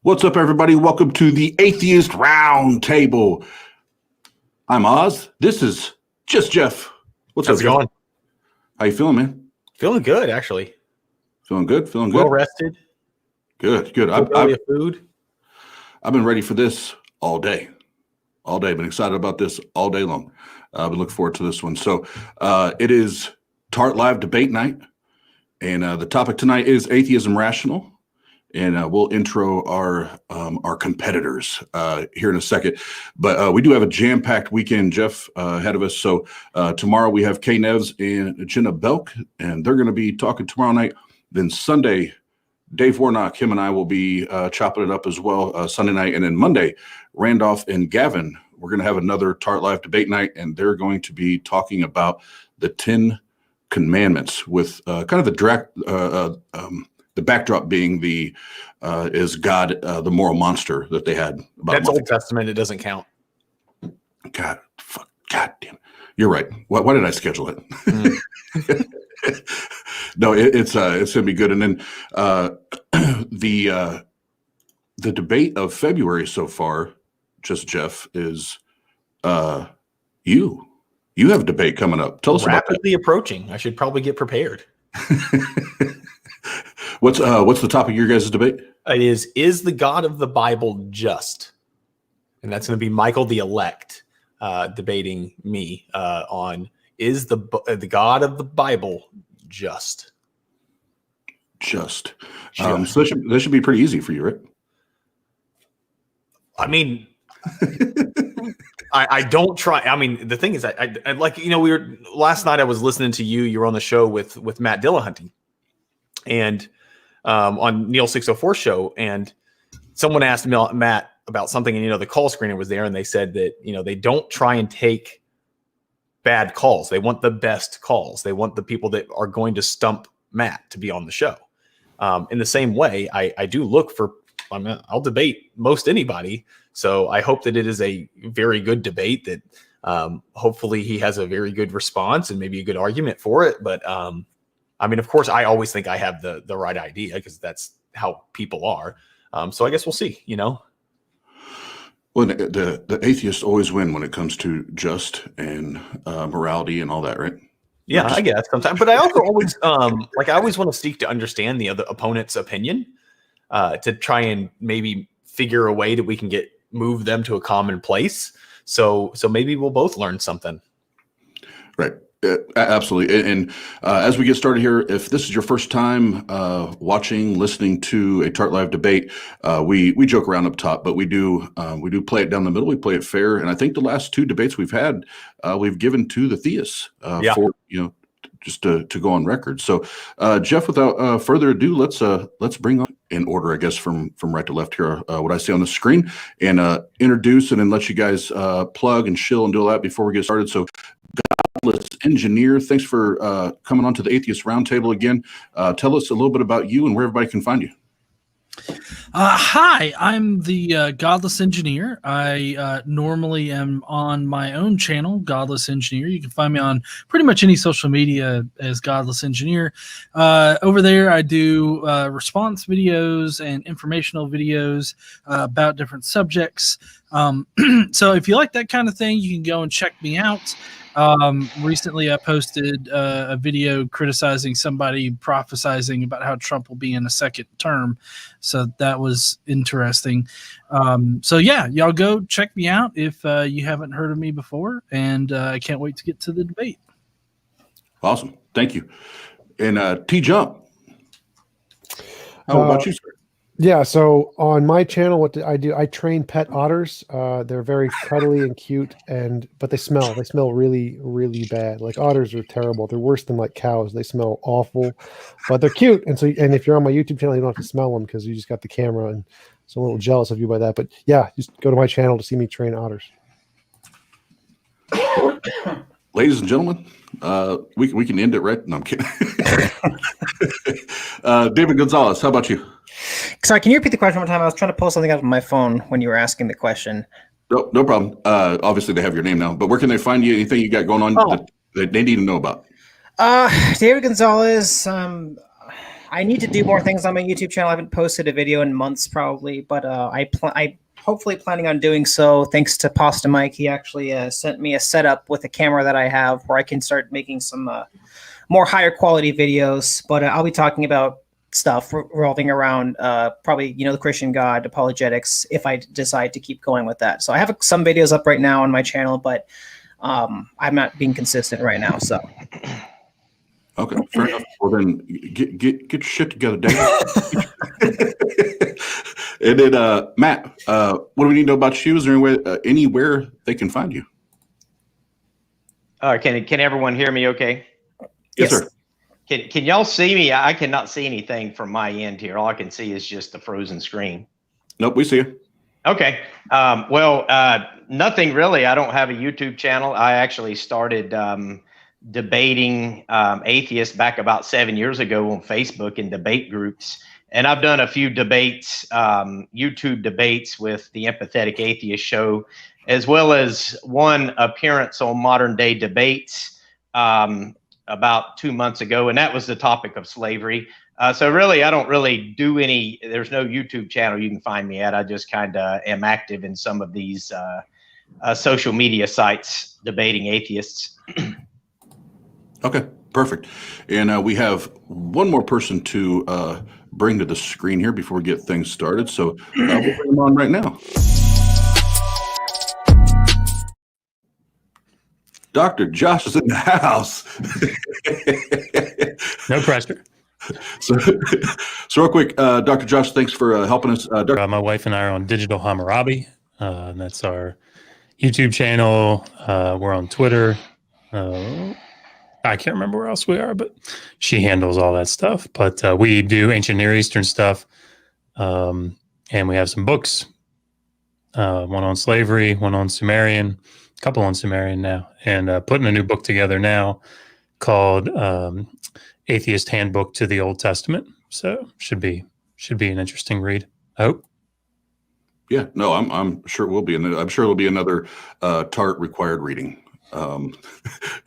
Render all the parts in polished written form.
What's up, everybody? Welcome to the Atheist Roundtable. I'm Oz. This is just Jeff. How's it going? How you feeling, man? Feeling good, actually. Feeling good? Feeling good? Well rested. Good. I've been ready for this all day. Been excited about this all day long. I've been looking forward to this one. So it is TART Live Debate Night. And the topic tonight is Atheism Rational. And we'll intro our competitors here in a second. But we do have a jam-packed weekend, Jeff, ahead of us. So tomorrow we have Kay Neves and Jenna Belk, and they're going to be talking tomorrow night. Then Sunday, Dave Warnock, him and I will be chopping it up as well Sunday night. And then Monday, Randolph and Gavin, we're going to have another TART Live Debate Night, and they're going to be talking about the 10 Commandments with kind of the backdrop being is God the moral monster that they had. That's Old Testament. It doesn't count. God damn. You're right. Why did I schedule it? No, it's going to be good. And then the debate of February so far, just Jeff, is you have a debate coming up. Tell us about that. Rapidly approaching. I should probably get prepared. What's the topic of your guys' debate? It is the God of the Bible just? And that's going to be Michael the Elect debating me on is the God of the Bible just? Just. So that should be pretty easy for you, right? I mean, I don't try. I mean, the thing is, I like, last night I was listening to you. You were on the show with Matt Dillahunty and on Neil 604 show. And someone asked Matt about something, and, the call screener was there, and they said that, they don't try and take bad calls. They want the best calls. They want the people that are going to stump Matt to be on the show. In the same way, I do look for, I'll debate most anybody. So I hope that it is a very good debate that hopefully he has a very good response and maybe a good argument for it. But of course, I always think I have the right idea because that's how people are. So I guess we'll see, Well, the atheists always win when it comes to just and morality and all that, right? Yeah, I guess sometimes. But I also always I always want to seek to understand the other opponent's opinion to try and maybe figure a way that we can move them to a common place. So maybe we'll both learn something. Right. Absolutely. And as we get started here, if this is your first time listening to a TART Live debate, we joke around up top, but we do play it down the middle. We play it fair. And I think the last two debates we've had, we've given to the theists for, just to go on record. So, Jeff, without further ado, let's bring on in order, I guess, from right to left here, what I see on the screen, and introduce and then let you guys plug and shill and do all that before we get started. So, Godless Engineer, thanks for coming on to the Atheist Roundtable again. Tell us a little bit about you and where everybody can find you. Hi, I'm the Godless Engineer. I normally am on my own channel, Godless Engineer. You can find me on pretty much any social media as Godless Engineer. Over there, I do response videos and informational videos about different subjects. So if you like that kind of thing, you can go and check me out. Recently, I posted a video criticizing somebody prophesizing about how Trump will be in a second term. So that was interesting. So yeah, y'all go check me out if you haven't heard of me before. And I can't wait to get to the debate. Awesome. Thank you. And TJump, how about you, sir? Yeah, so on my channel, what I do, I train pet otters. They're very cuddly and cute, but they smell. They smell really, really bad. Like, otters are terrible. They're worse than like cows. They smell awful, but they're cute. And if you're on my YouTube channel, you don't have to smell them because you just got the camera. And so I'm a little jealous of you by that. But yeah, just go to my channel to see me train otters. Ladies and gentlemen, we can end it right. No, I'm kidding. David Gonzalez, how about you? Sorry, can you repeat the question one more time? I was trying to pull something up on my phone when you were asking the question. No problem. Obviously, they have your name now, but where can they find you? Anything you got going on that they need to know about? David Gonzalez. I need to do more things on my YouTube channel. I haven't posted a video in months, probably, but I hopefully planning on doing so. Thanks to Pasta Mike, he actually sent me a setup with a camera that I have where I can start making some more higher quality videos. But I'll be talking about stuff revolving around probably the Christian God, apologetics, if I decide to keep going with that. So I have some videos up right now on my channel, but I'm not being consistent right now. So. Okay, fair enough. Well, then get your shit together, Dave. And then, Matt, what do we need to know about you? Is there anywhere they can find you? Can everyone hear me okay? Yes, sir. Can y'all see me? I cannot see anything from my end here. All I can see is just the frozen screen. Nope, we see you. Okay. Well, nothing really. I don't have a YouTube channel. I actually started debating atheists back about 7 years ago on Facebook in debate groups. And I've done a few debates, YouTube debates with the Empathetic Atheist Show, as well as one appearance on Modern Day Debates about 2 months ago. And that was the topic of slavery. So really, I don't really do any, there's no YouTube channel you can find me at. I just kind of am active in some of these social media sites debating atheists. Okay, perfect. And we have one more person to bring to the screen here before we get things started. So we'll bring him on right now. Dr. Josh is in the house. No pressure. So real quick, Dr. Josh, thanks for helping us. My wife and I are on Digital Hammurabi. And that's our YouTube channel. We're on Twitter. I can't remember where else we are, but she handles all that stuff. But we do ancient Near Eastern stuff. And we have some books, one on slavery, one on Sumerian, a couple on Sumerian now, and putting a new book together now called Atheist Handbook to the Old Testament. So should be an interesting read, I hope. Yeah, no, I'm sure it will be. And I'm sure it'll be another TART required reading.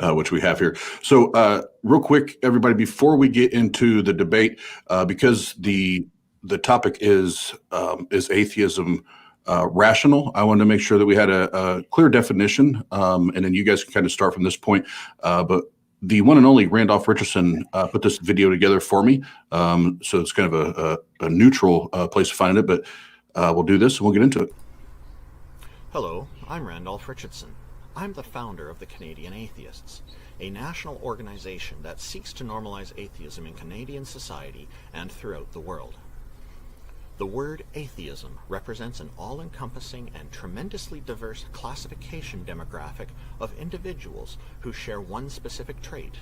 Which we have here. So real quick, everybody, before we get into the debate, because the topic is atheism rational, I wanted to make sure that we had a clear definition, and then you guys can kind of start from this point. But the one and only Randolph Richardson put this video together for me, so it's kind of a neutral place to find it, but we'll do this and we'll get into it. Hello, I'm Randolph Richardson. I'm the founder of the Canadian Atheists, a national organization that seeks to normalize atheism in Canadian society and throughout the world. The word atheism represents an all-encompassing and tremendously diverse classification demographic of individuals who share one specific trait,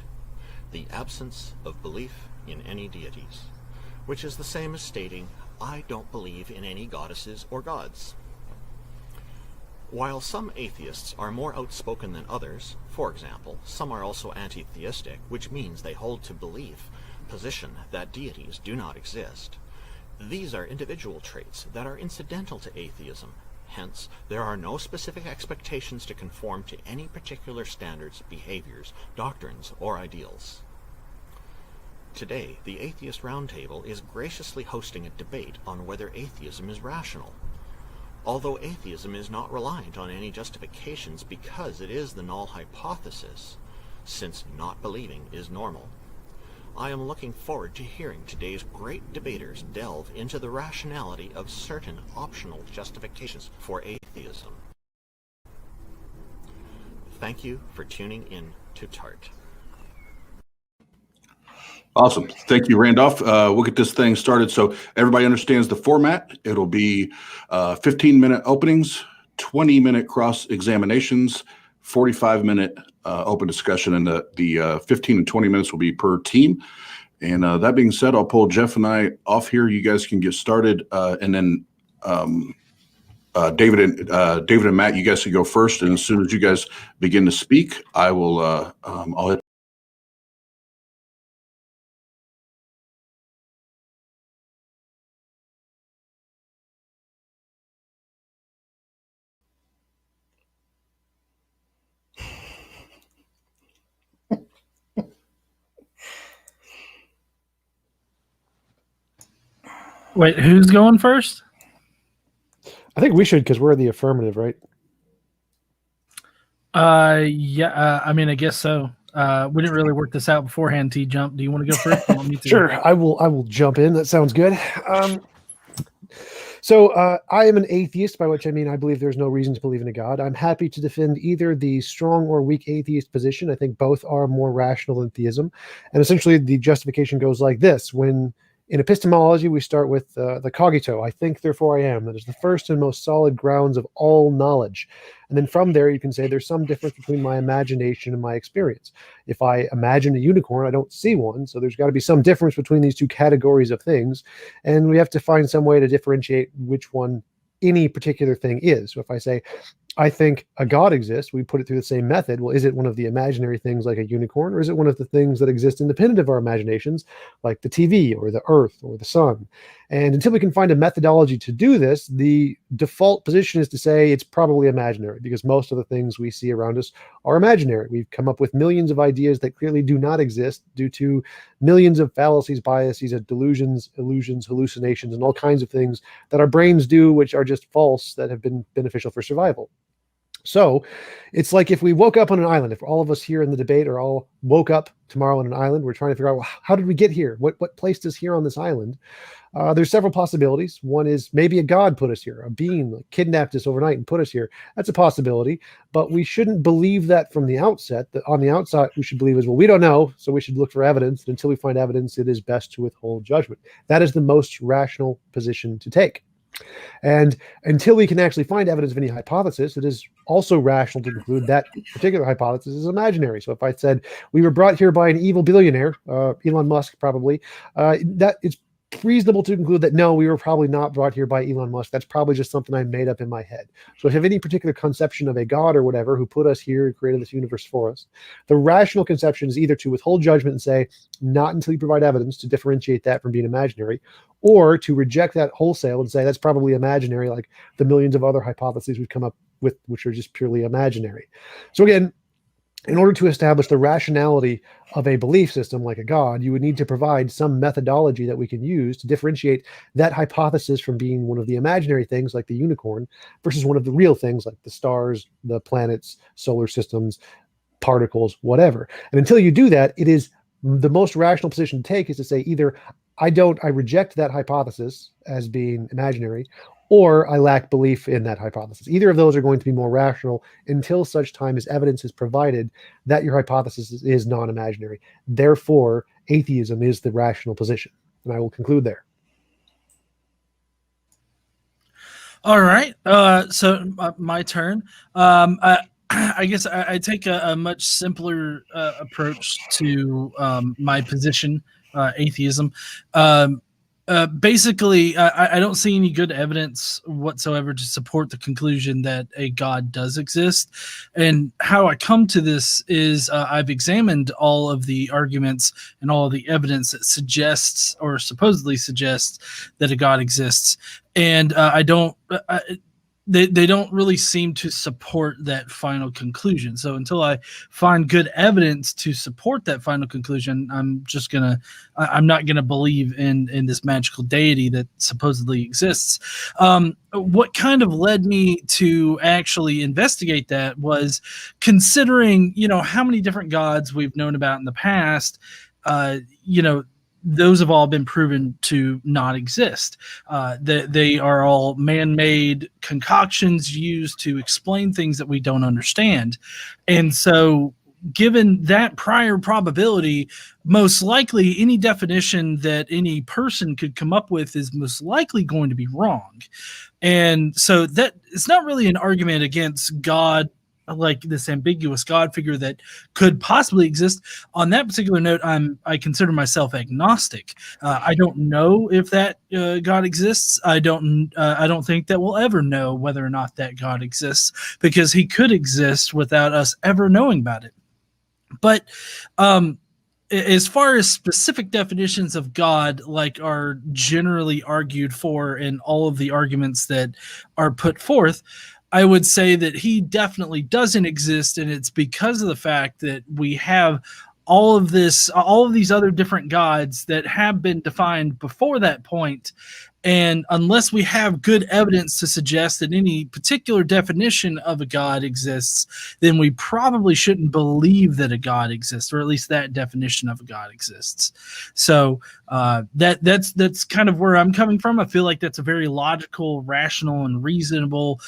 the absence of belief in any deities, which is the same as stating, I don't believe in any goddesses or gods. While some atheists are more outspoken than others, for example, some are also anti-theistic, which means they hold to belief, position that deities do not exist. These are individual traits that are incidental to atheism. Hence, there are no specific expectations to conform to any particular standards, behaviors, doctrines, or ideals. Today, the Atheist Roundtable is graciously hosting a debate on whether atheism is rational. Although atheism is not reliant on any justifications because it is the null hypothesis, since not believing is normal. I am looking forward to hearing today's great debaters delve into the rationality of certain optional justifications for atheism. Thank you for tuning in to TART. Awesome. Thank you, Randolph. We'll get this thing started so everybody understands the format. It'll be 15-minute openings, 20-minute cross-examinations, 45-minute open discussion, and the 15 and 20 minutes will be per team. And that being said, I'll pull Jeff and I off here. You guys can get started, and then David and Matt, you guys can go first. And as soon as you guys begin to speak, I will. I'll hit. Wait, who's going first? I think we should because we're the affirmative, right? Yeah. I mean, I guess so. We didn't really work this out beforehand. TJump, do you want to go first? Or you want me to? Sure, I will jump in. That sounds good. So I am an atheist, by which I mean I believe there's no reason to believe in a God. I'm happy to defend either the strong or weak atheist position. I think both are more rational than theism. And essentially the justification goes like this. When in epistemology, we start with the cogito, I think, therefore I am. That is the first and most solid grounds of all knowledge. And then from there, you can say there's some difference between my imagination and my experience. If I imagine a unicorn, I don't see one. So there's got to be some difference between these two categories of things. And we have to find some way to differentiate which one any particular thing is. So if I say, I think a God exists, we put it through the same method. Well, is it one of the imaginary things like a unicorn, or is it one of the things that exist independent of our imaginations, like the TV or the earth or the sun? And until we can find a methodology to do this, the default position is to say it's probably imaginary, because most of the things we see around us are imaginary. We've come up with millions of ideas that clearly do not exist due to millions of fallacies, biases, delusions, illusions, hallucinations, and all kinds of things that our brains do, which are just false, that have been beneficial for survival. So it's like if we woke up on an island, if all of us here in the debate are all woke up tomorrow on an island, we're trying to figure out, well, how did we get here? What placed us here on this island? There's several possibilities. One is maybe a God put us here, a being kidnapped us overnight and put us here. That's a possibility, but we shouldn't believe that from the outset. That on the outside, we should believe is, well, we don't know, so we should look for evidence. And until we find evidence, it is best to withhold judgment. That is the most rational position to take. And until we can actually find evidence of any hypothesis, it is also rational to conclude that particular hypothesis is imaginary. So if I said we were brought here by an evil billionaire, Elon Musk probably, that it's reasonable to conclude that no, we were probably not brought here by Elon Musk. That's probably just something I made up in my head. So if you have any particular conception of a God or whatever who put us here and created this universe for us, the rational conception is either to withhold judgment and say, not until you provide evidence to differentiate that from being imaginary, or to reject that wholesale and say that's probably imaginary, like the millions of other hypotheses we've come up with, which are just purely imaginary. So again, in order to establish the rationality of a belief system like a God, you would need to provide some methodology that we can use to differentiate that hypothesis from being one of the imaginary things like the unicorn versus one of the real things like the stars, the planets, solar systems, particles, whatever. And until you do that, it is the most rational position to take is to say either I reject that hypothesis as being imaginary, or I lack belief in that hypothesis. Either of those are going to be more rational until such time as evidence is provided that your hypothesis is non-imaginary. Therefore, atheism is the rational position. And I will conclude there. All right. So my turn. I guess I take a much simpler approach to my position, atheism. Basically, I don't see any good evidence whatsoever to support the conclusion that a God does exist. And how I come to this is I've examined all of the arguments and all of the evidence that suggests or supposedly suggests that a God exists. And they don't really seem to support that final conclusion. So until I find good evidence to support that final conclusion, I'm not gonna believe in this magical deity that supposedly exists. What kind of led me to actually investigate that was considering, how many different gods we've known about in the past. Those have all been proven to not exist. They are all man-made concoctions used to explain things that we don't understand. And so given that prior probability, most likely any definition that any person could come up with is most likely going to be wrong. And so that it's not really an argument against God, like this ambiguous God figure that could possibly exist. On that particular note, I consider myself agnostic. I don't know if that God exists. I don't think that we'll ever know whether or not that God exists, because he could exist without us ever knowing about it. But as far as specific definitions of God, like are generally argued for in all of the arguments that are put forth, I would say that he definitely doesn't exist, and it's because of the fact that we have all of these other different gods that have been defined before that point, And unless we have good evidence to suggest that any particular definition of a God exists, then we probably shouldn't believe that a God exists, or at least that definition of a God exists. So that's kind of where I'm coming from. I feel like that's a very logical, rational, and reasonable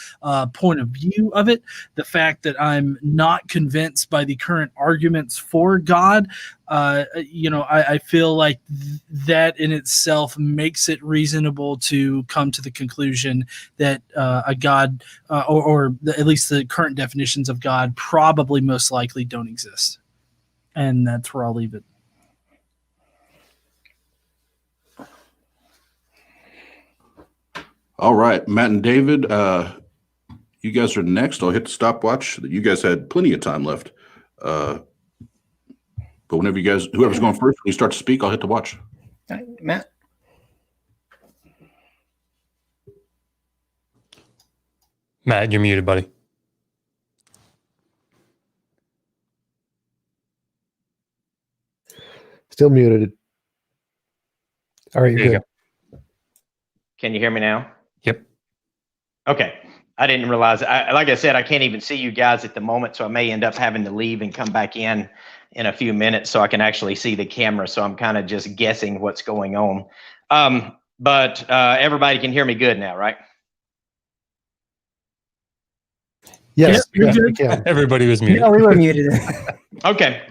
point of view of it. The fact that I'm not convinced by the current arguments for God, I feel like that in itself makes it reasonable to come to the conclusion that a God, or at least the current definitions of God, probably most likely don't exist. And that's where I'll leave it. All right, Matt and David, you guys are next. I'll hit the stopwatch. You guys had plenty of time left. But whenever you guys, whoever's going first, when you start to speak, I'll hit the watch. Matt? Matt, you're muted, buddy. Still muted. All right, you're There you good. Can you hear me now? Yep. Okay. I didn't realize, like I said, I can't even see you guys at the moment, so I may end up having to leave and come back in a few minutes so I can actually see the camera. So I'm kind of just guessing what's going on. But everybody can hear me good now, right? Yes, Yep, you're we can. Everybody was muted. Yeah, we were muted. Okay.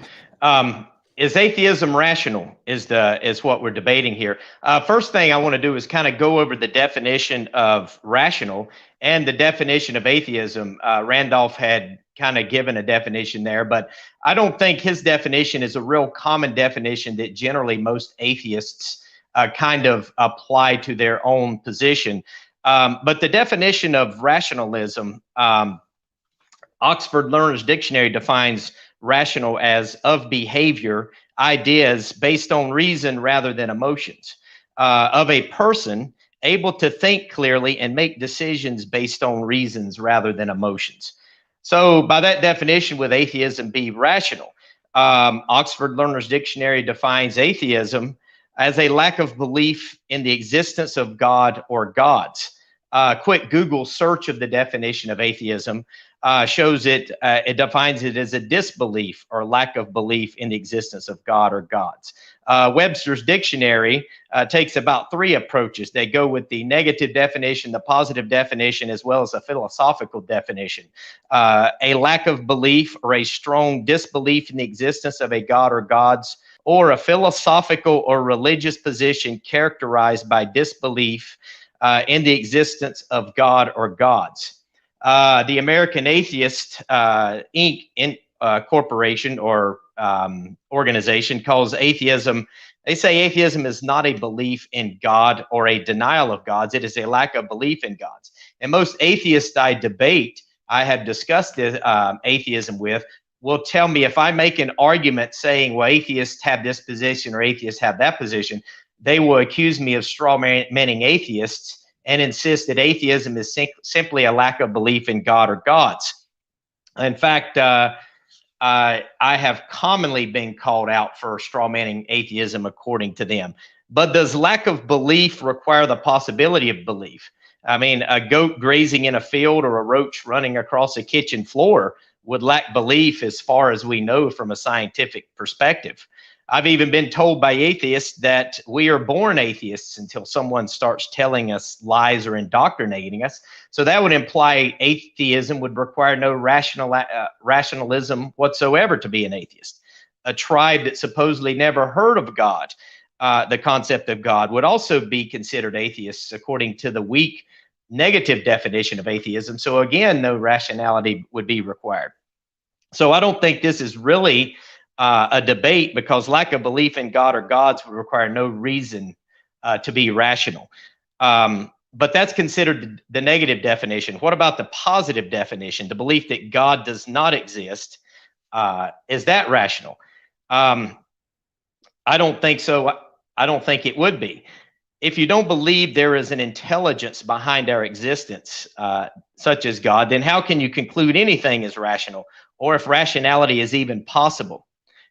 Is atheism rational? Is what we're debating here. First thing I want to do is kind of go over the definition of rational and the definition of atheism. Randolph had kind of given a definition there, but I don't think his definition is a real common definition that generally most atheists kind of apply to their own position. But the definition of rationalism, Oxford Learner's Dictionary defines rational as of behavior, ideas based on reason rather than emotions, of a person able to think clearly and make decisions based on reasons rather than emotions. So by that definition, would atheism be rational? Oxford Learner's Dictionary defines atheism as a lack of belief in the existence of God or gods. Quick Google search of the definition of atheism shows it defines it as a disbelief or lack of belief in the existence of God or gods. Webster's Dictionary takes about 3 approaches. They go with the negative definition, the positive definition, as well as a philosophical definition. A lack of belief or a strong disbelief in the existence of a god or gods, or a philosophical or religious position characterized by disbelief in the existence of God or gods. The American Atheist Inc. Corporation or organization calls atheism, they say atheism is not a belief in God or a denial of gods. It is a lack of belief in gods. And most atheists I debate, I have discussed this, atheism with, will tell me if I make an argument saying, well, atheists have this position or atheists have that position, they will accuse me of straw-manning atheists and insist that atheism is simply a lack of belief in God or gods. In fact, I have commonly been called out for straw-manning atheism according to them. But does lack of belief require the possibility of belief? I mean, a goat grazing in a field or a roach running across a kitchen floor would lack belief as far as we know from a scientific perspective. I've even been told by atheists that we are born atheists until someone starts telling us lies or indoctrinating us. So that would imply atheism would require no rationalism whatsoever to be an atheist. A tribe that supposedly never heard of God, the concept of God, would also be considered atheists according to the weak negative definition of atheism. So again, no rationality would be required. So I don't think this is really a debate, because lack of belief in God or gods would require no reason to be rational. But that's considered the negative definition. What about the positive definition, the belief that God does not exist? Is that rational? I don't think so. I don't think it would be. If you don't believe there is an intelligence behind our existence, such as God, then how can you conclude anything is rational, or if rationality is even possible?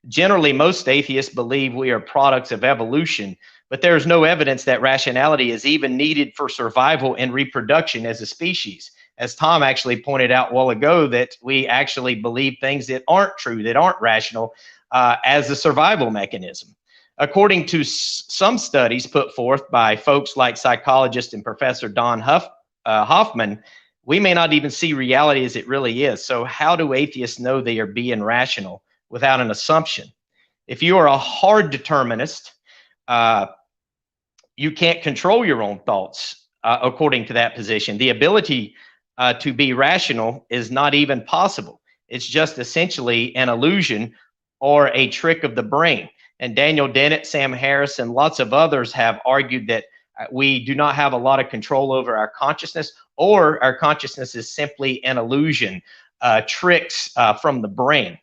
Generally, most atheists believe we are products of evolution, but there is no evidence that rationality is even needed for survival and reproduction as a species. As Tom actually pointed out a while ago, that we actually believe things that aren't true, that aren't rational, as a survival mechanism. According to some studies put forth by folks like psychologist and Professor Don Hoffman, we may not even see reality as it really is. So how do atheists know they are being rational without an assumption? If you are a hard determinist, you can't control your own thoughts, according to that position. The ability to be rational is not even possible. It's just essentially an illusion or a trick of the brain. And Daniel Dennett, Sam Harris, and lots of others have argued that we do not have a lot of control over our consciousness, or our consciousness is simply an illusion, tricks from the brain.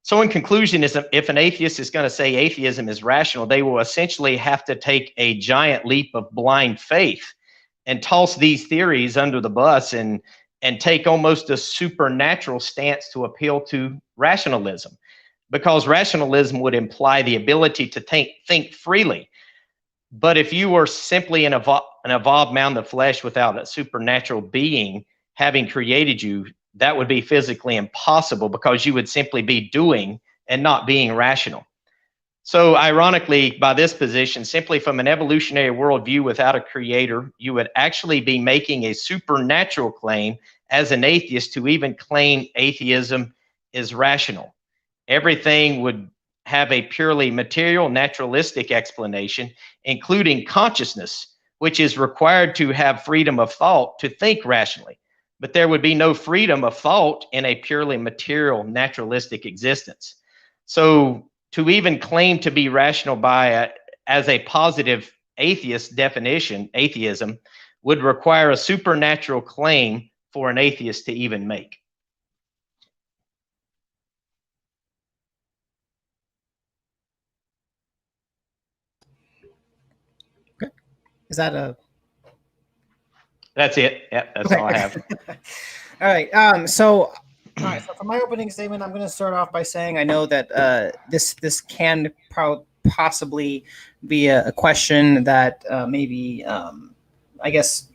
So in conclusion, if an atheist is going to say atheism is rational, they will essentially have to take a giant leap of blind faith and toss these theories under the bus and take almost a supernatural stance to appeal to rationalism, because rationalism would imply the ability to think freely. But if you were simply an evolved mound of flesh without a supernatural being having created you, that would be physically impossible, because you would simply be doing and not being rational. So ironically, by this position, simply from an evolutionary worldview without a creator, you would actually be making a supernatural claim as an atheist to even claim atheism is rational. Everything would have a purely material, naturalistic explanation, including consciousness, which is required to have freedom of thought to think rationally. But there would be no freedom of thought in a purely material, naturalistic existence. So to even claim to be rational as a positive atheist definition, atheism, would require a supernatural claim for an atheist to even make. Okay. Is that a... That's it. Yeah, that's all I have. All right. So for my opening statement, I'm going to start off by saying I know that this can possibly be a question that maybe, I guess,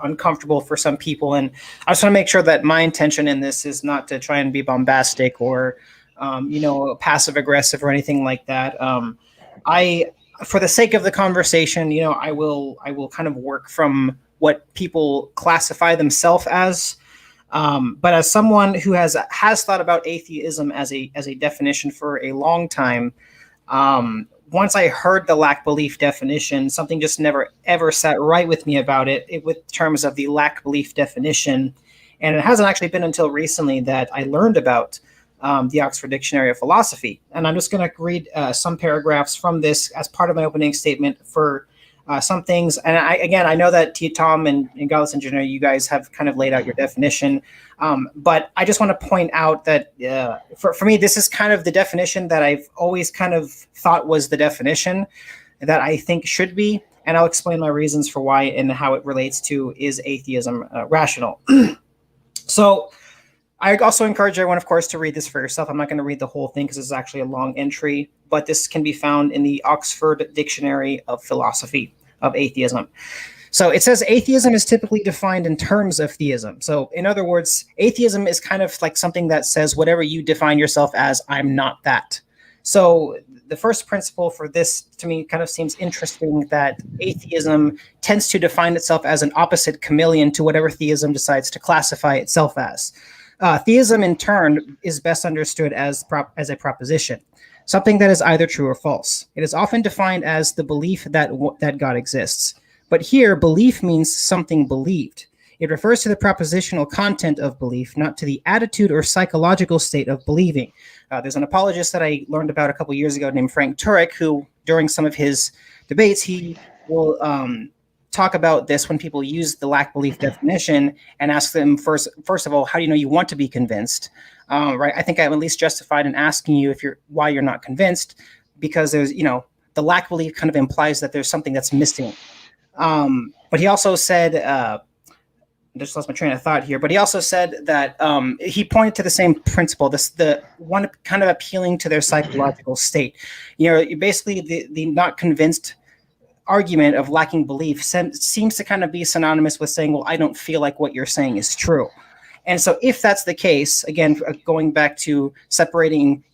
uncomfortable for some people. And I just want to make sure that my intention in this is not to try and be bombastic or, passive aggressive or anything like that. For the sake of the conversation, I will kind of work from what people classify themselves as. But as someone who has thought about atheism as a definition for a long time, once I heard the lack belief definition, something just never ever sat right with me about it with terms of the lack belief definition. And it hasn't actually been until recently that I learned about the Oxford Dictionary of Philosophy. And I'm just going to read some paragraphs from this as part of my opening statement for some things. And I know that Tom and Godless Engineer, you guys have kind of laid out your definition. But I just want to point out that for me, this is kind of the definition that I've always kind of thought was the definition that I think should be. And I'll explain my reasons for why and how it relates to, is atheism rational? So I also encourage everyone, of course, to read this for yourself. I'm not going to read the whole thing because it's actually a long entry, but this can be found in the Oxford Dictionary of Philosophy of Atheism. So it says atheism is typically defined in terms of theism. So in other words, atheism is kind of like something that says whatever you define yourself as, I'm not that. So the first principle for this, to me, kind of seems interesting, that atheism tends to define itself as an opposite chameleon to whatever theism decides to classify itself as. Theism, in turn, is best understood as a proposition, something that is either true or false. It is often defined as the belief that God exists. But here, belief means something believed. It refers to the propositional content of belief, not to the attitude or psychological state of believing. There's an apologist that I learned about a couple years ago named Frank Turek, who, during some of his debates, he will talk about this when people use the lack belief definition and ask them first of all, how do you know you want to be convinced? Right? I think I'm at least justified in asking you why you're not convinced, because there's, the lack belief kind of implies that there's something that's missing. But he also said, I just lost my train of thought here, but he also said that he pointed to the same principle, the one kind of appealing to their psychological state. Basically the not convinced argument of lacking belief seems to kind of be synonymous with saying, well, I don't feel like what you're saying is true. And so if that's the case, again, going back to separating,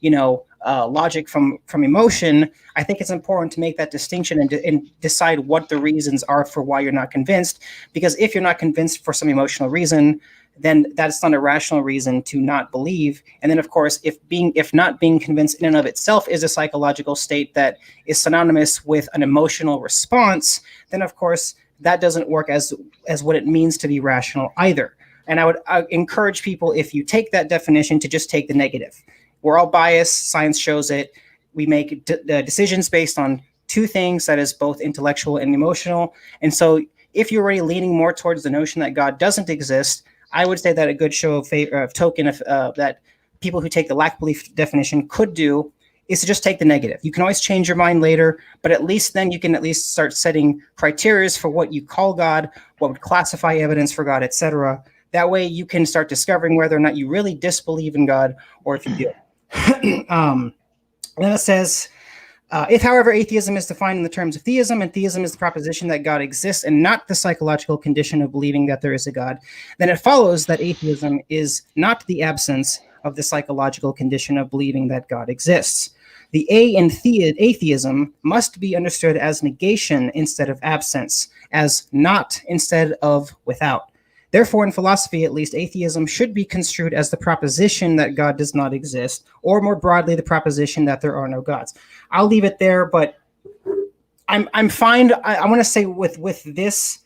logic from emotion, I think it's important to make that distinction and decide what the reasons are for why you're not convinced. Because if you're not convinced for some emotional reason, then that's not a rational reason to not believe. And then, of course, if not being convinced in and of itself is a psychological state that is synonymous with an emotional response, then, of course, that doesn't work as what it means to be rational either. And I would encourage people, if you take that definition, to just take the negative. We're all biased. Science shows it. We make decisions based on two things, that is both intellectual and emotional. And so if you're already leaning more towards the notion that God doesn't exist, I would say that a good show of token that people who take the lack belief definition could do is to just take the negative. You can always change your mind later, but at least then you can at least start setting criteria for what you call God, what would classify evidence for God, etc. That way you can start discovering whether or not you really disbelieve in God or if you do. And then it says, if, however, atheism is defined in the terms of theism, and theism is the proposition that God exists and not the psychological condition of believing that there is a God, then it follows that atheism is not the absence of the psychological condition of believing that God exists. The A in atheism must be understood as negation instead of absence, as not instead of without. Therefore, in philosophy, at least, atheism should be construed as the proposition that God does not exist, or more broadly, the proposition that there are no gods. I'll leave it there, but I'm fine. I want to say with this,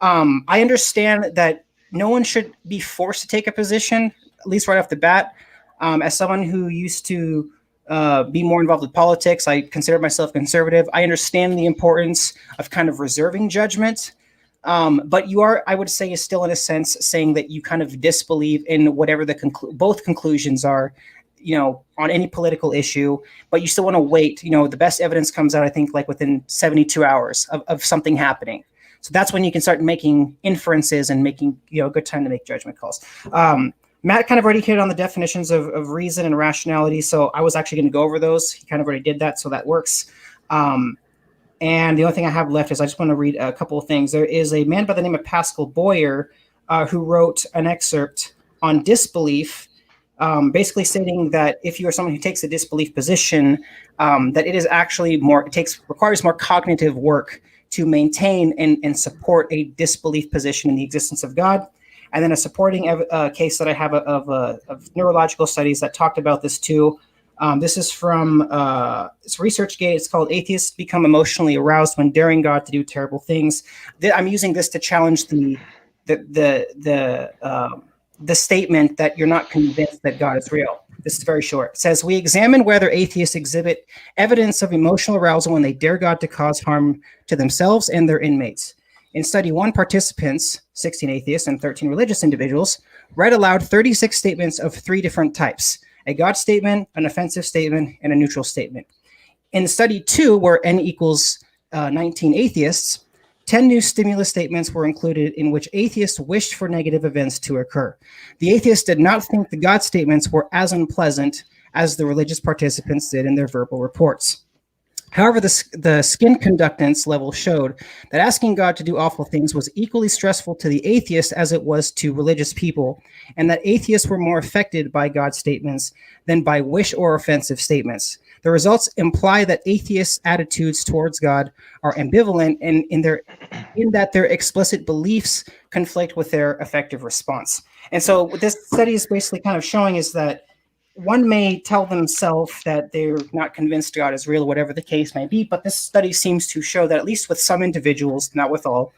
I understand that no one should be forced to take a position, at least right off the bat. As someone who used to be more involved with politics, I consider myself conservative. I understand the importance of kind of reserving judgment. But you are, I would say, is still in a sense saying that you kind of disbelieve in whatever both conclusions are, on any political issue, but you still want to wait. The best evidence comes out, I think, like within 72 hours of something happening. So that's when you can start making inferences and making, a good time to make judgment calls. Matt kind of already hit on the definitions of reason and rationality. So I was actually going to go over those. He kind of already did that. So that works. And the only thing I have left is I just want to read a couple of things. There is a man by the name of Pascal Boyer who wrote an excerpt on disbelief, basically stating that if you are someone who takes a disbelief position, that it is actually requires more cognitive work to maintain and support a disbelief position in the existence of God. And then a supporting case that I have of neurological studies that talked about this too. This is from it's ResearchGate. It's called "Atheists Become Emotionally Aroused When Daring God to Do Terrible Things." I'm using this to challenge the statement that you're not convinced that God is real. This is very short. It says, we examine whether atheists exhibit evidence of emotional arousal when they dare God to cause harm to themselves and their inmates. In study 1, participants, 16 atheists and 13 religious individuals, read aloud 36 statements of 3 different types: a God statement, an offensive statement, and a neutral statement. In study 2, where n equals 19 atheists, 10 new stimulus statements were included in which atheists wished for negative events to occur. The atheists did not think the God statements were as unpleasant as the religious participants did in their verbal reports. However, the skin conductance level showed that asking God to do awful things was equally stressful to the atheists as it was to religious people, and that atheists were more affected by God statements than by wish or offensive statements. The results imply that atheists' attitudes towards God are ambivalent in that their explicit beliefs conflict with their effective response. And so what this study is basically kind of showing is that one may tell themselves that they're not convinced God is real, whatever the case may be, but this study seems to show that at least with some individuals, not with all,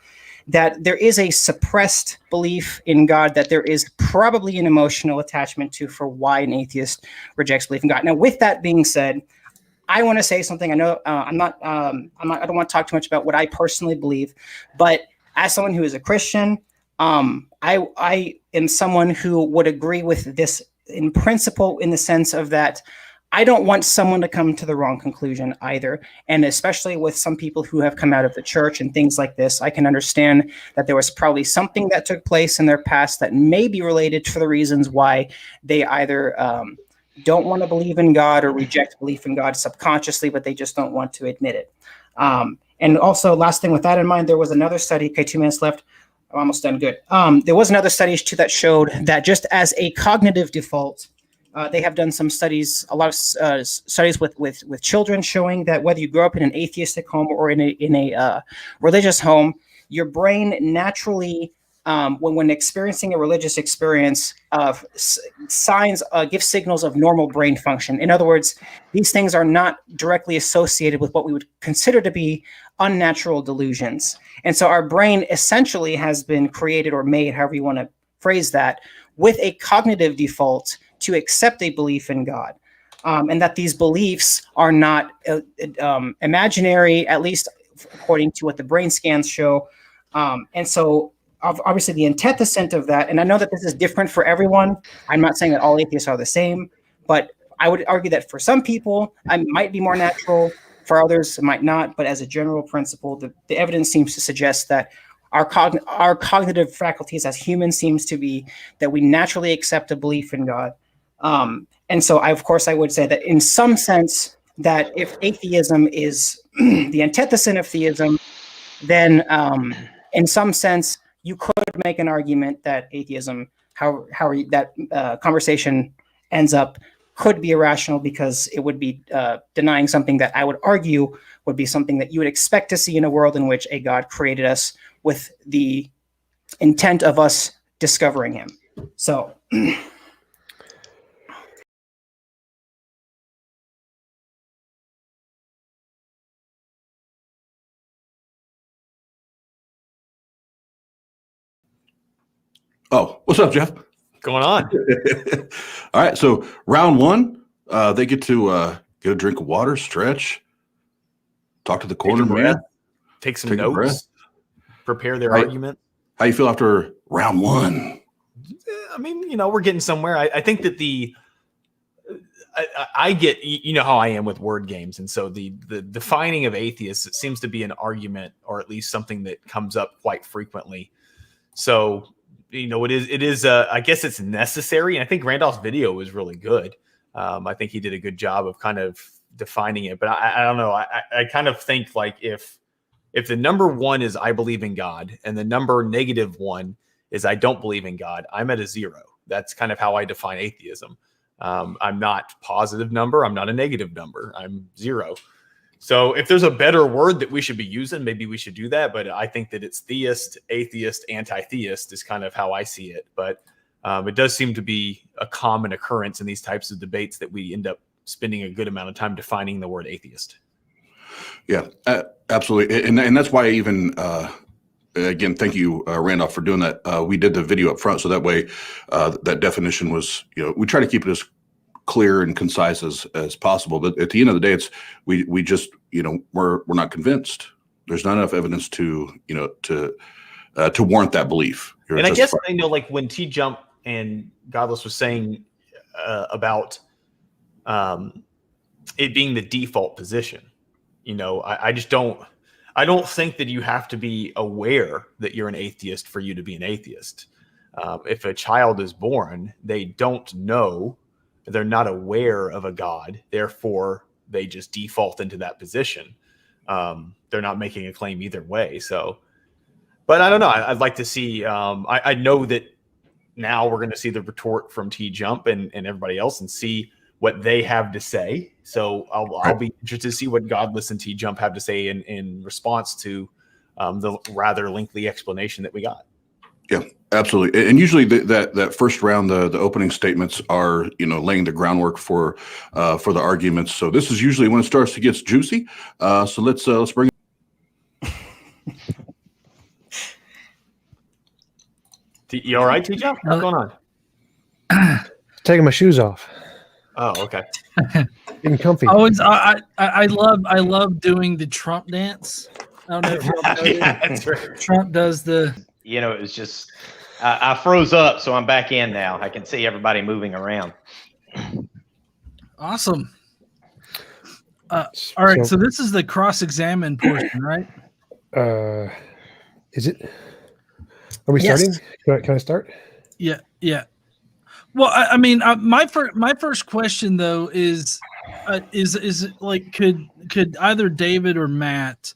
that there is a suppressed belief in God, that there is probably an emotional attachment to for why an atheist rejects belief in God. Now, with that being said, I want to say something. I know I don't want to talk too much about what I personally believe, but as someone who is a Christian, I am someone who would agree with this in principle, in the sense of that I don't want someone to come to the wrong conclusion either. And especially with some people who have come out of the church and things like this, I can understand that there was probably something that took place in their past that may be related to the reasons why they either don't want to believe in God or reject belief in God subconsciously, but they just don't want to admit it. And also, last thing with that in mind, there was another study. Okay, 2 minutes left. I'm almost done. Good. There was another study too that showed that just as a cognitive default, they have done some studies, a lot of studies with children, showing that whether you grow up in an atheistic home or in a religious home, your brain naturally, when experiencing a religious experience, give signals of normal brain function. In other words, these things are not directly associated with what we would consider to be unnatural delusions. And so our brain essentially has been created or made, however you want to phrase that, with a cognitive default to accept a belief in God. And that these beliefs are not imaginary, at least according to what the brain scans show. And so obviously the antithesis of that, and I know that this is different for everyone. I'm not saying that all atheists are the same, but I would argue that for some people, it might be more natural. For others, it might not. But as a general principle, the evidence seems to suggest that our cognitive faculties as humans seems to be that we naturally accept a belief in God. And so, of course, I would say that in some sense, that if atheism is the antithesis of theism, then in some sense, you could make an argument that atheism, that conversation ends up, could be irrational, because it would be denying something that I would argue would be something that you would expect to see in a world in which a God created us with the intent of us discovering him. So Oh, what's up, Jeff? Going on. All right, so round one, they get to get a drink of water, stretch, talk to the corner man, take some take a breath. notes, prepare their argument. How you feel after round one? I mean, we're getting somewhere. I think that I get, how I am with word games. And so the defining of atheists, it seems to be an argument, or at least something that comes up quite frequently. So, it is I guess it's necessary. And I think Randolph's video was really good. I think he did a good job of kind of defining it, but I don't know. I kind of think like if the number one is I believe in God and the number -1 is I don't believe in God, I'm at a 0. That's kind of how I define atheism. I'm not positive number. I'm not a negative number. I'm 0. So if there's a better word that we should be using, maybe we should do that. But I think that it's theist, atheist, anti-theist is kind of how I see it. But it does seem to be a common occurrence in these types of debates that we end up spending a good amount of time defining the word atheist. Yeah, absolutely. And that's why even, again, thank you, Randolph, for doing that. We did the video up front, so that way that definition was, we try to keep it as clear and concise as possible. But at the end of the day, it's we just, we're not convinced. There's not enough evidence to warrant that belief. And I guess, like when TJump and Godless was saying about it being the default position, I just don't think that you have to be aware that you're an atheist for you to be an atheist. If a child is born, they don't know, they're not aware of a God, therefore they just default into that position. They're not making a claim either way. So, but I don't know. I'd like to see, I know that now we're going to see the retort from TJump and everybody else and see what they have to say. So I'll be interested to see what Godless and TJump have to say in response to the rather lengthy explanation that we got. Yeah, absolutely. And usually that first round, the opening statements are, laying the groundwork for the arguments. So this is usually when it starts to get juicy. So let's bring. You all right, TJ? What's going on? Taking my shoes off. Oh, okay. Getting comfy. I love doing the Trump dance. I don't know if y'all know yeah, that's right. Trump does the. It was just I froze up, so I'm back in now. I can see everybody moving around. Awesome. All right, so this is the cross-examine portion, right? Is it? Are we starting? Can I start? Yeah. Well, I mean, my first question though is it like could either David or Matt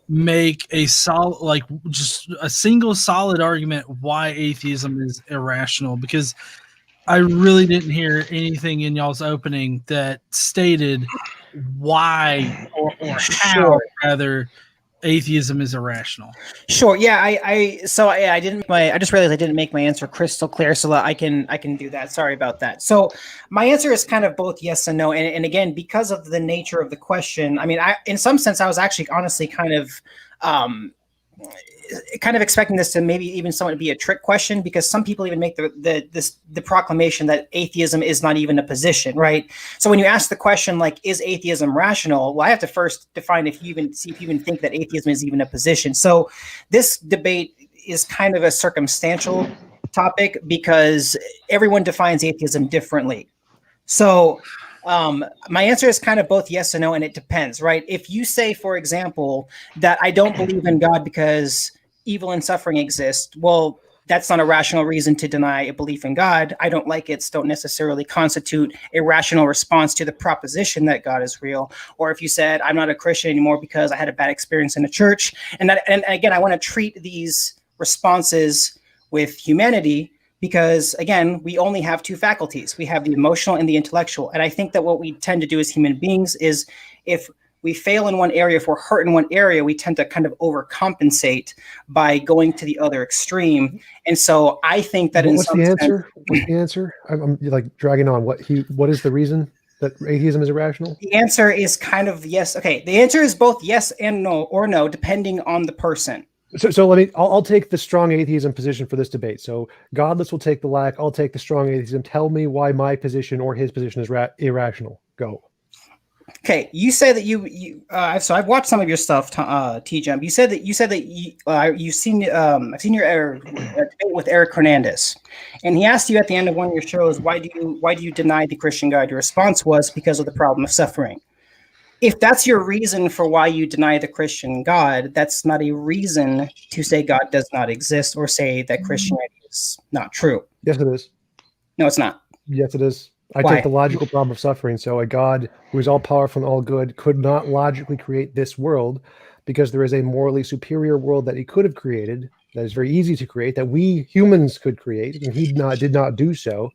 make a solid, like just a single solid argument why atheism is irrational, because I really didn't hear anything in y'all's opening that stated why or how rather atheism is irrational. Sure. Yeah. I just realized I didn't make my answer crystal clear, so that I can do that. Sorry about that. So my answer is kind of both yes and no. And again, because of the nature of the question, I mean, in some sense, I was actually honestly kind of expecting this to maybe even somewhat be a trick question, because some people even make the proclamation that atheism is not even a position, right? So when you ask the question like, is atheism rational? Well, I have to first define if you even think that atheism is even a position. So this debate is kind of a circumstantial topic because everyone defines atheism differently. So my answer is kind of both yes and no, and it depends, right? If you say, for example, that I don't believe in God because evil and suffering exist, well, that's not a rational reason to deny a belief in God. I don't like it don't necessarily constitute a rational response to the proposition that God is real. Or if you said, I'm not a Christian anymore because I had a bad experience in a church. And again, I want to treat these responses with humanity, because again, we only have two faculties. We have the emotional and the intellectual. And I think that what we tend to do as human beings is, if we fail in one area, if we're hurt in one area, we tend to kind of overcompensate by going to the other extreme. And so I think that what's the answer? What's the answer? I'm like dragging on. What is the reason that atheism is irrational? The answer is kind of yes. Okay. The answer is both yes and no, or no, depending on the person. So I'll take the strong atheism position for this debate. So Godless will take the lack. I'll take the strong atheism. Tell me why my position or his position is irrational. Go. Okay, you say that so I've watched some of your stuff, TJump. You said that you've seen I've seen your debate with Eric Hernandez, and he asked you at the end of one of your shows, why do you deny the Christian God? Your response was because of the problem of suffering. If that's your reason for why you deny the Christian God, that's not a reason to say God does not exist or say that Christianity is not true. Yes, it is. No, it's not. Yes, it is. I Why? take the logical problem of suffering. So a God who is all powerful and all good could not logically create this world, because there is a morally superior world that he could have created, that is very easy to create, that we humans could create, and he did not do so.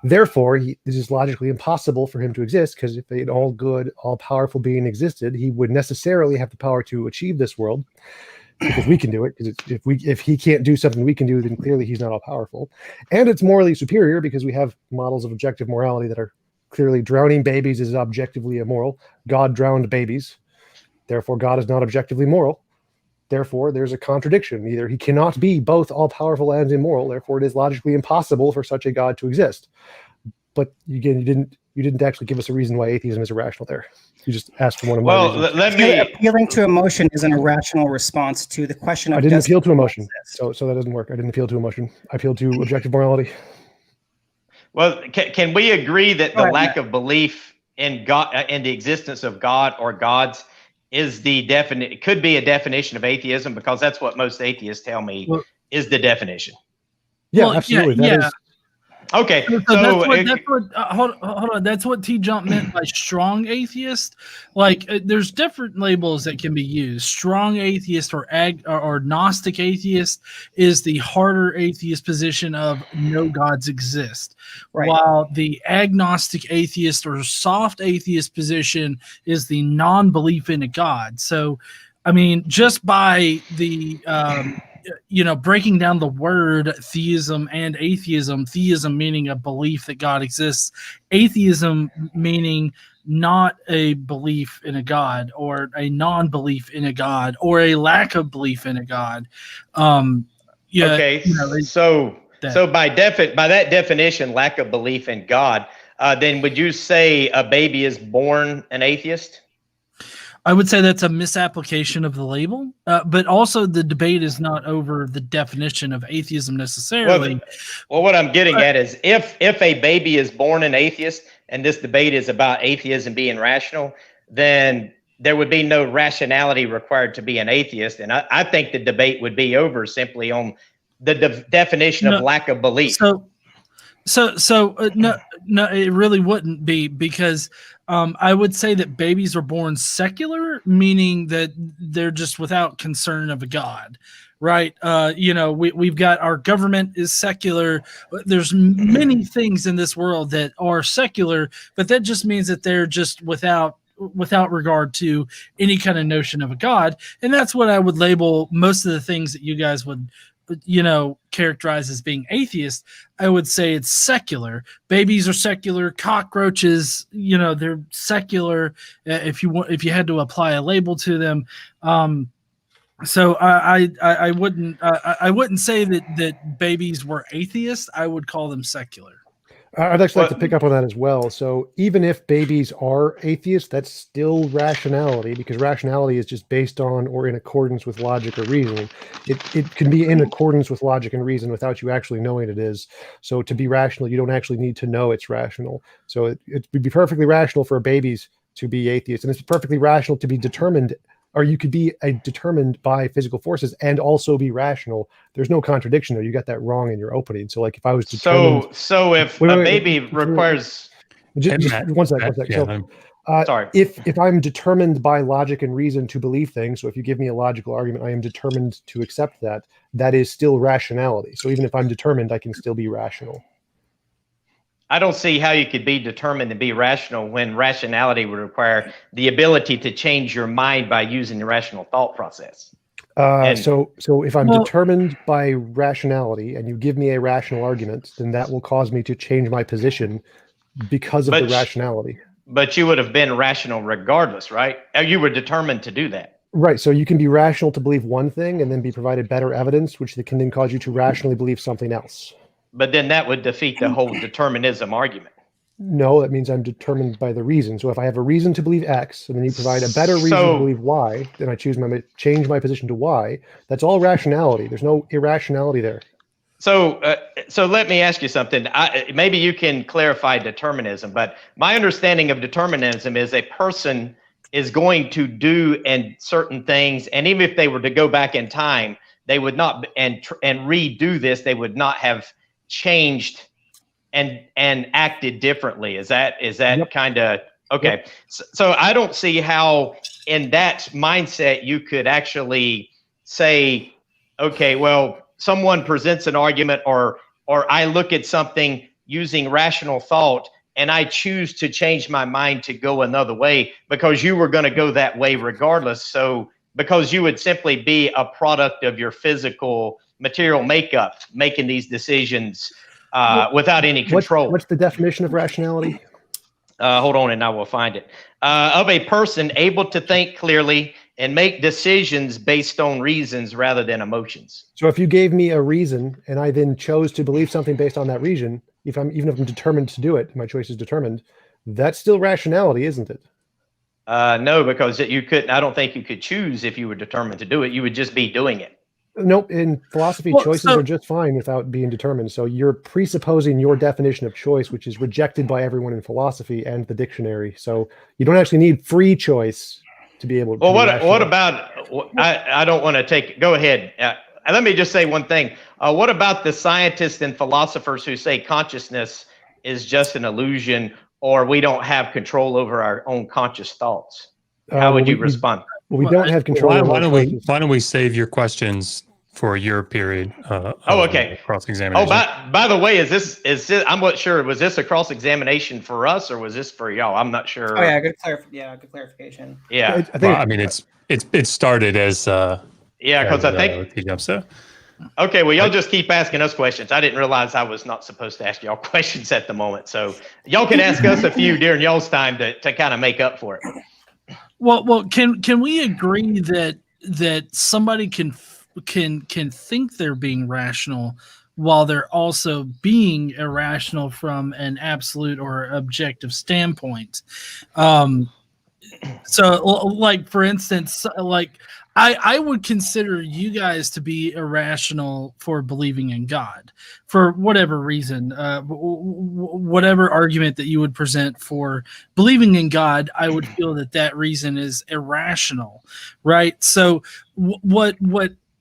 Therefore, this is logically impossible for him to exist, because if an all good, all powerful being existed, he would necessarily have the power to achieve this world, because we can do it. Because if he can't do something we can do, then clearly he's not all powerful. And it's morally superior because we have models of objective morality that are clearly drowning babies is objectively immoral. God drowned babies. Therefore, God is not objectively moral. Therefore, there's a contradiction. Either he cannot be both all powerful and immoral. Therefore, it is logically impossible for such a God to exist. But again, you didn't actually give us a reason why atheism is irrational there. You just asked for one of my reasons. Let me. Appealing to emotion is an irrational response to the question of. I didn't appeal to emotion, so that doesn't work. I didn't appeal to emotion. I appealed to objective morality. Well, can we agree that the lack of belief in God, in the existence of God or gods, is it could be a definition of atheism, because that's what most atheists tell me is the definition. Yeah, absolutely. Yeah. That is. Okay, hold on. That's what TJump meant by strong atheist. Like, there's different labels that can be used. Strong atheist or Gnostic atheist is the harder atheist position of no gods exist, right. While the agnostic atheist or soft atheist position is the non-belief in a god. So, I mean, just by the breaking down the word theism and atheism, theism meaning a belief that God exists, atheism meaning not a belief in a God or a non-belief in a God or a lack of belief in a God. Okay, so by that definition, lack of belief in God, then would you say a baby is born an atheist? I would say that's a misapplication of the label, but also the debate is not over the definition of atheism necessarily. Well, what I'm getting at is if a baby is born an atheist, and this debate is about atheism being rational, then there would be no rationality required to be an atheist. And I think the debate would be over simply on the definition of lack of belief. No, it really wouldn't be, because I would say that babies are born secular, meaning that they're just without concern of a God, right? We've got, our government is secular. There's many things in this world that are secular, but that just means that they're just without regard to any kind of notion of a God. And that's what I would label most of the things that you guys would characterize as being atheist. I would say it's secular. Babies are secular. Cockroaches, they're secular. If you had to apply a label to them. So I wouldn't say that babies were atheists. I would call them secular. I'd actually like to pick up on that as well. So even if babies are atheists, that's still rationality, because rationality is just based on or in accordance with logic or reasoning. It can be in accordance with logic and reason without you actually knowing it is. So to be rational, you don't actually need to know it's rational. So it would be perfectly rational for babies to be atheists, and it's perfectly rational to be determined, or you could be determined by physical forces and also be rational. There's no contradiction there. You got that wrong in your opening. So like if I was determined, so if a baby requires just one second. Yeah, sorry. If I'm determined by logic and reason to believe things, so if you give me a logical argument, I am determined to accept that. That is still rationality. So even if I'm determined, I can still be rational. I don't see how you could be determined to be rational when rationality would require the ability to change your mind by using the rational thought process. So if I'm determined by rationality and you give me a rational argument, then that will cause me to change my position because of the rationality. But you would have been rational regardless, right? You were determined to do that. Right. So you can be rational to believe one thing and then be provided better evidence, which can then cause you to rationally believe something else. But then that would defeat the whole determinism argument. No, that means I'm determined by the reason. So if I have a reason to believe X, and then you provide a better reason to believe Y, then I change my position to Y. That's all rationality. There's no irrationality there. So let me ask you something. Maybe you can clarify determinism, but my understanding of determinism is a person is going to do certain things, and even if they were to go back in time, they would not and redo this. They would not have changed and acted differently. Is that Yep. kind of okay? Yep. So I don't see how in that mindset you could actually say, okay, well, someone presents an argument or I look at something using rational thought and I choose to change my mind to go another way because you were going to go that way regardless. So because you would simply be a product of your physical material makeup, making these decisions without any control. What's the definition of rationality? Hold on, and I will find it. Of a person able to think clearly and make decisions based on reasons rather than emotions. So if you gave me a reason and I then chose to believe something based on that reason, even if I'm determined to do it, my choice is determined, that's still rationality, isn't it? No, because you couldn't. I don't think you could choose if you were determined to do it. You would just be doing it. Nope. In philosophy, choices are just fine without being determined. So you're presupposing your definition of choice, which is rejected by everyone in philosophy and the dictionary. So you don't actually need free choice to be able to. Well, what about? I don't want to take. Go ahead. Let me just say one thing. What about the scientists and philosophers who say consciousness is just an illusion, or we don't have control over our own conscious thoughts? How would you respond? Well, we don't have control. Why don't we save your questions for your period? Okay. Cross-examination. By the way, is this? I'm not sure. Was this a cross-examination for us or was this for y'all? I'm not sure. Oh yeah, good clarification. Yeah. I mean, it started as because I think TJump. So. Okay, well, y'all just keep asking us questions. I didn't realize I was not supposed to ask y'all questions at the moment, so y'all can ask us a few during y'all's time to kind of make up for it. Well, can we agree that somebody can think they're being rational while they're also being irrational from an absolute or objective standpoint? So, like for instance, like I would consider you guys to be irrational for believing in God for whatever reason, whatever argument that you would present for believing in God. I would feel that reason is irrational, right? So what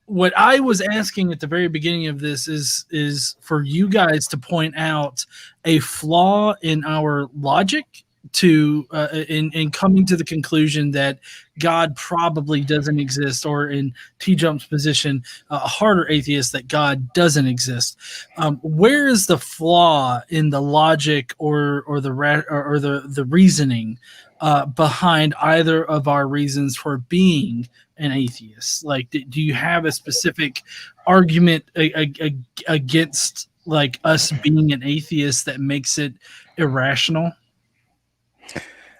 what I was asking at the very beginning of this is for you guys to point out a flaw in our logic to in coming to the conclusion that God probably doesn't exist, or in TJump's position, a harder atheist, that God doesn't exist. Where is the flaw in the logic or the reasoning behind either of our reasons for being an atheist? Like, do you have a specific argument against like us being an atheist that makes it irrational?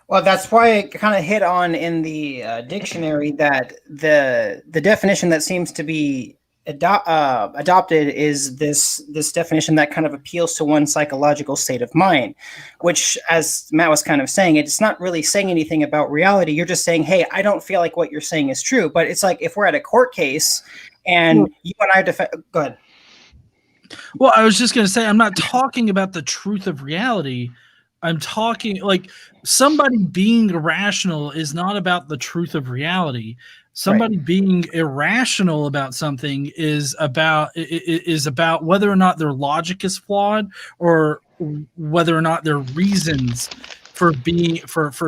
Well, that's why I kind of hit on in the dictionary that the definition that seems to be adopted is this definition that kind of appeals to one's psychological state of mind, which, as Matt was kind of saying, it's not really saying anything about reality. You're just saying, hey, I don't feel like what you're saying is true. But it's like if we're at a court case and you and I go ahead. Well, I was just going to say, I'm not talking about the truth of reality. I'm talking like somebody being irrational is not about the truth of reality. Somebody being irrational about something is about whether or not their logic is flawed, or whether or not their reasons for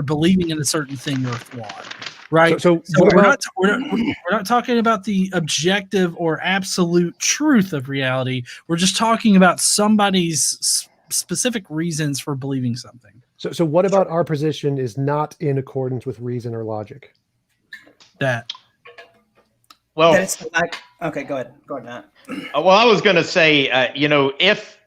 believing in a certain thing are flawed. Right. So we're not talking about the objective or absolute truth of reality. We're just talking about somebody's specific reasons for believing something. So what about our position is not in accordance with reason or logic? Well, okay, go ahead, Matt. Well, I was going to say,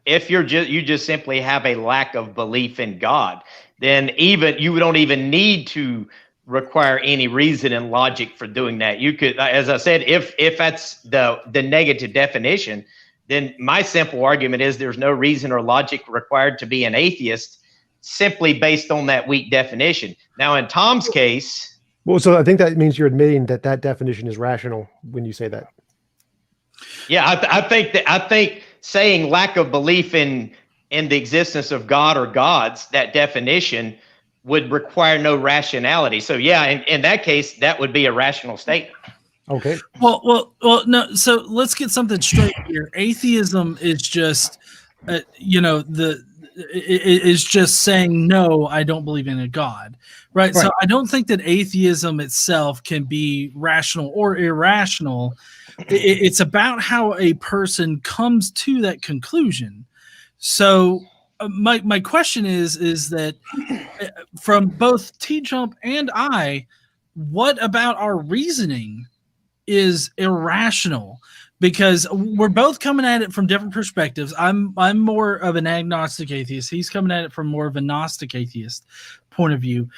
if you just simply have a lack of belief in God, then even you don't even need to require any reason and logic for doing that. You could, as I said, if that's the negative definition, then my simple argument is there's no reason or logic required to be an atheist, simply based on that weak definition. Now, in Tom's case, well, so I think that means you're admitting that definition is rational when you say that. Yeah, I think saying lack of belief in the existence of God or gods, that definition would require no rationality. So yeah, in that case, that would be a rational statement. Okay. Well, no. So let's get something straight here. Atheism is just, is just saying no, I don't believe in a God, right? So I don't think that atheism itself can be rational or irrational. It's about how a person comes to that conclusion. So my question is that from both TJump and I, what about our reasoning is irrational? Because we're both coming at it from different perspectives. I'm more of an agnostic atheist. He's coming at it from more of a Gnostic atheist point of view.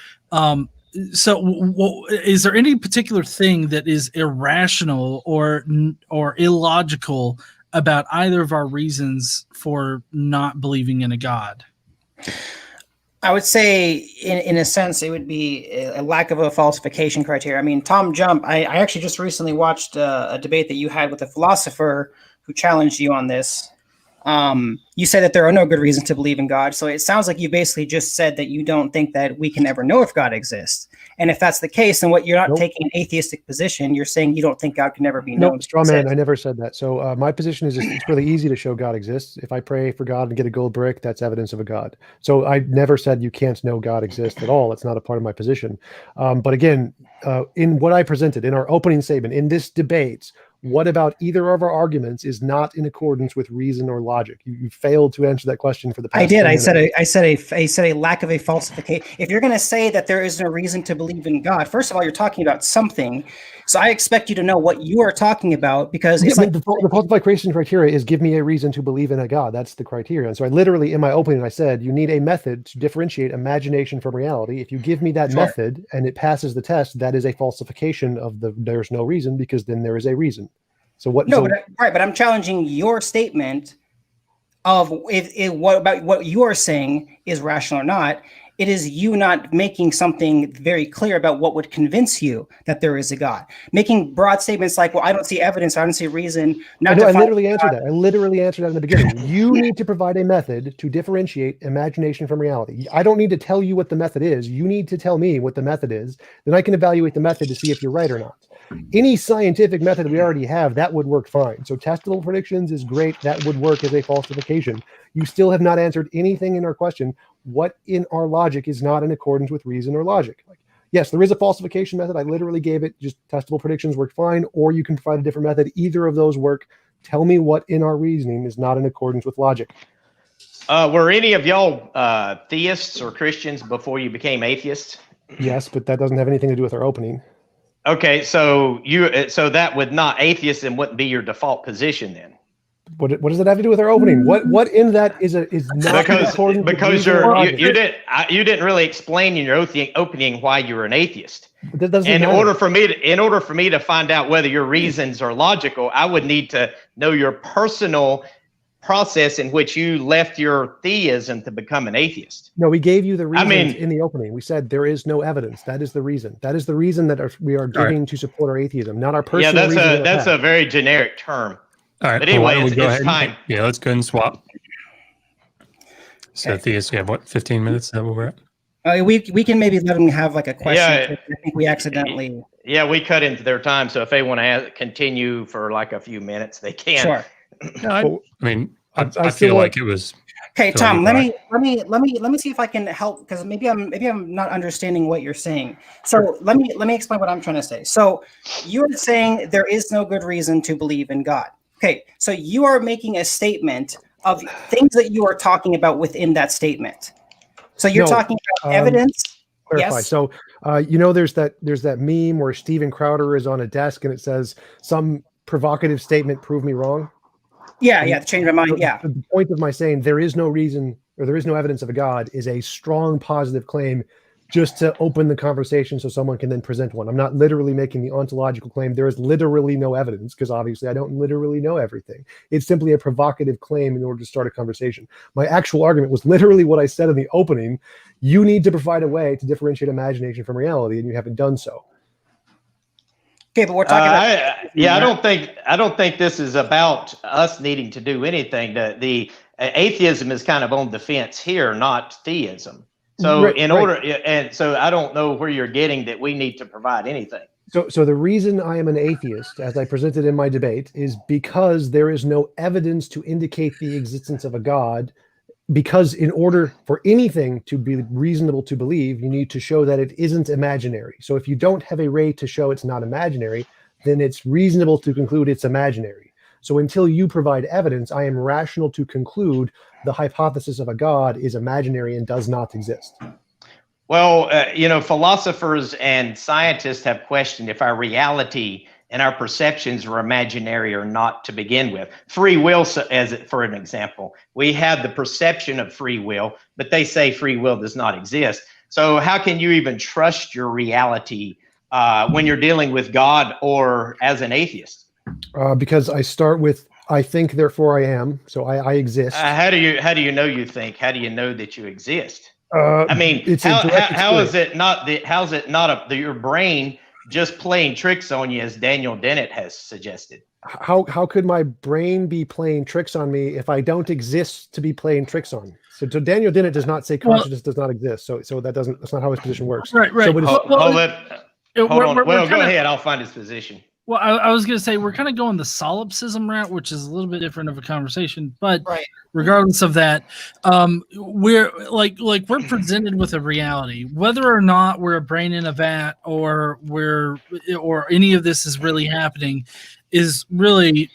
So is there any particular thing that is irrational or illogical about either of our reasons for not believing in a God? I would say, in a sense, it would be a lack of a falsification criteria. I mean, TJump, I actually just recently watched a debate that you had with a philosopher who challenged you on this. You said that there are no good reasons to believe in God. So it sounds like you basically just said that you don't think that we can ever know if God exists. And if that's the case, then you're not taking an atheistic position. You're saying you don't think God can never be known. No, straw man. I never said that. So my position is it's really easy to show God exists. If I pray for God and get a gold brick, that's evidence of a God. So I never said you can't know God exists at all. It's not a part of my position. But again, in what I presented in our opening statement, in this debate, what about either of our arguments is not in accordance with reason or logic? You failed to answer that question for the past. I did. I said a lack of a falsification. If you're going to say that there is no reason to believe in God, first of all, you're talking about something. So I expect you to know what you are talking about, because it's like the falsification criteria is give me a reason to believe in a God. That's the criteria. And so I literally, in my opening, I said you need a method to differentiate imagination from reality. If you give me that method and it passes the test, that is a falsification of there's no reason, because then there is a reason. So what? No, but I'm challenging your statement of what you are saying is rational or not. It is you not making something very clear about what would convince you that there is a God. Making broad statements like, well, I don't see evidence, I don't see reason. I literally answered that. I literally answered that in the beginning. You need to provide a method to differentiate imagination from reality. I don't need to tell you what the method is. You need to tell me what the method is. Then I can evaluate the method to see if you're right or not. any scientific method we already have, that would work fine. So testable predictions is great. That would work as a falsification. You still have not answered anything in our question. What in our logic is not in accordance with reason or logic? Like, yes, there is a falsification method. I literally gave it, just testable predictions work fine, or you can provide a different method. Either of those work. Tell me what in our reasoning is not in accordance with logic. Were any of y'all theists or Christians before you became atheists? Yes, but that doesn't have anything to do with our opening. Okay, so so that would not, atheism wouldn't be your default position then. What does that have to do with our opening? What in that is not in accordance with because reason or logic? you didn't really explain in your opening why you were an atheist. That doesn't In matter. order for me to find out whether your reasons are logical, I would need to know your personal process in which you left your theism to become an atheist. No, we gave you the reasons in the opening. We said there is no evidence. That is the reason. That is the reason that we are giving to support our atheism, not our personal. Yeah, that's a very generic term. All right. But anyway, well, it's time. Yeah, let's go ahead and swap. So Theus, you have what, 15 minutes? Is that where we're at? We can maybe let them have like a question. Yeah. I think we accidentally. Yeah, we cut into their time, so if they want to continue for like a few minutes, they can. Sure. No, I mean, I I feel feel like it was. Okay, Go Tom, ahead, let me see if I can help, because maybe I'm not understanding what you're saying. So let me explain what I'm trying to say. So you're saying there is no good reason to believe in God. Okay, so you are making a statement of things that you are talking about within that statement. So you're talking about evidence. Clarify. Yes. So there's that meme where Steven Crowder is on a desk and it says some provocative statement, prove me wrong. Yeah, to change my mind. Yeah. The point of my saying there is no reason or there is no evidence of a God is a strong positive claim just to open the conversation so someone can then present one. I'm not literally making the ontological claim. There is literally no evidence because obviously I don't literally know everything. It's simply a provocative claim in order to start a conversation. My actual argument was literally what I said in the opening. You need to provide a way to differentiate imagination from reality, and you haven't done so. Okay, but we're talking about. I don't think this is about us needing to do anything. The atheism is kind of on the fence here, not theism. So so I don't know where you're getting that we need to provide anything. So the reason I am an atheist, as I presented in my debate, is because there is no evidence to indicate the existence of a God. Because in order for anything to be reasonable to believe, you need to show that it isn't imaginary. So if you don't have a way to show it's not imaginary, then it's reasonable to conclude it's imaginary. So until you provide evidence, I am rational to conclude the hypothesis of a God is imaginary and does not exist. Well, philosophers and scientists have questioned if our reality and our perceptions are imaginary or not to begin with. Free will, for an example, we have the perception of free will, but they say free will does not exist. So how can you even trust your reality when you're dealing with God or as an atheist? Because I start with I think, therefore I am. So I exist. How do you know you think? How do you know that you exist? I mean, how is it not your brain just playing tricks on you, as Daniel Dennett has suggested? How could my brain be playing tricks on me if I don't exist to be playing tricks on? So Daniel Dennett does not say consciousness does not exist. So that's not how his position works. Right. So hold on. Well, go ahead. I'll find his position. Well, I was going to say we're kind of going the solipsism route, which is a little bit different of a conversation. But regardless of that, we're we're presented with a reality, whether or not we're a brain in a vat or any of this is really happening, is really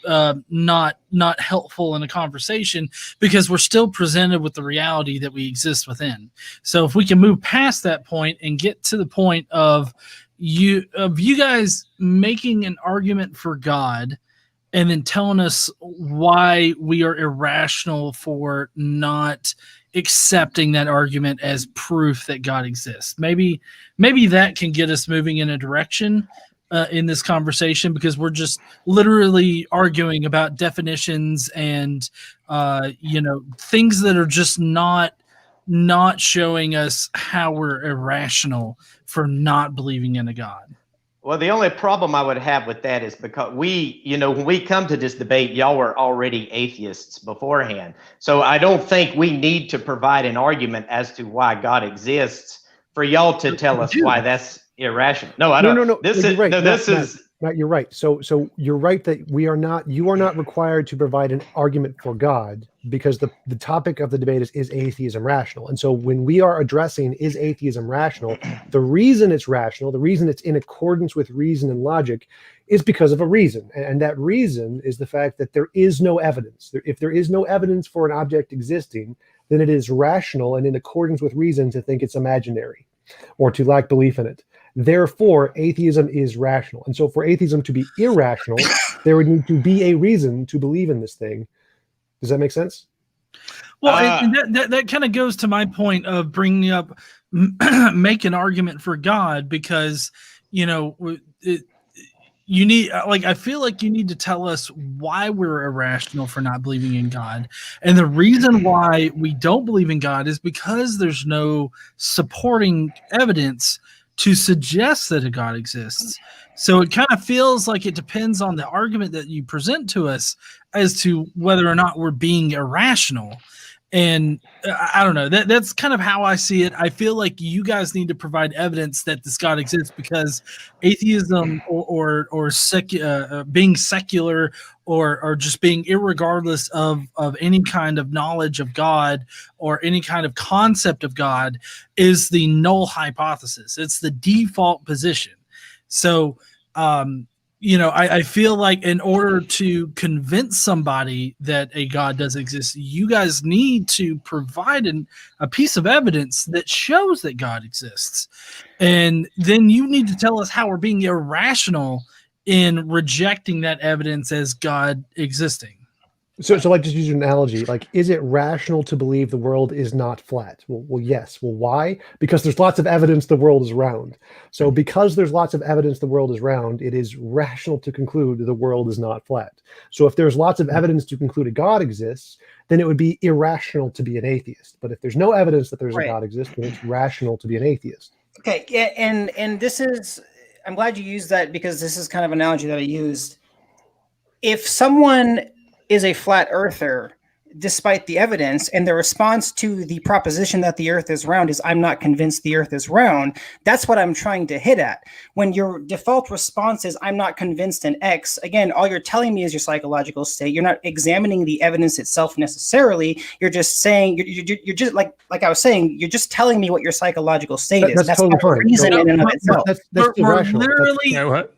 not helpful in a conversation because we're still presented with the reality that we exist within. So if we can move past that point and get to the point of you guys making an argument for God and then telling us why we are irrational for not accepting that argument as proof that God exists. Maybe that can get us moving in a direction in this conversation, because we're just literally arguing about definitions and things that are just not showing us how we're irrational for not believing in a God. Well, the only problem I would have with that is because when we come to this debate, y'all were already atheists beforehand. So I don't think we need to provide an argument as to why God exists for y'all to tell us why that's irrational. No, I don't. No. This is right. this Matt, is Matt, you're right. So you're right that you are not required to provide an argument for God, because the topic of the debate is atheism rational? And so when we are addressing is atheism rational, the reason it's rational, the reason it's in accordance with reason and logic, is because of a reason. And that reason is the fact that there is no evidence. If there is no evidence for an object existing, then it is rational and in accordance with reason to think it's imaginary or to lack belief in it. Therefore, atheism is rational. And so for atheism to be irrational, there would need to be a reason to believe in this thing. Does that make sense? Well, and that kind of goes to my point of bringing up, make an argument for God, because, you know, you need, like, I feel like you need to tell us why we're irrational for not believing in God. And the reason why we don't believe in God is because there's no supporting evidence to suggest that a God exists. So it kind of feels like it depends on the argument that you present to us as to whether or not we're being irrational. And I don't know, that's kind of how I see it. I feel like you guys need to provide evidence that this God exists, because atheism or being secular or just being irregardless of any kind of knowledge of God or any kind of concept of God is the null hypothesis. It's the default position. So, you know, I feel like in order to convince somebody that a God does exist, you guys need to provide a piece of evidence that shows that God exists. And then you need to tell us how we're being irrational in rejecting that evidence as God existing. So like, just use an analogy, like, is it rational to believe the world is not flat? Well, yes. Well, why? Because there's lots of evidence the world is round. So because there's lots of evidence the world is round, it is rational to conclude the world is not flat. So if there's lots of evidence to conclude a God exists, then it would be irrational to be an atheist. But if there's no evidence that there's a God exists, then it's rational to be an atheist. Okay, yeah, and this is, I'm glad you used that, because this is kind of an analogy that I used. If someone is a flat earther, despite the evidence, and the response to the proposition that the earth is round is, I'm not convinced the earth is round, that's what I'm trying to hit at. When your default response is, I'm not convinced in X, again, all you're telling me is your psychological state. You're not examining the evidence itself necessarily. You're just saying, you're just like I was saying, you're just telling me what your psychological state is. That's totally fine. Reason in and of itself. That's We're irrational.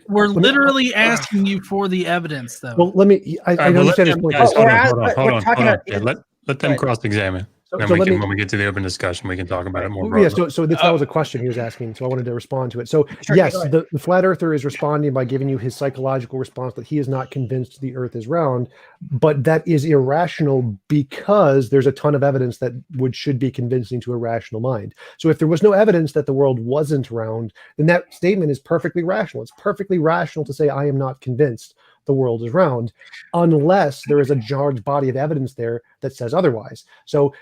We're literally asking you for the evidence, though. Well, let me. I understand his point. Hold on. Yeah, let them cross-examine. Then So when we get to the open discussion, we can talk about it more broadly. Yeah, so that was a question he was asking, so I wanted to respond to it. So yes, the flat earther is responding by giving you his psychological response that he is not convinced the earth is round, but that is irrational because there's a ton of evidence that should be convincing to a rational mind. So if there was no evidence that the world wasn't round, then that statement is perfectly rational. It's perfectly rational to say, I am not convinced the world is round, unless there is a large body of evidence there that says otherwise. So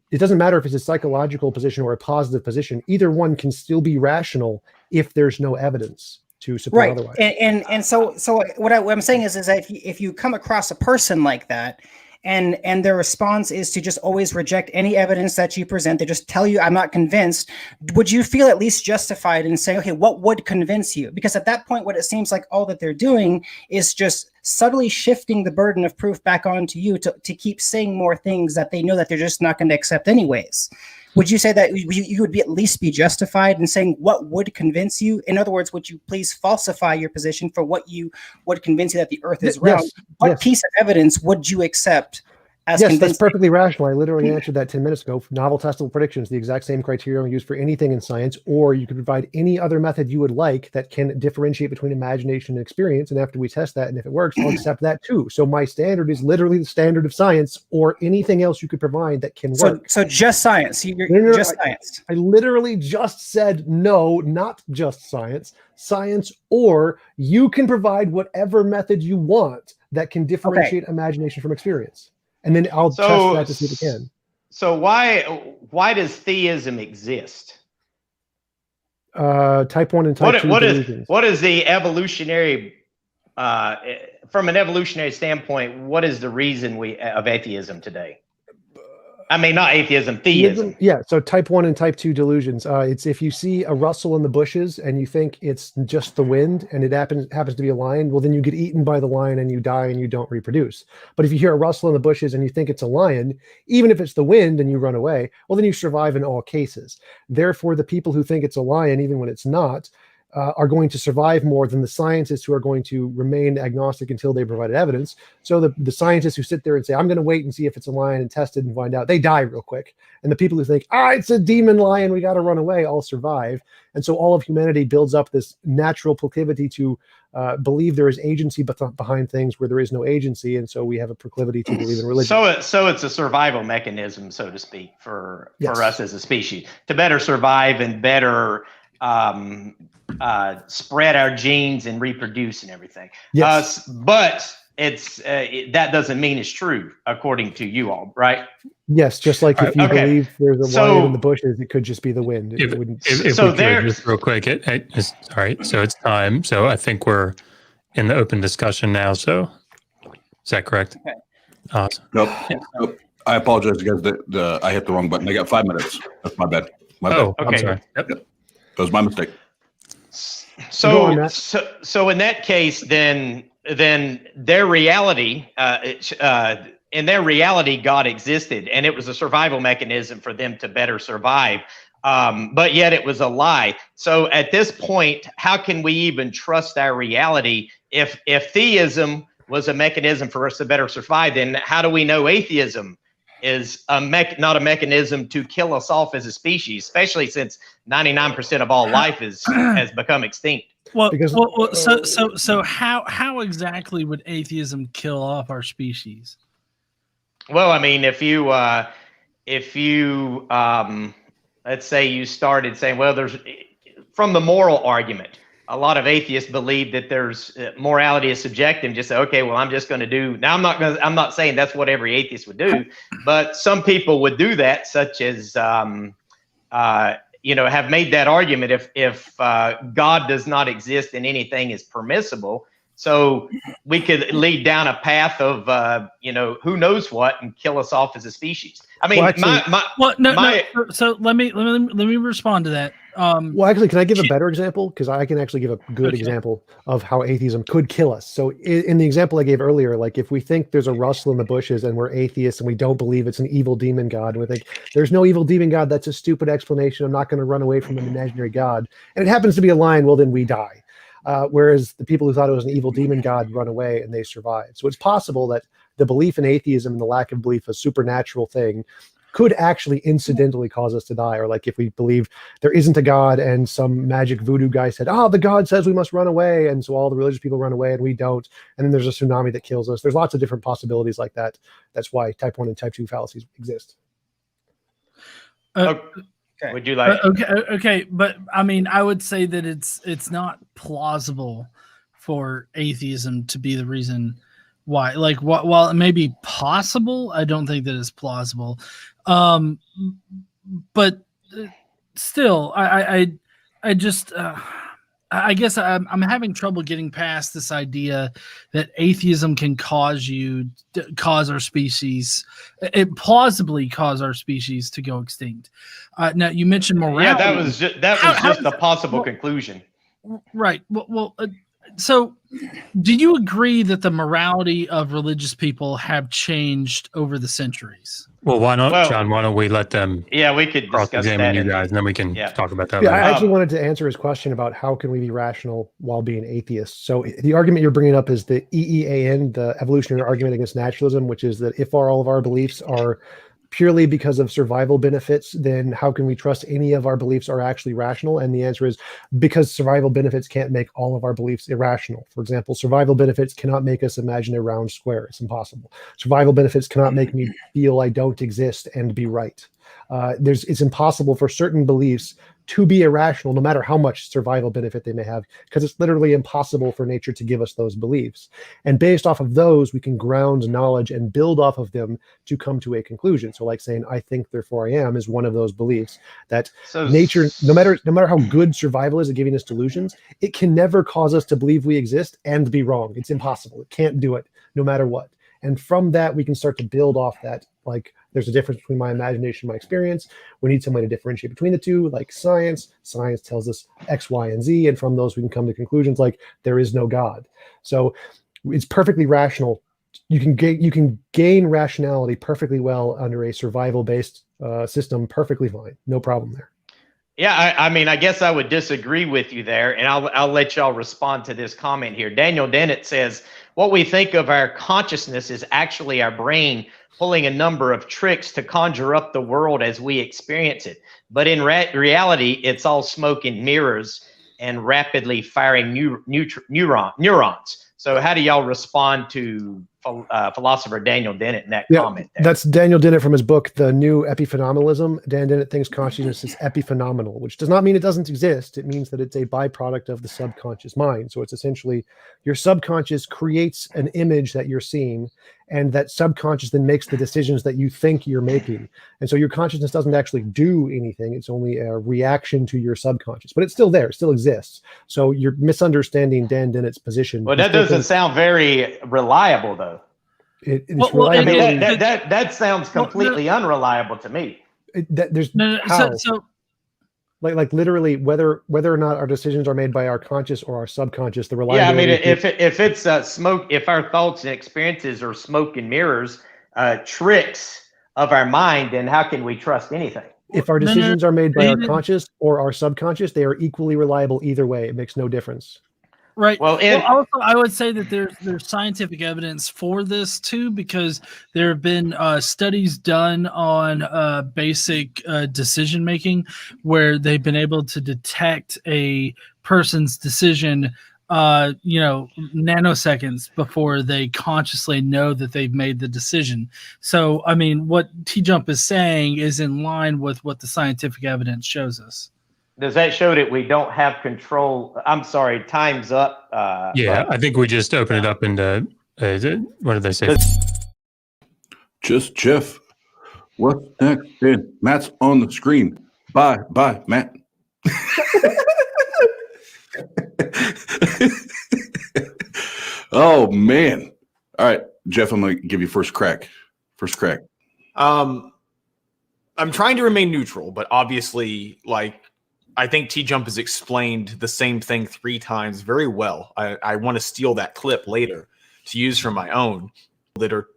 it doesn't matter if it's a psychological position or a positive position. Either one can still be rational if there's no evidence to support otherwise. And so what I'm saying is that if you come across a person like that, and their response is to just always reject any evidence that you present, they just tell you, I'm not convinced, would you feel at least justified in saying, okay, what would convince you? Because at that point, what it seems like all that they're doing is just subtly shifting the burden of proof back onto you to keep saying more things that they know that they're just not going to accept anyways. Would you say that you would at least be justified in saying what would convince you? In other words, would you please falsify your position for what you would convince you that the earth is round? What piece of evidence would you accept as convincing? That's perfectly rational. I literally answered that 10 minutes ago. Novel testable predictions, the exact same criteria used for anything in science, or you could provide any other method you would like that can differentiate between imagination and experience. And after we test that, and if it works, I'll accept that too. So my standard is literally the standard of science, or anything else you could provide that can work. So just science. Science. I literally just said no, not just science. Science, or you can provide whatever method you want that can differentiate imagination from experience. And then I'll test that to see if it can. So why does theism exist? Type 1 and type 2 delusions. What is the evolutionary, from an evolutionary standpoint, what is the reason of atheism today? I mean, not atheism, theism. Yeah, so type 1 and type 2 delusions. It's if you see a rustle in the bushes and you think it's just the wind and it happens to be a lion, well, then you get eaten by the lion and you die and you don't reproduce. But if you hear a rustle in the bushes and you think it's a lion, even if it's the wind and you run away, well, then you survive in all cases. Therefore, the people who think it's a lion, even when it's not, are going to survive more than the scientists who are going to remain agnostic until they provided evidence. So the scientists who sit there and say, I'm going to wait and see if it's a lion and test it and find out, they die real quick. And the people who think, it's a demon lion, we got to run away, all survive. And so all of humanity builds up this natural proclivity to believe there is agency behind things where there is no agency. And so we have a proclivity to believe in religion. So it's a survival mechanism, so to speak, for us as a species to better survive and better spread our genes and reproduce and everything. Yes. But it's that doesn't mean it's true according to you all, right? Yes, just like if you believe there's a lion in the bushes, it could just be the wind. If we could, just real quick, all right. So it's time. So I think we're in the open discussion now. So is that correct? Okay. Awesome. Nope. I apologize, guys. I hit the wrong button. I got 5 minutes. That's my bad. Okay. I'm sorry. Yep. That was my mistake. So in that case, then their reality, in their reality, God existed, and it was a survival mechanism for them to better survive. But yet it was a lie. So at this point, how can we even trust our reality if theism was a mechanism for us to better survive? Then how do we know atheism is not a mechanism to kill us off as a species, especially since 99% of all life has become extinct? So how exactly would atheism kill off our species? Well, I mean, if you let's say you started saying, well, there's from the moral argument, a lot of atheists believe that there's morality is subjective. Just say, okay, well, I'm just going to do. Now, I'm not saying that's what every atheist would do, but some people would do that, such as have made that argument. If God does not exist and anything is permissible, so we could lead down a path of who knows what and kill us off as a species. I mean, So let me respond to that. Well, actually, can I give a better example? Because I can actually give a good example of how atheism could kill us. So in the example I gave earlier, like if we think there's a rustle in the bushes and we're atheists and we don't believe it's an evil demon god, and we think there's no evil demon god, that's a stupid explanation, I'm not going to run away from an imaginary god, and it happens to be a lion, well, then we die. Whereas the people who thought it was an evil demon god run away and they survive. So it's possible that the belief in atheism and the lack of belief, a supernatural thing, could actually incidentally cause us to die. Or like if we believe there isn't a God and some magic voodoo guy said, the God says we must run away. And so all the religious people run away and we don't. And then there's a tsunami that kills us. There's lots of different possibilities like that. That's why type 1 and type 2 fallacies exist. Okay. Would you like? Okay. But I mean, I would say that it's not plausible for atheism to be the reason why. Like, while it may be possible, I don't think that it's plausible. But still, I guess I'm having trouble getting past this idea that atheism can cause our species. It plausibly cause our species to go extinct. Now you mentioned morality. Yeah, that was just a possible conclusion. Right. So do you agree that the morality of religious people have changed over the centuries? Well, John, why don't we let them we could cross-examine you guys, and then we can talk about that later. I actually wanted to answer his question about how can we be rational while being atheists. So the argument you're bringing up is the EEAN, the evolutionary argument against naturalism, which is that if all of our beliefs are purely because of survival benefits, then how can we trust any of our beliefs are actually rational? And the answer is because survival benefits can't make all of our beliefs irrational. For example, survival benefits cannot make us imagine a round square. It's impossible. Survival benefits cannot make me feel I don't exist and be right. It's impossible for certain beliefs to be irrational, no matter how much survival benefit they may have, because it's literally impossible for nature to give us those beliefs. And based off of those, we can ground knowledge and build off of them to come to a conclusion. So like saying, I think, therefore I am, is one of those beliefs that nature, no matter how good survival is at giving us delusions, it can never cause us to believe we exist and be wrong. It's impossible. It can't do it no matter what. And from that, we can start to build off that, like There's a difference between my imagination and my experience. We need some way to differentiate between the two, like science. Science tells us X, Y, and Z, and from those we can come to conclusions like there is no God. So it's perfectly rational. You can gain rationality perfectly well under a survival-based system, perfectly fine, no problem there. Yeah, I mean, I guess I would disagree with you there, and I'll let y'all respond to this comment here. Daniel Dennett says, what we think of our consciousness is actually our brain pulling a number of tricks to conjure up the world as we experience it. But in reality, it's all smoke and mirrors and rapidly firing neurons. So how do y'all respond to philosopher Daniel Dennett in that comment there? That's Daniel Dennett from his book, The New Epiphenomenalism. Dan Dennett thinks consciousness is epiphenomenal, which does not mean it doesn't exist. It means that it's a byproduct of the subconscious mind. So it's essentially your subconscious creates an image that you're seeing, and that subconscious then makes the decisions that you think you're making. And so your consciousness doesn't actually do anything. It's only a reaction to your subconscious, but it's still there. It still exists. So you're misunderstanding Dan Dennett's position. Well, that doesn't sound very reliable, though. That sounds completely unreliable to me. Like literally, whether or not our decisions are made by our conscious or our subconscious, the reliability. Yeah, I mean, if it's smoke, if our thoughts and experiences are smoke and mirrors, tricks of our mind, then how can we trust anything? If our decisions are made by our conscious or our subconscious, they are equally reliable either way. It makes no difference. Right. Well, also, I would say that there's scientific evidence for this too, because there have been studies done on basic decision making where they've been able to detect a person's decision, nanoseconds before they consciously know that they've made the decision. So, I mean, what TJump is saying is in line with what the scientific evidence shows us. Does that show that we don't have control? I'm sorry, time's up. I think we just open it up into, what did they say? Just Jeff. What's next? Ben, Matt's on the screen. Bye, Matt. Oh, man. All right, Jeff, I'm going to give you first crack. I'm trying to remain neutral, but obviously, I think TJump has explained the same thing 3 times very well. I want to steal that clip later to use for my own, that are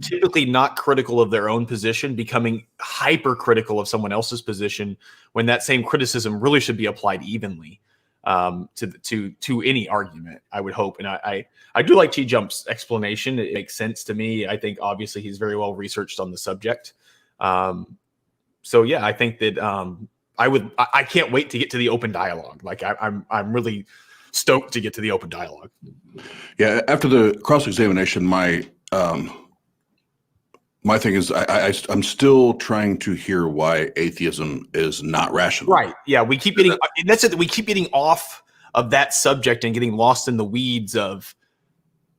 typically not critical of their own position, becoming hypercritical of someone else's position when that same criticism really should be applied evenly to any argument, I would hope. And I do like TJump's explanation. It makes sense to me. I think obviously he's very well researched on the subject. So yeah, I think that I can't wait to get to the open dialogue. I'm really stoked to get to the open dialogue. Yeah, after the cross-examination, my thing is I'm still trying to hear why atheism is not rational. Right. Yeah, we keep getting that's it. We keep getting off of that subject and getting lost in the weeds of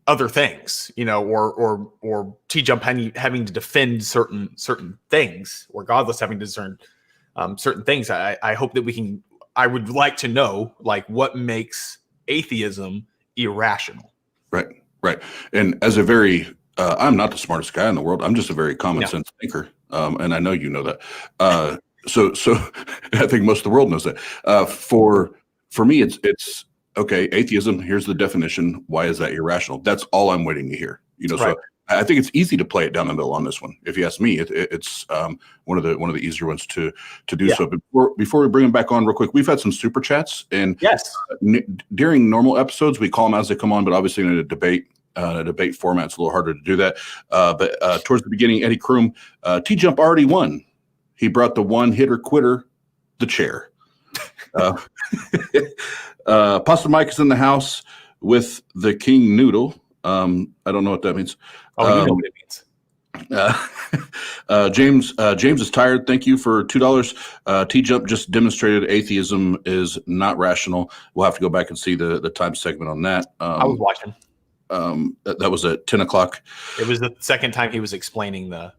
other things, or TJump having to defend certain things, or Godless having to discern certain things. I hope that I would like to know, what makes atheism irrational. Right. And as a very, I'm not the smartest guy in the world. I'm just a very common sense thinker. And I know you know that. So I think most of the world knows that. For me, it's okay. Atheism. Here's the definition. Why is that irrational? That's all I'm waiting to hear. Right. So I think it's easy to play it down the middle on this one. If you ask me, it's one of the easier ones to do. Yeah. So before we bring them back on real quick, we've had some super chats, and yes, during normal episodes we call them as they come on, but obviously in a debate format, it's a little harder to do that. But towards the beginning, Eddie Kroom, TJump already won. He brought the one hitter quitter, the chair. Pastor Mike is in the house with the King Noodle. I don't know what that means. Oh, you know what it means. James is tired. Thank you for $2. TJump just demonstrated atheism is not rational. We'll have to go back and see the time segment on that. I was watching. That was at 10 o'clock. It was the second time he was explaining the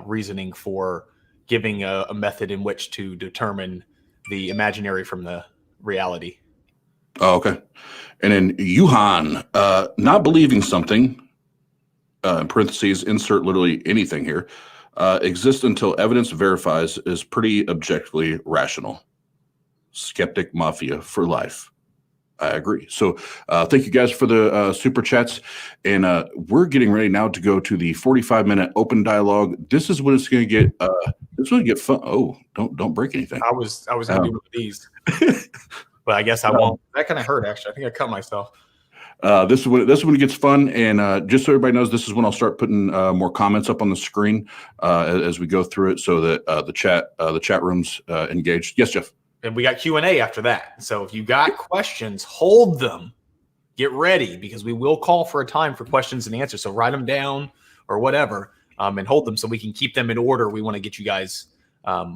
reasoning for giving a method in which to determine the imaginary from the reality. Oh, okay. And then Yuhan, not believing something, in parentheses, insert literally anything here, Exists until evidence verifies is pretty objectively rational. Skeptic mafia for life. I agree. So thank you guys for the super chats. And we're getting ready now to go to the 45-minute open dialogue. This is when it's going to get fun. Oh, don't break anything. I was going to do one of these, but I guess I won't. That kind of hurt, actually. I think I cut myself. This is when it gets fun, and just so everybody knows, this is when I'll start putting more comments up on the screen as we go through it, so that the chat room's engaged. Yes, Jeff. And we got Q&A after that. So if you got questions, hold them. Get ready, because we will call for a time for questions and answers. So write them down or whatever, and hold them so we can keep them in order. We want to get you guys.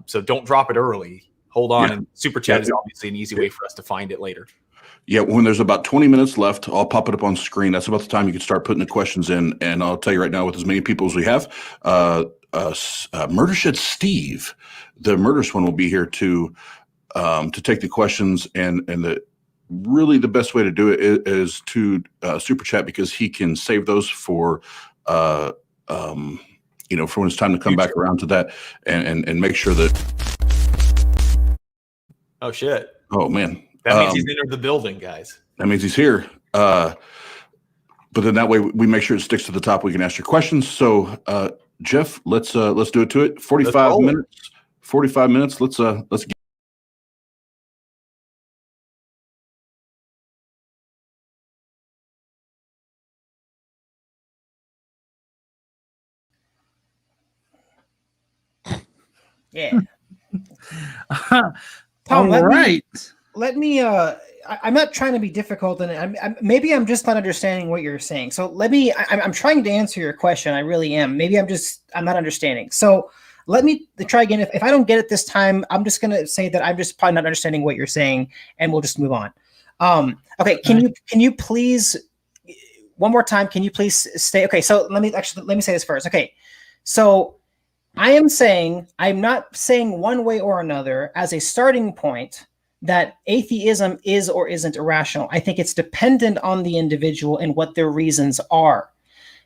So don't drop it early. Hold on. Yeah. And super chat is obviously an easy way for us to find it later. Yeah, when there's about 20 minutes left, I'll pop it up on screen. That's about the time you can start putting the questions in. And I'll tell you right now, with as many people as we have, Murder Shed Steve, the murderous one, will be here to take the questions, and the best way to do it is to super chat, because he can save those for for when it's time to come back around to that, and make sure that. Oh shit! Oh man, that means he's entered the building, guys. That means he's here. But then that way we make sure it sticks to the top. We can ask your questions. So Jeff, let's do it to it. 45 minutes. 45 minutes. Let's get. Yeah. Tom, let me I'm not trying to be difficult, and maybe I'm just not understanding what you're saying. So I'm trying to answer your question. I really am. Maybe I'm not understanding. So let me try again. If I don't get it this time, I'm just going to say that I'm just probably not understanding what you're saying, and we'll just move on. Okay. Can you please, one more time, can you please stay? Okay. So let me say this first. Okay. So I'm not saying one way or another as a starting point that atheism is or isn't irrational. I think it's dependent on the individual and what their reasons are.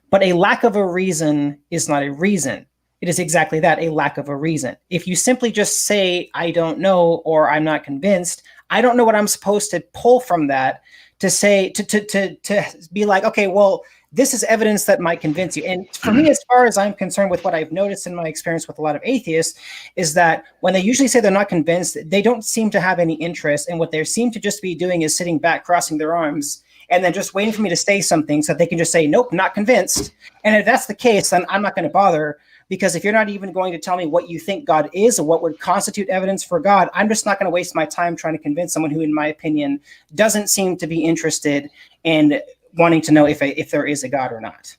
But a lack of a reason is not a reason. It is exactly that, a lack of a reason. If you simply just say, I don't know, or I'm not convinced, I don't know what I'm supposed to pull from that to say, to be like, okay, well, this is evidence that might convince you. And for me, as far as I'm concerned, with what I've noticed in my experience with a lot of atheists, is that when they usually say they're not convinced, they don't seem to have any interest. And what they seem to just be doing is sitting back, crossing their arms, and then just waiting for me to say something so they can just say, nope, not convinced. And if that's the case, then I'm not going to bother, because if you're not even going to tell me what you think God is or what would constitute evidence for God, I'm just not going to waste my time trying to convince someone who, in my opinion, doesn't seem to be interested in wanting to know if there is a God or not.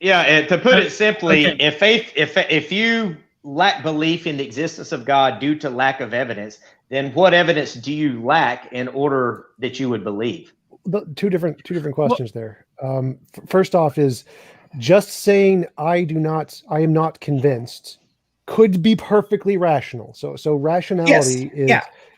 Yeah, and to put it simply, okay. if you lack belief in the existence of God due to lack of evidence, then what evidence do you lack in order that you would believe? Two different questions there. First off, is just saying I am not convinced could be perfectly rational. So rationality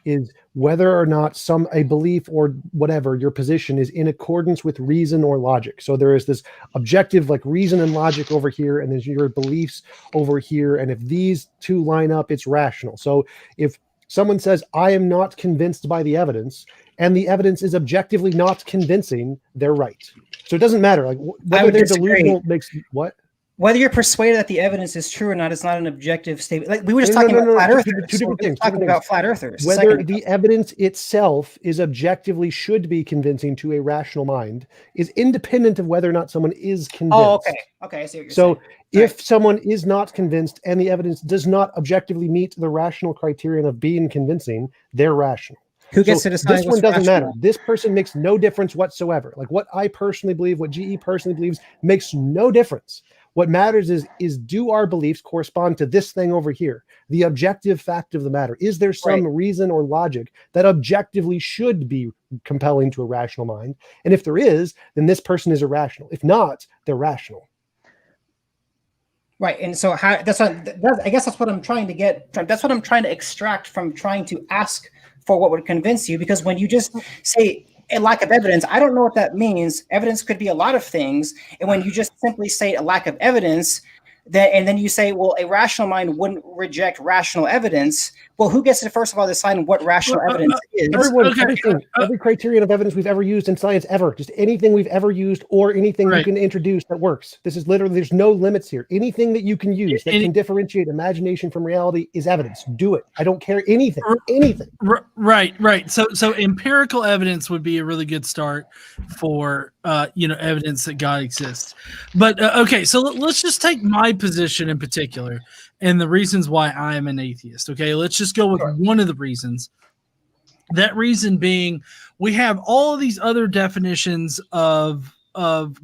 is whether or not a belief or whatever your position is in accordance with reason or logic. So there is this objective, like reason and logic over here, and there's your beliefs over here. And if these two line up, it's rational. So if someone says, I am not convinced by the evidence, and the evidence is objectively not convincing, they're right. So it doesn't matter. Like whether they're delusional makes what? Whether you're persuaded that the evidence is true or not is not an objective statement. Like we were just talking about flat earthers. Two different things. Talking about flat earthers. Whether the evidence itself is objectively should be convincing to a rational mind is independent of whether or not someone is convinced. Oh, okay. Okay, I see what you're saying. So if someone is not convinced and the evidence does not objectively meet the rational criterion of being convincing, they're rational. Who gets to decide? This one doesn't matter. This person makes no difference whatsoever. Like what I personally believe, what GE personally believes, makes no difference. What matters is do our beliefs correspond to this thing over here? The objective fact of the matter. Is there some reason or logic that objectively should be compelling to a rational mind? And if there is, then this person is irrational. If not, they're rational. Right. And so I guess that's what I'm trying to get. That's what I'm trying to extract from trying to ask for what would convince you. Because when you just say a lack of evidence, I don't know what that means. Evidence could be a lot of things. And when you just simply say a lack of evidence, And then you say, well, a rational mind wouldn't reject rational evidence. Well, who gets to first of all decide what rational evidence is? Every criterion of evidence we've ever used in science ever, just anything we've ever used or anything you can introduce that works. This is literally, there's no limits here. Anything that you can use that can differentiate imagination from reality is evidence. Do it. I don't care anything. Right. So empirical evidence would be a really good start for evidence that God exists. But okay, so let's just take my position in particular and the reasons why I am an atheist. Okay, let's just go with one of the reasons. That reason being, we have all of these other definitions of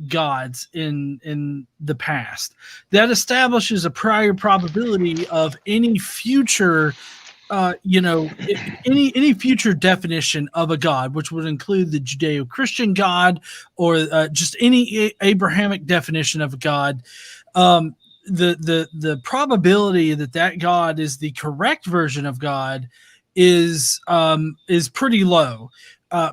gods in the past that establishes a prior probability of any future any future definition of a god, which would include the Judeo-Christian God or just any Abrahamic definition of a god. The probability that God is the correct version of God is pretty low.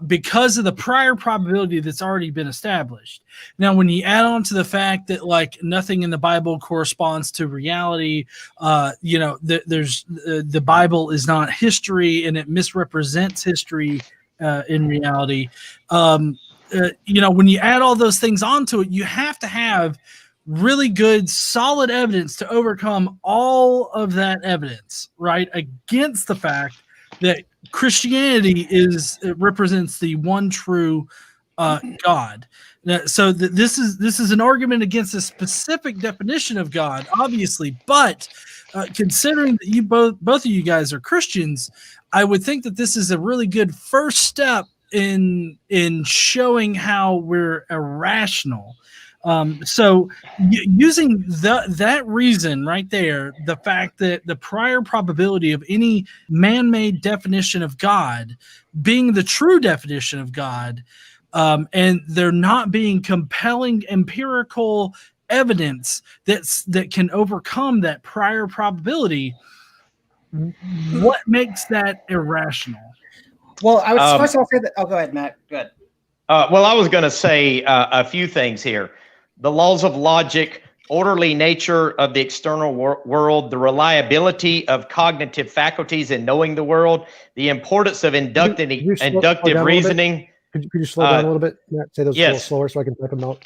Because of the prior probability that's already been established. Now, when you add on to the fact that like nothing in the Bible corresponds to reality, the Bible is not history and it misrepresents history in reality. When you add all those things onto it, you have to have really good, solid evidence to overcome all of that evidence, right, against the fact that Christianity represents the one true God. So this is an argument against a specific definition of God, obviously. But considering that you both of you guys are Christians, I would think that this is a really good first step in showing how we're irrational. So using that reason right there, the fact that the prior probability of any man-made definition of God being the true definition of God, and there not being compelling empirical evidence that can overcome that prior probability, what makes that irrational? Well, I would first of all say that. Oh, go ahead, Matt. Go ahead. Well, I was going to say a few things here. The laws of logic, orderly nature of the external world, the reliability of cognitive faculties in knowing the world, the importance of inductive reasoning. Could you slow down a little bit, Matt? Say those a little slower so I can type them out.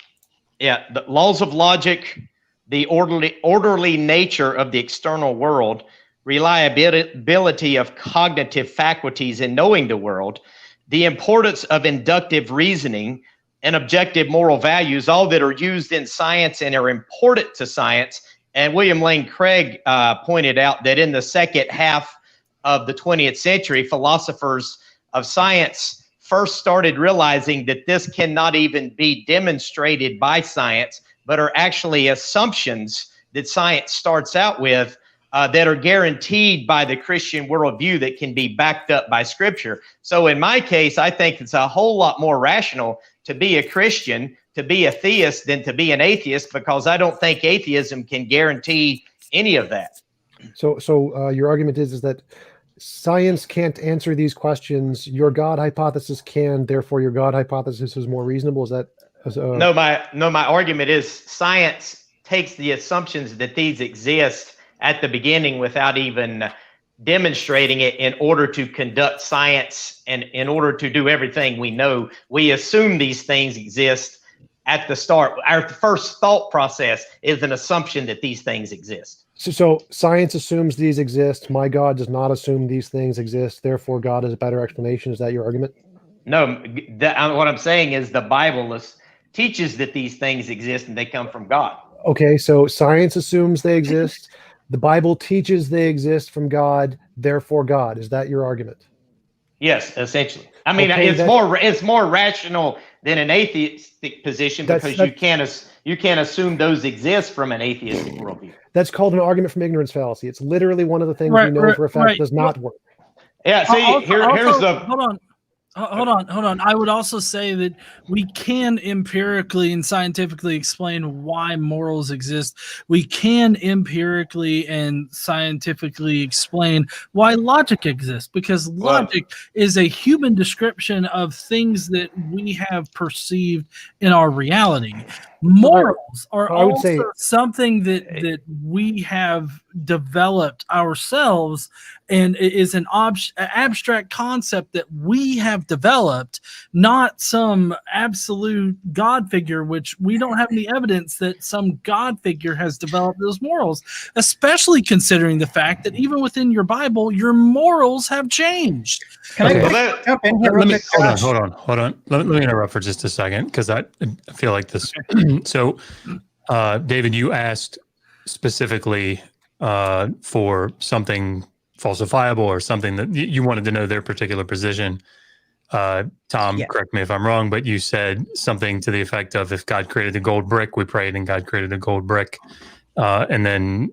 Yeah, the laws of logic, the orderly nature of the external world, reliability of cognitive faculties in knowing the world, the importance of inductive reasoning, and objective moral values, all that are used in science and are important to science. And William Lane Craig pointed out that in the second half of the 20th century, philosophers of science first started realizing that this cannot even be demonstrated by science, but are actually assumptions that science starts out with that are guaranteed by the Christian worldview that can be backed up by Scripture. So in my case, I think it's a whole lot more rational to be a Christian, to be a theist, than to be an atheist, because I don't think atheism can guarantee any of that. So your argument is that science can't answer these questions. Your God hypothesis can, therefore your God hypothesis is more reasonable. Is that? No, my argument is science takes the assumptions that these exist at the beginning without even demonstrating it in order to conduct science and in order to do everything we know. We assume these things exist at the start. Our first thought process is an assumption that these things exist. So science assumes these exist. My God does not assume these things exist. Therefore, God is a better explanation. Is that your argument? No, what I'm saying is the Bible teaches that these things exist and they come from God. Okay, so science assumes they exist. The Bible teaches they exist from God, therefore God. Is that your argument? Yes, essentially. I mean, it's more rational than an atheistic position, because you can't assume those exist from an atheistic worldview. That's called an argument from ignorance fallacy. It's literally one of the things we know for a fact does not work. Yeah. See, here's the. Hold on. Hold on. I would also say that we can empirically and scientifically explain why morals exist. We can empirically and scientifically explain why logic exists, because logic is a human description of things that we have perceived in our reality. Morals are I would say also something that we have developed ourselves, and it is an abstract concept that we have developed, not some absolute God figure, which we don't have any evidence that some God figure has developed those morals, especially considering the fact that even within your Bible, your morals have changed. Can I jump in here real quick? Hold on. Let me interrupt for just a second, because I feel like this. So, David, you asked specifically for something falsifiable or something that you wanted to know their particular position. Tom, correct me if I'm wrong, but you said something to the effect of, if God created a gold brick, we prayed and God created a gold brick. And then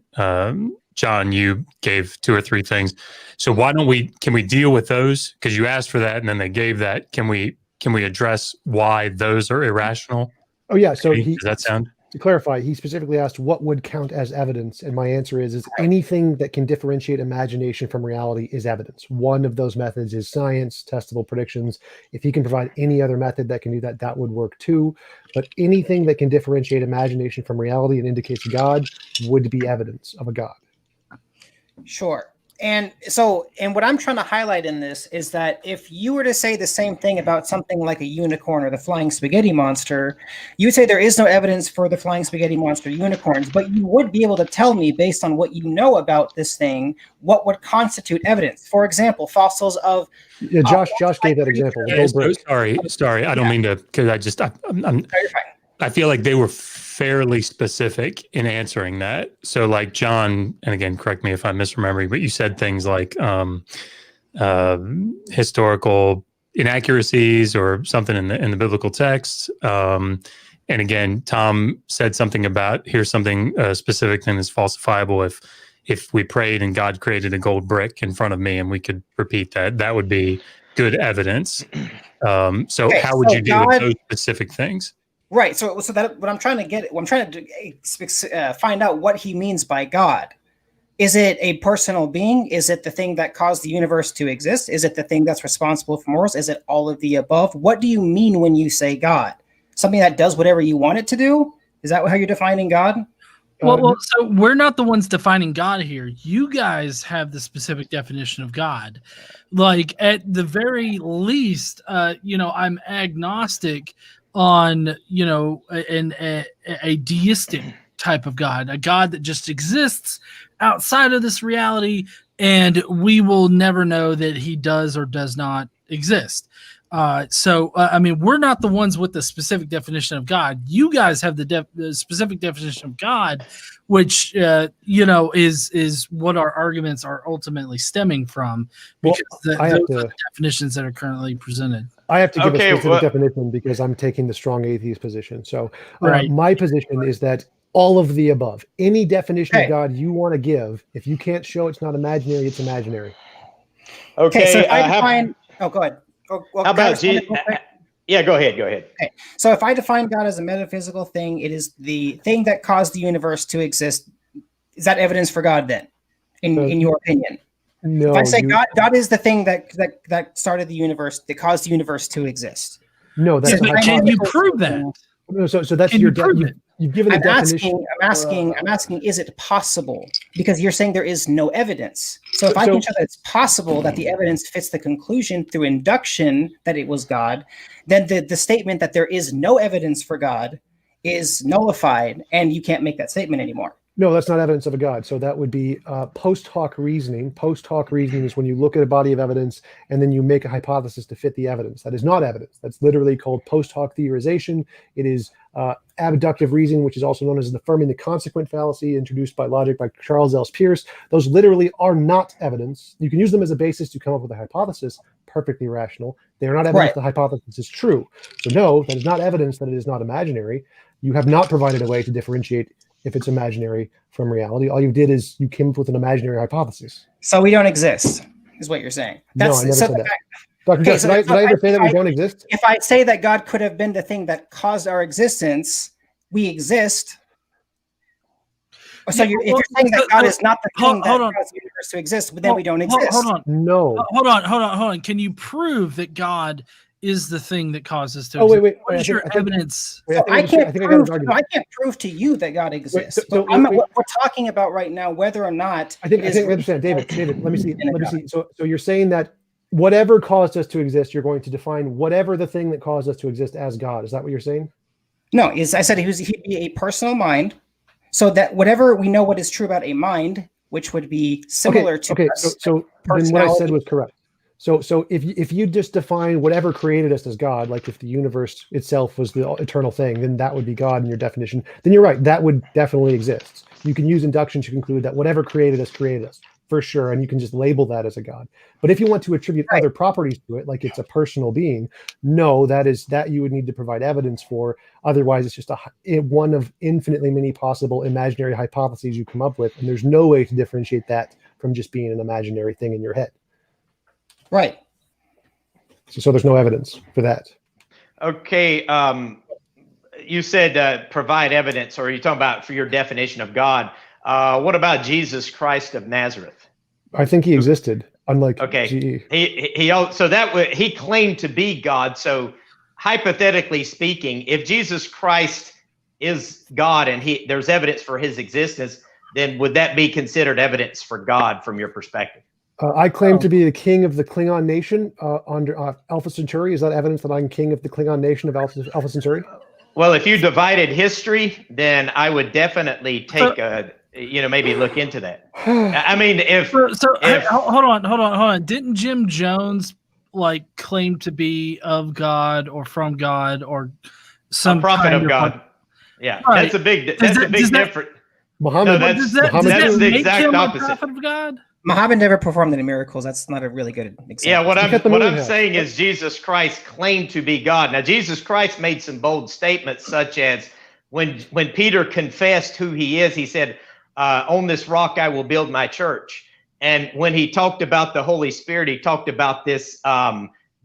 John, you gave 2 or 3 things. So can we deal with those? Because you asked for that and then they gave that. Can we address why those are irrational? Oh yeah. So does that sound? To clarify, he specifically asked what would count as evidence, and my answer is anything that can differentiate imagination from reality is evidence. One of those methods is science, testable predictions. If he can provide any other method that can do that, that would work too. But anything that can differentiate imagination from reality and indicates God would be evidence of a God. Sure. And what I'm trying to highlight in this is that if you were to say the same thing about something like a unicorn or the flying spaghetti monster, you would say there is no evidence for the flying spaghetti monster unicorns, but you would be able to tell me, based on what you know about this thing, what would constitute evidence. For example, fossils of... Yeah, Josh gave that example. Sorry. I don't mean to, because I feel like they were fairly specific in answering that. So like John, and again, correct me if I'm misremembering, but you said things like historical inaccuracies or something in the biblical text. And again, Tom said something about, here's something specific thing that's falsifiable. If we prayed and God created a gold brick in front of me and we could repeat that, that would be good evidence. How would you deal with those specific things? Right. So that what I'm trying to get, I'm trying to find out what he means by God. Is it a personal being? Is it the thing that caused the universe to exist? Is it the thing that's responsible for morals? Is it all of the above? What do you mean when you say God? Something that does whatever you want it to do? Is that how you're defining God? Well, so we're not the ones defining God here. You guys have the specific definition of God. Like, at the very least, I'm agnostic on, a deistic type of God, a God that just exists outside of this reality, and we will never know that he does or does not exist. We're not the ones with the specific definition of God. You guys have the specific definition of God, which is what our arguments are ultimately stemming from, because those are the definitions that are currently presented. I have to give a specific definition because I'm taking the strong atheist position. So my position is that all of the above, any definition of God you want to give, if you can't show it's not imaginary, it's imaginary. Okay, so if I define... Oh, go ahead. How about Jesus? Yeah, go ahead. Okay. So if I define God as a metaphysical thing, it is the thing that caused the universe to exist. Is that evidence for God then, in your opinion? No. If I say God is the thing that started the universe, that caused the universe to exist. No, that's can you prove that? No, so that's your definition. You've given a definition. I'm asking, is it possible? Because you're saying there is no evidence. So if I can show that it's possible that the evidence fits the conclusion through induction that it was God, then the statement that there is no evidence for God is nullified, and you can't make that statement anymore. No, that's not evidence of a God. So that would be post hoc reasoning. Post hoc reasoning is when you look at a body of evidence and then you make a hypothesis to fit the evidence. That is not evidence. That's literally called post hoc theorization. It is abductive reasoning, which is also known as affirming the consequent fallacy, introduced by logic by Charles L. Pierce. Those literally are not evidence. You can use them as a basis to come up with a hypothesis, perfectly rational. They are not evidence the hypothesis is true. So no, that is not evidence that it is not imaginary. You have not provided a way to differentiate if it's imaginary from reality. All you did is you came up with an imaginary hypothesis. So we don't exist, is what you're saying. No, I never said that. Dr. Okay, Jeff, so did I ever say that we don't exist? if I say that God could have been the thing that caused our existence, we exist. So Yeah, if you're saying that God is not the thing that hold on. caused the universe to exist, then we don't exist. Hold on. No. Hold on. Can you prove that God is the thing that causes to Oh, exist? wait. What is your evidence? Wait, So I think I got an argument. can't prove to you that God exists. so But wait. what we're talking about right now, whether or not I think I understand, David. Let me see. So you're saying that whatever caused us to exist, you're going to define whatever the thing that caused us to exist as God. Is that what you're saying? No, I said he'd be a personal mind, so that whatever we know what is true about a mind, which would be similar to us, so then what I said was correct. So if you just define whatever created us as God, like if the universe itself was the eternal thing, then that would be God in your definition. Then you're right, that would definitely exist. You can use induction to conclude that whatever created us for sure, and you can just label that as a God. But if you want to attribute other properties to it, like it's a personal being, no, that you would need to provide evidence for. Otherwise, it's just one of infinitely many possible imaginary hypotheses you come up with, and there's no way to differentiate that from just being an imaginary thing in your head. Right. So there's no evidence for that. Okay. You said provide evidence, or are you talking about for your definition of God? What about Jesus Christ of Nazareth? I think he existed, unlike GE. He he claimed to be God. So hypothetically speaking, if Jesus Christ is God and there's evidence for his existence, then would that be considered evidence for God from your perspective? I claim to be the king of the Klingon nation under Alpha Centauri. Is that evidence that I'm king of the Klingon nation of Alpha Centauri? Well, if you divided history, then I would definitely take maybe look into that. I mean, hold on. Didn't Jim Jones claim to be of God or from God or some prophet of God? Yeah, right. That's a big difference. Muhammad, that's the exact opposite. Prophet of God? Muhammad never performed any miracles. That's not a really good example. Yeah, what I'm saying is Jesus Christ claimed to be God. Now, Jesus Christ made some bold statements, such as when Peter confessed who he is, he said, on this rock I will build my church. And when he talked about the Holy Spirit, he talked about this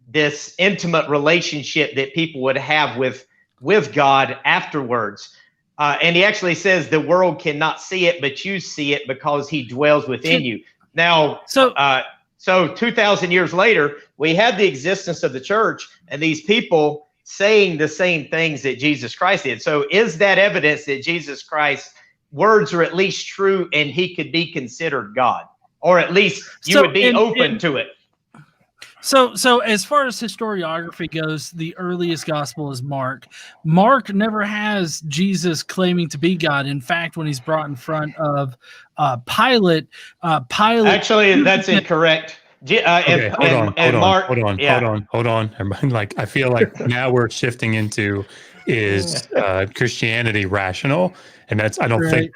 this intimate relationship that people would have with God afterwards. And he actually says the world cannot see it, but you see it because he dwells within you. Now, so 2,000 years later, we have the existence of the church and these people saying the same things that Jesus Christ did. So is that evidence that Jesus Christ's words are at least true and he could be considered God? Or at least you would be open to it? So as far as historiography goes, the earliest gospel is Mark. Mark never has Jesus claiming to be God. In fact, when he's brought in front of Pilate. Actually, that's incorrect. Hold on. Everybody, I feel like now we're shifting into is Christianity rational, and I don't think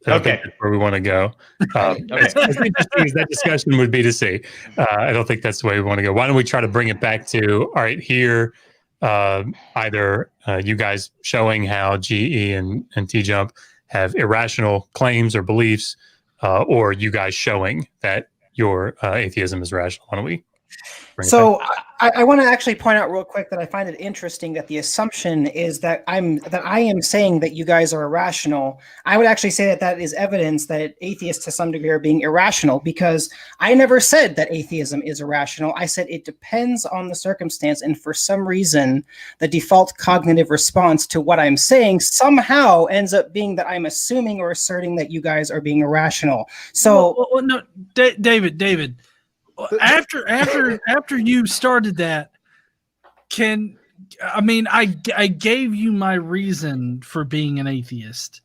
that's where we want to go. As interesting as that discussion would be to see, I don't think that's the way we want to go. Why don't we try to bring it back to all right here? Either you guys showing how GE and TJump have irrational claims or beliefs, or you guys showing that your atheism is rational. Why don't we? So I want to actually point out real quick that I find it interesting that the assumption is that I am saying that you guys are irrational. I would actually say that is evidence that atheists to some degree are being irrational, because I never said that atheism is irrational. I said it depends on the circumstance, and for some reason, the default cognitive response to what I'm saying somehow ends up being that I'm assuming or asserting that you guys are being irrational. So no, David. After you started that, I gave you my reason for being an atheist.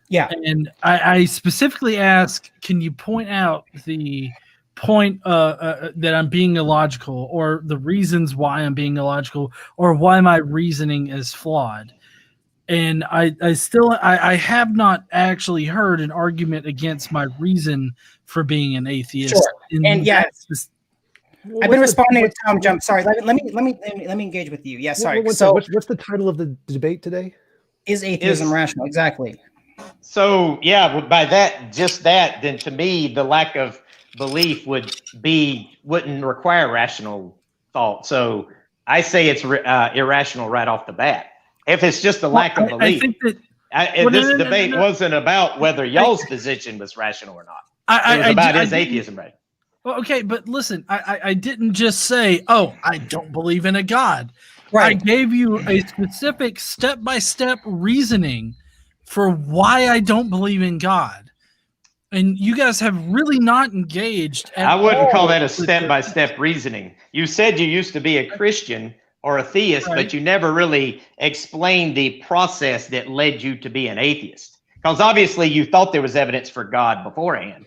Yeah. And I specifically asked, can you point out the point that I'm being illogical, or the reasons why I'm being illogical, or why my reasoning is flawed? And I have not actually heard an argument against my reason for being an atheist. Sure. And I've been responding to TJump. Sorry, let me engage with you. Yeah, sorry. What's the title of the debate today? Is atheism rational? Exactly. So yeah, by then to me, the lack of belief wouldn't require rational thought. So I say it's irrational right off the bat. If it's just a lack of belief. I think that this debate wasn't about whether y'all's position was rational or not. It was about his atheism, right? Well, okay, but listen, I didn't just say, oh, I don't believe in a God. Right. I gave you a specific step-by-step reasoning for why I don't believe in God. And you guys have really not engaged. I wouldn't call that a step-by-step reasoning. You said you used to be a Christian or a theist, right, but you never really explained the process that led you to be an atheist. Because obviously you thought there was evidence for God beforehand.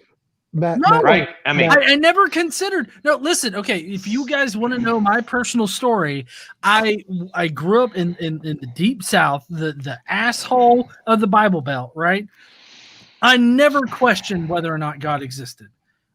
Matt, right? I mean, I never considered. No, listen. Okay, if you guys want to know my personal story, I grew up in the deep South, the asshole of the Bible Belt. Right? I never questioned whether or not God existed.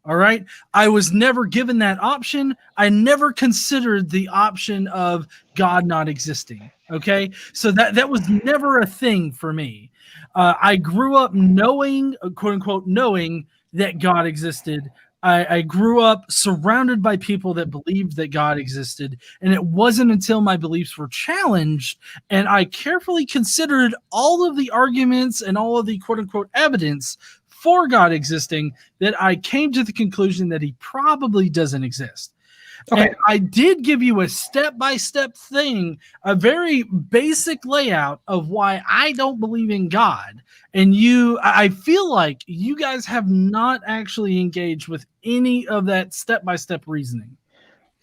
All right. I was never given that option. I never considered the option of God not existing. Okay. So that was never a thing for me. I grew up knowing, quote unquote, knowing that God existed. I grew up surrounded by people that believed that God existed. And it wasn't until my beliefs were challenged and I carefully considered all of the arguments and all of the quote unquote evidence for God existing that I came to the conclusion that he probably doesn't exist. Okay. And I did give you a step-by-step thing, a very basic layout of why I don't believe in God. And I feel like you guys have not actually engaged with any of that step-by-step reasoning.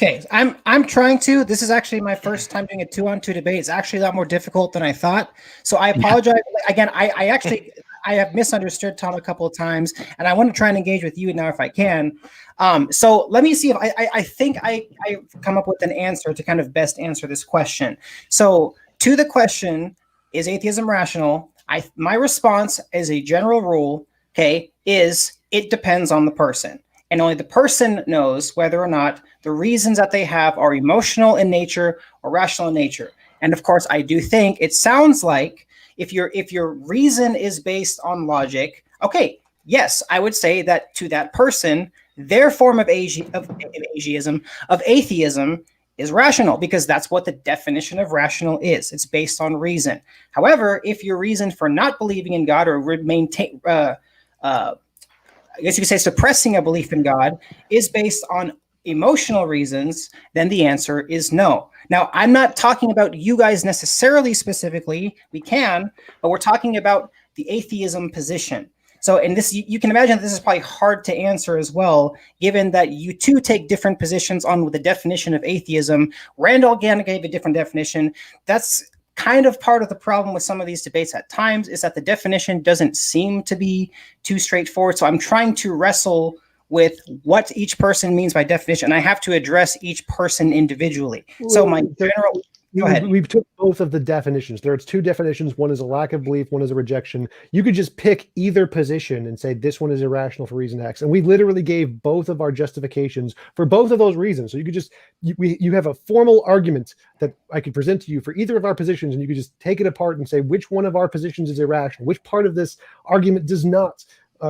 Okay, I'm trying to. This is actually my first time doing a 2-on-2 debate. It's actually a lot more difficult than I thought. So I apologize. Again, I have misunderstood Tom a couple of times, and I want to try and engage with you now if I can. So let me see if I think I come up with an answer to kind of best answer this question. So to the question, is atheism rational? My response as a general rule, okay, is it depends on the person. And only the person knows whether or not the reasons that they have are emotional in nature or rational in nature. And of course, I do think it sounds like if your reason is based on logic, okay, yes, I would say that to that person, their form of atheism is rational because that's what the definition of rational is. It's based on reason. However, if your reason for not believing in God or maintain, I guess you could say suppressing a belief in God is based on emotional reasons, then the answer is no. Now, I'm not talking about you guys necessarily specifically. We can, but we're talking about the atheism position. So, and this, you can imagine that this is probably hard to answer as well, given that you two take different positions on the definition of atheism. Randall Gannon gave a different definition. That's kind of part of the problem with some of these debates at times, is that the definition doesn't seem to be too straightforward. So I'm trying to wrestle with what each person means by definition. And I have to address each person individually. So my general... Go ahead. We've took both of the definitions. There's two definitions. One is a lack of belief. One is a rejection. You could just pick either position and say this one is irrational for reason X. And we literally gave both of our justifications for both of those reasons. So you could just, you have a formal argument that I could present to you for either of our positions, and you could just take it apart and say which one of our positions is irrational, which part of this argument does not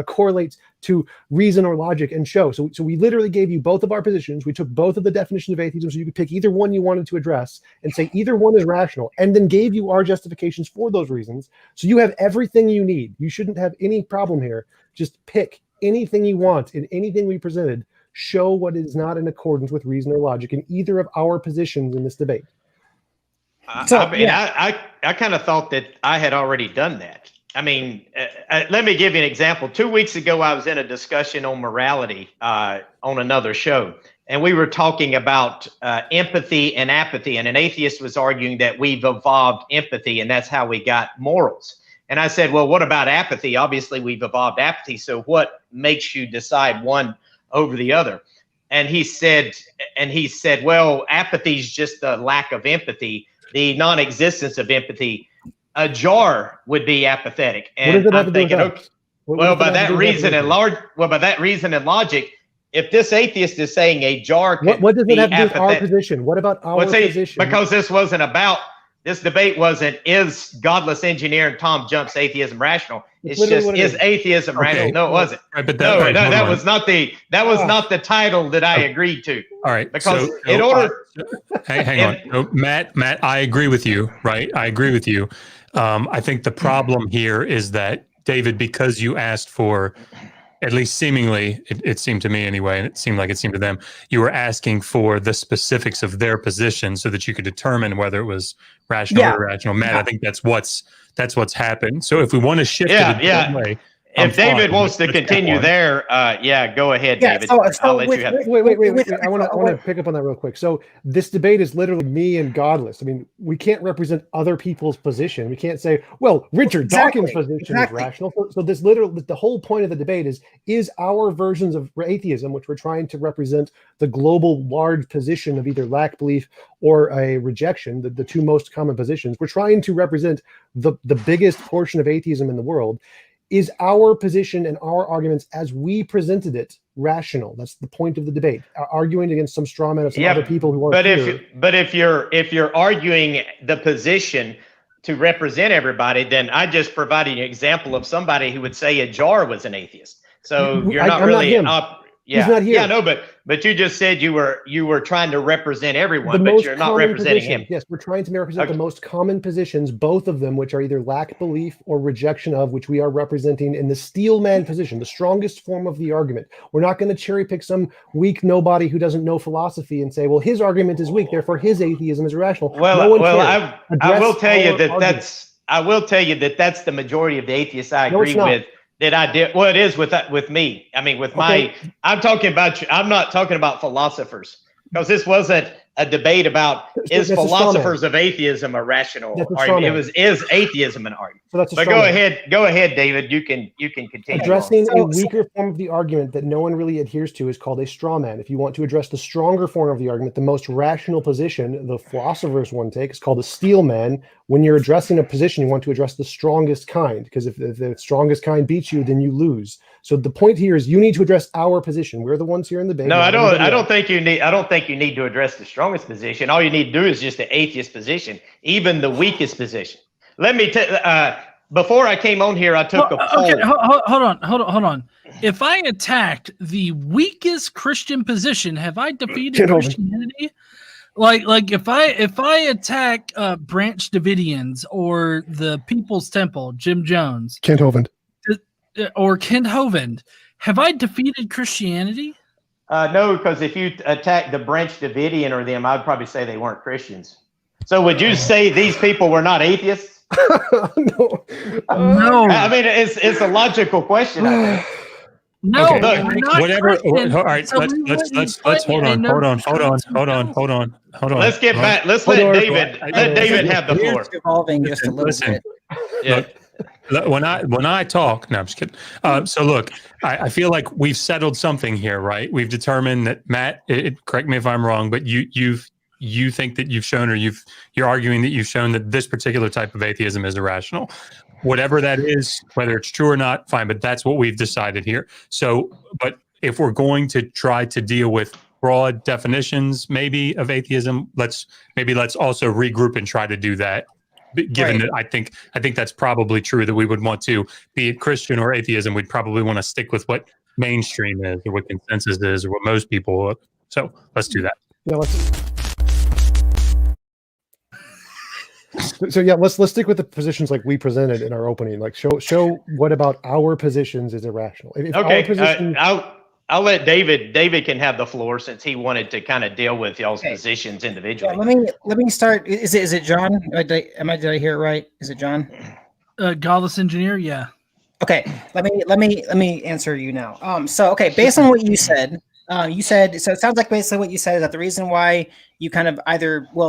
correlate to reason or logic, and show. So we literally gave you both of our positions. We took both of the definitions of atheism, so you could pick either one you wanted to address and say either one is rational, and then gave you our justifications for those reasons. So you have everything you need. You shouldn't have any problem here. Just pick anything you want in anything we presented. Show what is not in accordance with reason or logic in either of our positions in this debate. I kind of thought that I had already done that. I mean, let me give you an example. 2 weeks ago, I was in a discussion on morality on another show, and we were talking about empathy and apathy, and an atheist was arguing that we've evolved empathy, and that's how we got morals. And I said, well, what about apathy? Obviously, we've evolved apathy, so what makes you decide one over the other? And he said, well, apathy is just the lack of empathy, the non-existence of empathy. A jar would be apathetic, and I'm thinking, okay, well, by that reason and logic, if this atheist is saying a jar could what does it have to do with apathetic, our position? What about our position? Because this wasn't about This debate wasn't, is godless engineer and TJump's atheism rational? It's literally just, what it is is. atheism rational? No, it wasn't. Right, but No, right, hold that on. was not the title that I agreed to. All right. Because in order, hang on. So, Matt, I agree with you, right? I agree with you. I think the problem here is that, David, because you asked for, at least seemingly, it seemed to me anyway, and it seemed like it seemed to them, you were asking for the specifics of their position so that you could determine whether it was rational or irrational. Matt, I think that's what's happened. So if we want to shift it a different way, if David wants to continue there, go ahead, David. I'll let you have it. Wait. I want to pick up on that real quick. So this debate is literally me and godless. I mean, we can't represent other people's position. We can't say, well, Richard Dawkins' position is rational. So this literally, the whole point of the debate is our versions of atheism, which we're trying to represent the global large position of either lack belief or a rejection, the two most common positions. We're trying to represent the biggest portion of atheism in the world. Is our position and our arguments as we presented it rational? That's the point of the debate. Arguing against some straw man of some other people who aren't here. But if you're arguing the position to represent everybody, then I just provided an example of somebody who would say a jar was an atheist. So you're not really up. He's not here. Yeah, no, but you just said you were trying to represent everyone, but you're not representing him. Yes, we're trying to represent the most common positions, both of them, which are either lack belief or rejection of, which we are representing in the steel man position, the strongest form of the argument. We're not going to cherry pick some weak nobody who doesn't know philosophy and say, well, his argument is weak, therefore his atheism is irrational. I will tell you that that's the majority of the atheists I agree with. That I did. Well, it is with me. I mean, I'm talking about. I'm not talking about philosophers, because this wasn't a debate about is philosophers of atheism a rational argument. It was, is atheism an argument? So but go ahead, David. You can continue. Addressing a weaker form of the argument that no one really adheres to is called a straw man. If you want to address the stronger form of the argument, the most rational position, the philosophers one take, is called a steel man. When you're addressing a position, you want to address the strongest kind, because if the strongest kind beats you, then you lose. So the point here is you need to address our position. We're the ones here in the debate. No, I don't think you need to address the strongest position. All you need to do is just the atheist position, even the weakest position. Let me tell. Before I came on here, I took a poll. Okay, hold on. If I attacked the weakest Christian position, have I defeated Christianity? Like if I attack Branch Davidians or the People's Temple, Jim Jones, Kent Hovind, have I defeated Christianity? No, because if you attack the Branch Davidian or them, I'd probably say they weren't Christians. So would you say these people were not atheists? No. I mean, it's a logical question, I think. No, okay. Whatever. All right, so let's hold on. Let's get back. Let's let David have the floor. Evolving just a little bit. Yeah. When I talk, no, I'm just kidding. So look, I feel like we've settled something here, right? We've determined that Matt. Correct me if I'm wrong, but you think that you've shown, or you're arguing that you've shown that this particular type of atheism is irrational. Whatever that is, whether it's true or not, fine, but that's what we've decided here. So, but if we're going to try to deal with broad definitions, maybe of atheism, let's also regroup and try to do that. Given that I think that's probably true, that we would want to, be it Christian or atheism, we'd probably want to stick with what mainstream is, or what consensus is, or what most people. So let's do that. Yeah, let's stick with the positions like we presented in our opening. Like show what about our positions is irrational. Okay, I'll let David. David can have the floor since he wanted to kind of deal with y'all's positions individually. Yeah, let me start. Is it John? Did I hear it right? Is it John? Godless engineer. Yeah. Okay. Let me answer you now. So based on what you said. You said, so it sounds like basically what you said is that the reason why you kind of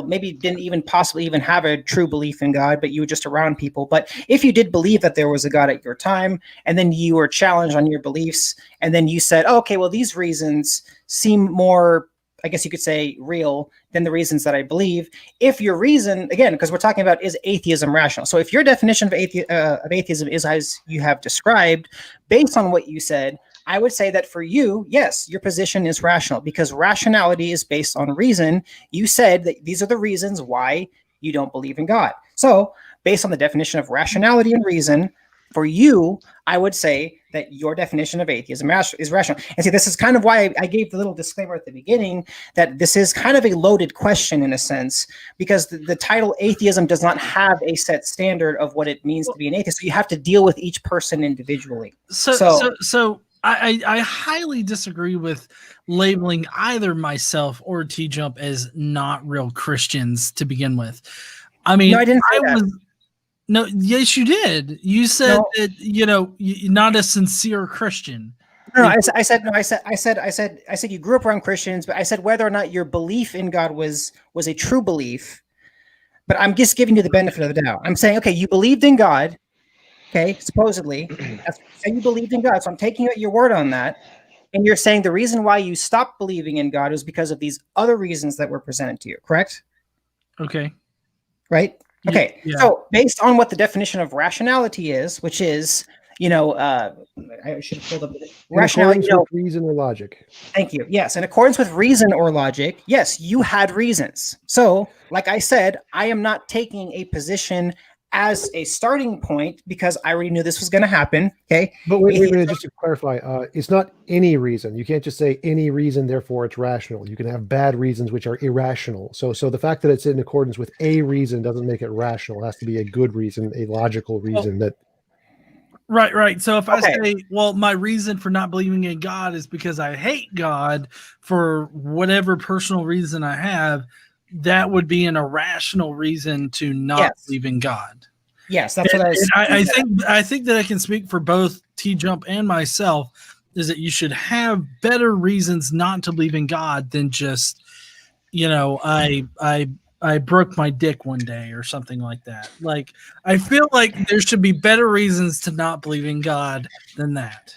maybe didn't even possibly even have a true belief in God, but you were just around people. But if you did believe that there was a God at your time, and then you were challenged on your beliefs, and then you said, oh, okay, well, these reasons seem more, I guess you could say, real than the reasons that I believe. If your reason, again, because we're talking about, is atheism rational? So if your definition of atheism is as you have described, based on what you said, I would say that for you, yes, your position is rational, because rationality is based on reason. You said that these are the reasons why you don't believe in God. So based on the definition of rationality and reason, for you, I would say that your definition of atheism is rational. And see, this is kind of why I gave the little disclaimer at the beginning that this is kind of a loaded question in a sense, because the title atheism does not have a set standard of what it means to be an atheist. So you have to deal with each person individually. So I highly disagree with labeling either myself or TJump as not real Christians to begin with. I mean, No, I didn't say that. No, yes, you did. You said that, you're not a sincere Christian. No, I said you grew up around Christians, but I said whether or not your belief in God was a true belief. But I'm just giving you the benefit of the doubt. I'm saying, okay, you believed in God, okay, supposedly. That's saying you believed in God. So I'm taking you at your word on that. And you're saying the reason why you stopped believing in God was because of these other reasons that were presented to you, correct? Okay. Right? Okay, Yeah. So based on what the definition of rationality is, which is, I should have pulled up rationality. With reason or logic. Thank you. Yes, in accordance with reason or logic, yes, you had reasons. So, like I said, I am not taking a position as a starting point because I already knew this was going to happen. Okay. But wait a minute, just to clarify, it's not any reason. You can't just say any reason, therefore it's rational. You can have bad reasons which are irrational. So the fact that it's in accordance with a reason doesn't make it rational. It has to be a good reason, a logical reason that. Right. So if I say, well, my reason for not believing in God is because I hate God for whatever personal reason I have, that would be an irrational reason to not believe in God. Yes, that's what I was. I think that I can speak for both TJump and myself is that you should have better reasons not to believe in God than just, I broke my dick one day or something like that. Like, I feel like there should be better reasons to not believe in God than that.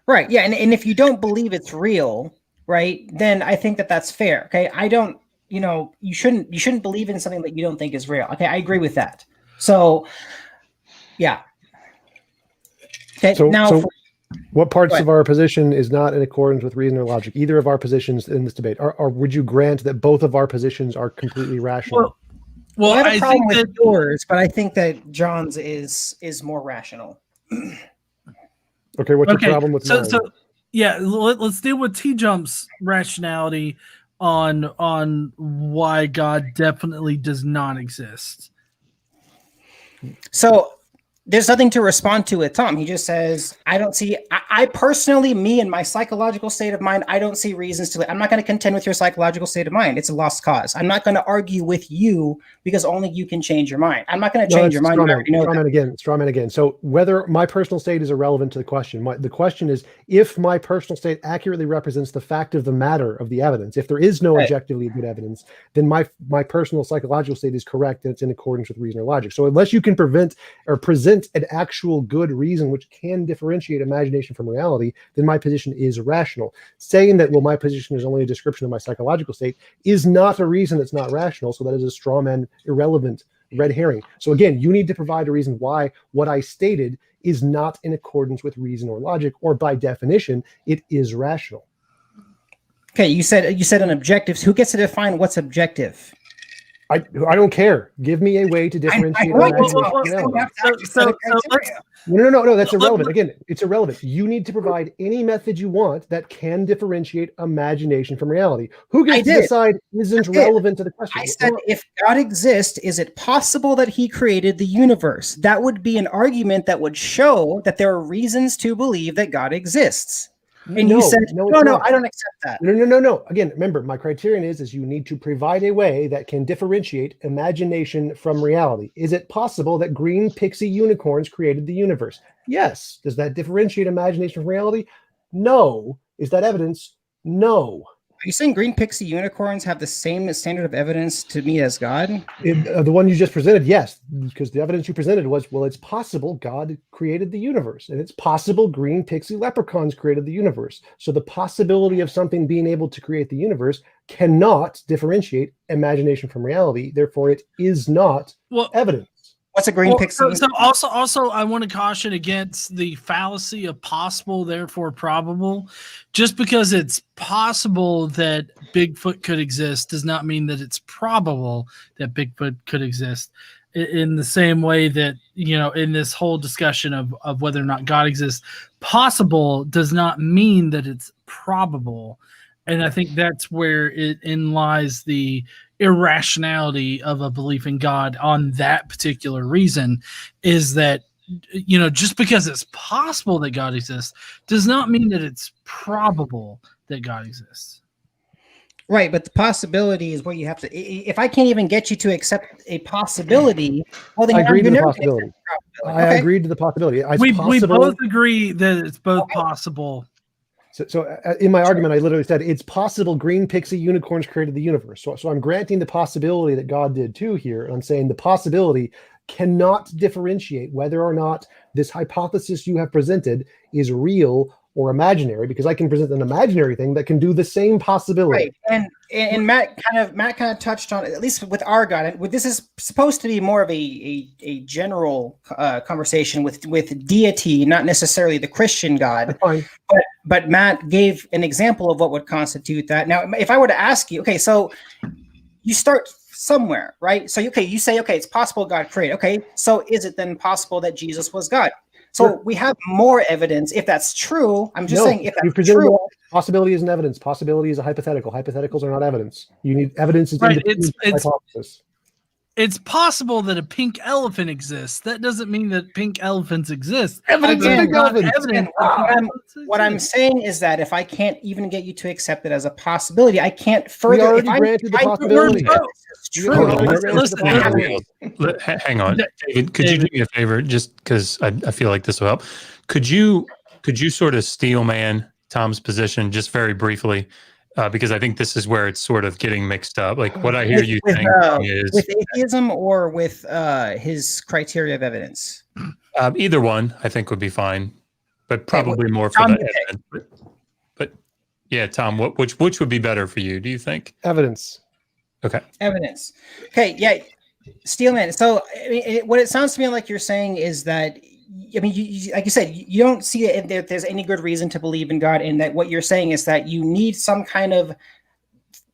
Right. Yeah. And if you don't believe it's real, right, then I think that that's fair. Okay. I don't, you shouldn't believe in something that you don't think is real. Okay. I agree with that. So, yeah. Okay. So what parts of our position is not in accordance with reason or logic? Either of our positions in this debate, or would you grant that both of our positions are completely rational? Well, I have a problem with yours, but I think that John's is more rational. Okay, what's your problem with mine? So yeah, let's deal with TJump's rationality on why God definitely does not exist. So there's nothing to respond to with Tom. He just says, I don't see, I personally, me and my psychological state of mind, I don't see reasons to, I'm not going to contend with your psychological state of mind. It's a lost cause. I'm not going to argue with you because only you can change your mind. I'm not going to change your mind. Straw man again. So whether my personal state is irrelevant to the question, the question is if my personal state accurately represents the fact of the matter of the evidence, if there is no objectively good evidence, then my personal psychological state is correct and it's in accordance with reason or logic. So unless you can present an actual good reason which can differentiate imagination from reality, then my position is rational. Saying that, well, my position is only a description of my psychological state is not a reason that's not rational. So that is a straw man, irrelevant red herring. So again, you need to provide a reason why what I stated is not in accordance with reason or logic, or by definition, it is rational. Okay, you said an objective. Who gets to define what's objective? I don't care. Give me a way to differentiate. No, that's irrelevant. Again, it's irrelevant. You need to provide any method you want that can differentiate imagination from reality. Who gets to decide isn't relevant to the question. I said, if God exists, is it possible that he created the universe? That would be an argument that would show that there are reasons to believe that God exists. And you said, no, I don't accept that. No. Again, remember, my criterion is you need to provide a way that can differentiate imagination from reality. Is it possible that green pixie unicorns created the universe? Yes. Does that differentiate imagination from reality? No. Is that evidence? No. Are you saying green pixie unicorns have the same standard of evidence to me as God? The one you just presented, yes, because the evidence you presented was, well, it's possible God created the universe, and it's possible green pixie leprechauns created the universe. So the possibility of something being able to create the universe cannot differentiate imagination from reality. Therefore, it is not evidence. What's a green Well, pixie? so also, I want to caution against the fallacy of possible, therefore probable. Just because it's possible that Bigfoot could exist does not mean that it's probable that Bigfoot could exist. In the same way that, in this whole discussion of whether or not God exists, possible does not mean that it's probable. And I think that's where it lies the irrationality of a belief in God on that particular reason, is that, just because it's possible that God exists does not mean that it's probable that God exists. Right, but the possibility is what you have to. If I can't even get you to accept a possibility, well, then I agree to you're the never gonna possibility. accept the probability. I Okay. agreed to the possibility. It's We possible. both agree that it's both possible. So in my argument, I literally said it's possible green pixie unicorns created the universe. So I'm granting the possibility that God did too here. And I'm saying the possibility cannot differentiate whether or not this hypothesis you have presented is real or imaginary, because I can present an imaginary thing that can do the same possibility. Right, and Matt kind of touched on, at least with our God. This is supposed to be more of a general conversation with deity, not necessarily the Christian God. That's fine. But Matt gave an example of what would constitute that. Now, if I were to ask you, okay, so you start somewhere, right? So you say, okay, it's possible God created. Okay, so is it then possible that Jesus was God? So we have more evidence. If that's true, I'm just saying, if that's true, possibility isn't evidence. Possibility is a hypothetical. Hypotheticals are not evidence. You need evidence. Right, Independent hypothesis. It's possible that a pink elephant exists. That doesn't mean that pink elephants exist. Evidence Again, of pink elephants. Evidence what I'm saying is that if I can't even get you to accept it as a possibility, I can't further. We already granted the possibility. It's true. Hold on, Listen, hang on, David. Could you do me a favor, just because I feel like this will help? Could you sort of steel man Tom's position just very briefly? Because I think this is where it's sort of getting mixed up. Like what I hear you saying is with atheism or with his criteria of evidence. Either one, I think would be fine, but probably more for the evidence. But yeah, Tom, which would be better for you? Do you think? Evidence. Okay. Evidence. Okay. Yeah. Steelman. So what it sounds to me like you're saying is that, I mean, you, like you said, you don't see if there's any good reason to believe in God, and that what you're saying is that you need some kind of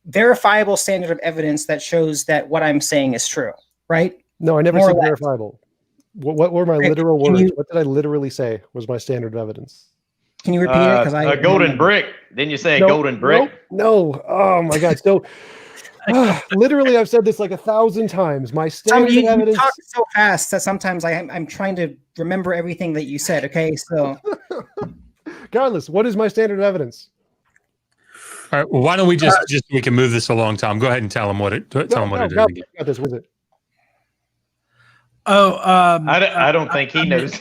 verifiable standard of evidence that shows that what I'm saying is true, right? No, I never More said or less. verifiable. What were my literal Can words? you- What did I literally say was my standard of evidence? Can you repeat it? Because A golden brick. Didn't you say a No, golden brick? No. Oh my God. So literally, I've said this like 1,000 times. My standard you of evidence. talk so fast that sometimes I'm trying to remember everything that you said. Okay, so Regardless, what is my standard of evidence? All right. Well, why don't we we can move this along, Tom? Go ahead and tell him what it is. Got this. Was it? I don't think he knows.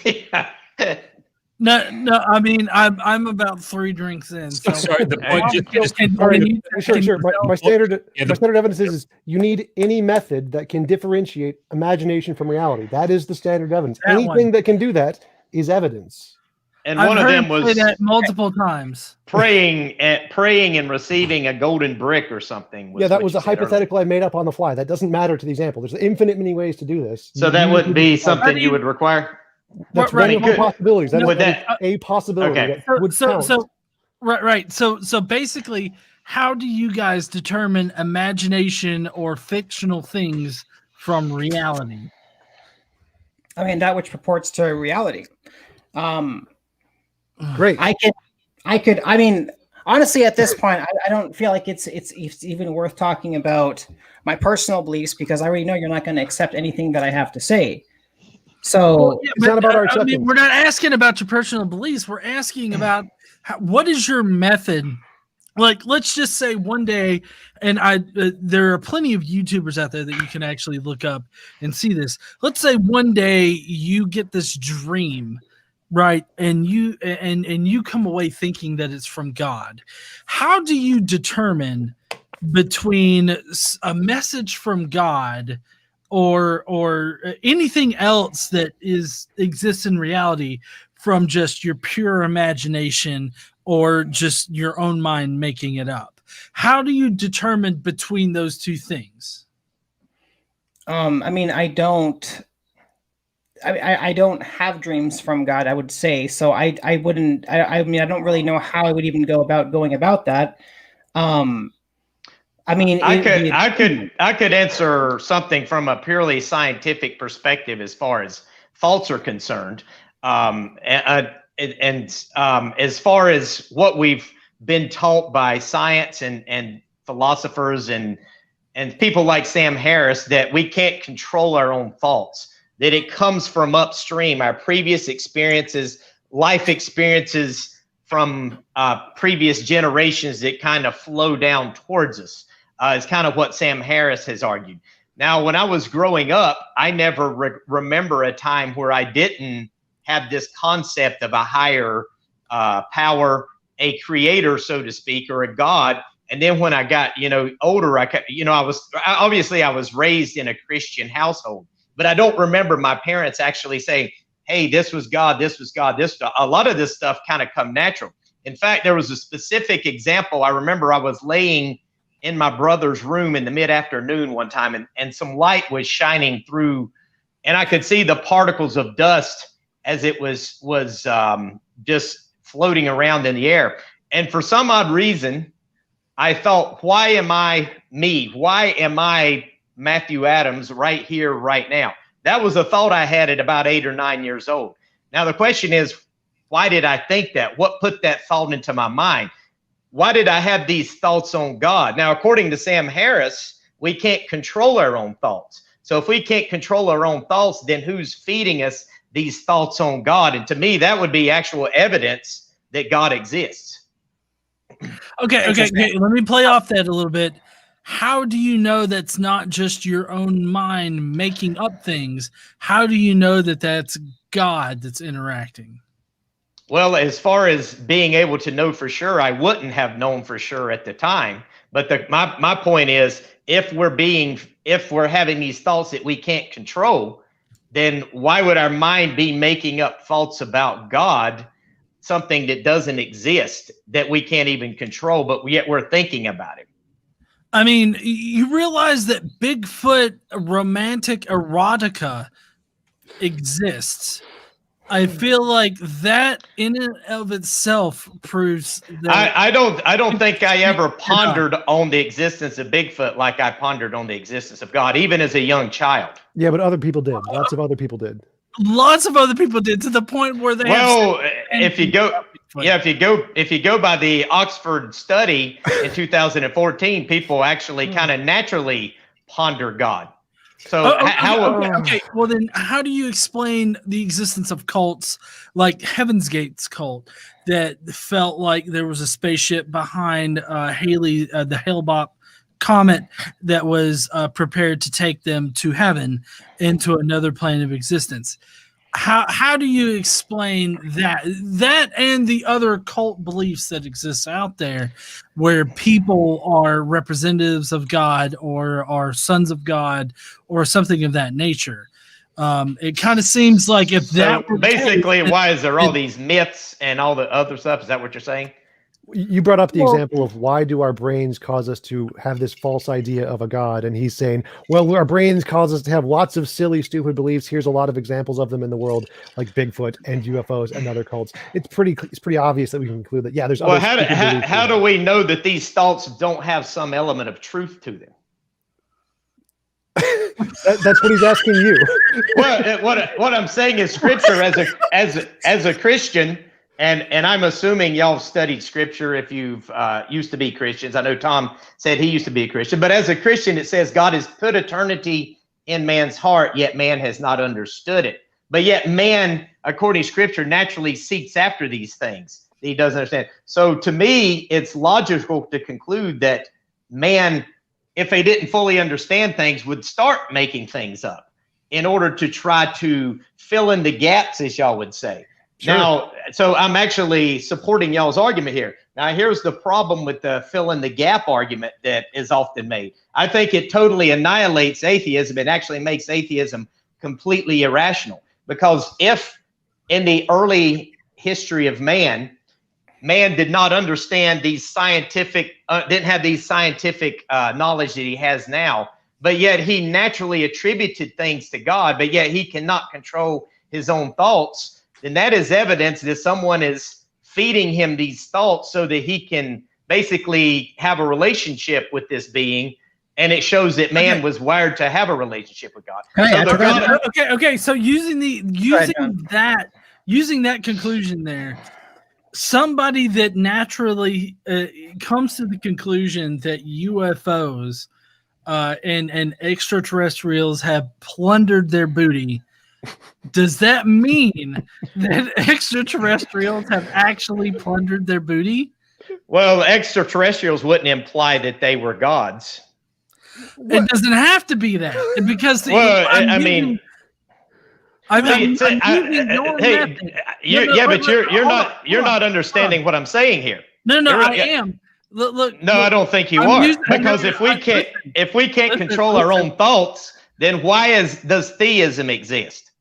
No. I mean, I'm about 3 drinks in. So Sorry, the point. All right, sure. My standard of evidence is you need any method that can differentiate imagination from reality. That is the standard of evidence. Anything that can do that is evidence. And I've one of heard them him say was that multiple times. praying and receiving a golden brick or something. Yeah, that what was you a said earlier. hypothetical I made up on the fly. That doesn't matter to the example. There's infinite many ways to do this. So that wouldn't be something you would require? That's Right, random good. possibilities. That Would is that- a possibility Okay. that would count. Right. So basically, how do you guys determine imagination or fictional things from reality? I mean that which purports to reality. Great. I mean, honestly, at this point, I don't feel like it's even worth talking about my personal beliefs, because I already know you're not going to accept anything that I have to say. So It's not about our I mean, acceptance. we're not asking about your personal beliefs. We're asking about what is your method. Like, let's just say one day, and there are plenty of YouTubers out there that you can actually look up and see this. Let's say one day you get this dream, right? And you come away thinking that it's from God. How do you determine between a message from God or anything else that exists in reality from just your pure imagination or just your own mind making it up? How do you determine between those two things? I mean, I don't I don't have dreams from God, I would say. So I wouldn't. I mean, I don't really know how I would even go about going about that. I mean, I could answer something from a purely scientific perspective as far as faults are concerned, and as far as what we've been taught by science and philosophers and people like Sam Harris, that we can't control our own faults, that it comes from upstream, our previous experiences, life experiences from previous generations that kind of flow down towards us. Is kind of what Sam Harris has argued. Now, when I was growing up, I never remember a time where I didn't have this concept of a higher power, a creator, so to speak, or a God. And then when I got, older, I was raised in a Christian household, but I don't remember my parents actually saying, hey, this was God, this was God, this. A lot of this stuff kind of come natural. In fact, there was a specific example. I remember I was laying in my brother's room in the mid-afternoon one time, and some light was shining through, and I could see the particles of dust as it was just floating around in the air. And for some odd reason, I thought, why am I me? Why am I Matthew Adams right here, right now? That was a thought I had at about 8 or 9 years old. Now, the question is, why did I think that? What put that thought into my mind? Why did I have these thoughts on God? Now, according to Sam Harris, we can't control our own thoughts. So if we can't control our own thoughts, then who's feeding us these thoughts on God? And to me, that would be actual evidence that God exists. Okay. Let me play off that a little bit. How do you know that's not just your own mind making up things? How do you know that that's God that's interacting? Well, as far as being able to know for sure, I wouldn't have known for sure at the time. But my point is, if we're having these thoughts that we can't control, then why would our mind be making up thoughts about God, something that doesn't exist, that we can't even control, but yet we're thinking about it? I mean, you realize that Bigfoot romantic erotica exists. I feel like that in and of itself proves that I don't think I ever pondered on the existence of Bigfoot like I pondered on the existence of God, even as a young child. Yeah, but other people did. Lots of other people did. Lots of other people did, to the point where they if you go by the Oxford study in 2014, people actually kind of naturally ponder God. So okay. Well, then how do you explain the existence of cults like Heaven's Gates cult that felt like there was a spaceship behind Haley, the Hale-Bopp comet that was prepared to take them to heaven, into another plane of existence? How do you explain that and the other cult beliefs that exist out there, where people are representatives of God or are sons of God or something of that nature? It kind of seems like if that were basically, why is there all these myths and all the other stuff? Is that what you're saying? You brought up the example of why do our brains cause us to have this false idea of a God, and he's saying, well, our brains cause us to have lots of silly, stupid beliefs. Here's a lot of examples of them in the world, like Bigfoot and UFOs and other cults. It's pretty obvious that we can conclude that, yeah, there's other. Well, how do we know that these thoughts don't have some element of truth to them? That's what he's asking you. What I'm saying is, Scripture as a Christian. And I'm assuming y'all studied Scripture if you've used to be Christians. I know Tom said he used to be a Christian. But as a Christian, it says God has put eternity in man's heart, yet man has not understood it. But yet man, according to Scripture, naturally seeks after these things that he doesn't understand. So to me, it's logical to conclude that man, if they didn't fully understand things, would start making things up in order to try to fill in the gaps, as y'all would say. Sure. Now, so I'm actually supporting y'all's argument here. Now, here's the problem with the fill in the gap argument that is often made. I think it totally annihilates atheism. It actually makes atheism completely irrational, because if in the early history of man did not understand these scientific, didn't have these scientific knowledge that he has now, but yet he naturally attributed things to God, but yet he cannot control his own thoughts, then that is evidence that someone is feeding him these thoughts so that he can basically have a relationship with this being. And it shows that man was wired to have a relationship with God. Can I add to that? Okay. So using that conclusion there, somebody that naturally comes to the conclusion that UFOs and extraterrestrials have plundered their booty, does that mean that extraterrestrials have actually plundered their booty? Well, extraterrestrials wouldn't imply that they were gods. It doesn't have to be that, because Well, I'm using you're not understanding what I'm saying here. No, I am. Look, I don't think you are. Because if we can't control our own thoughts, then why does theism exist?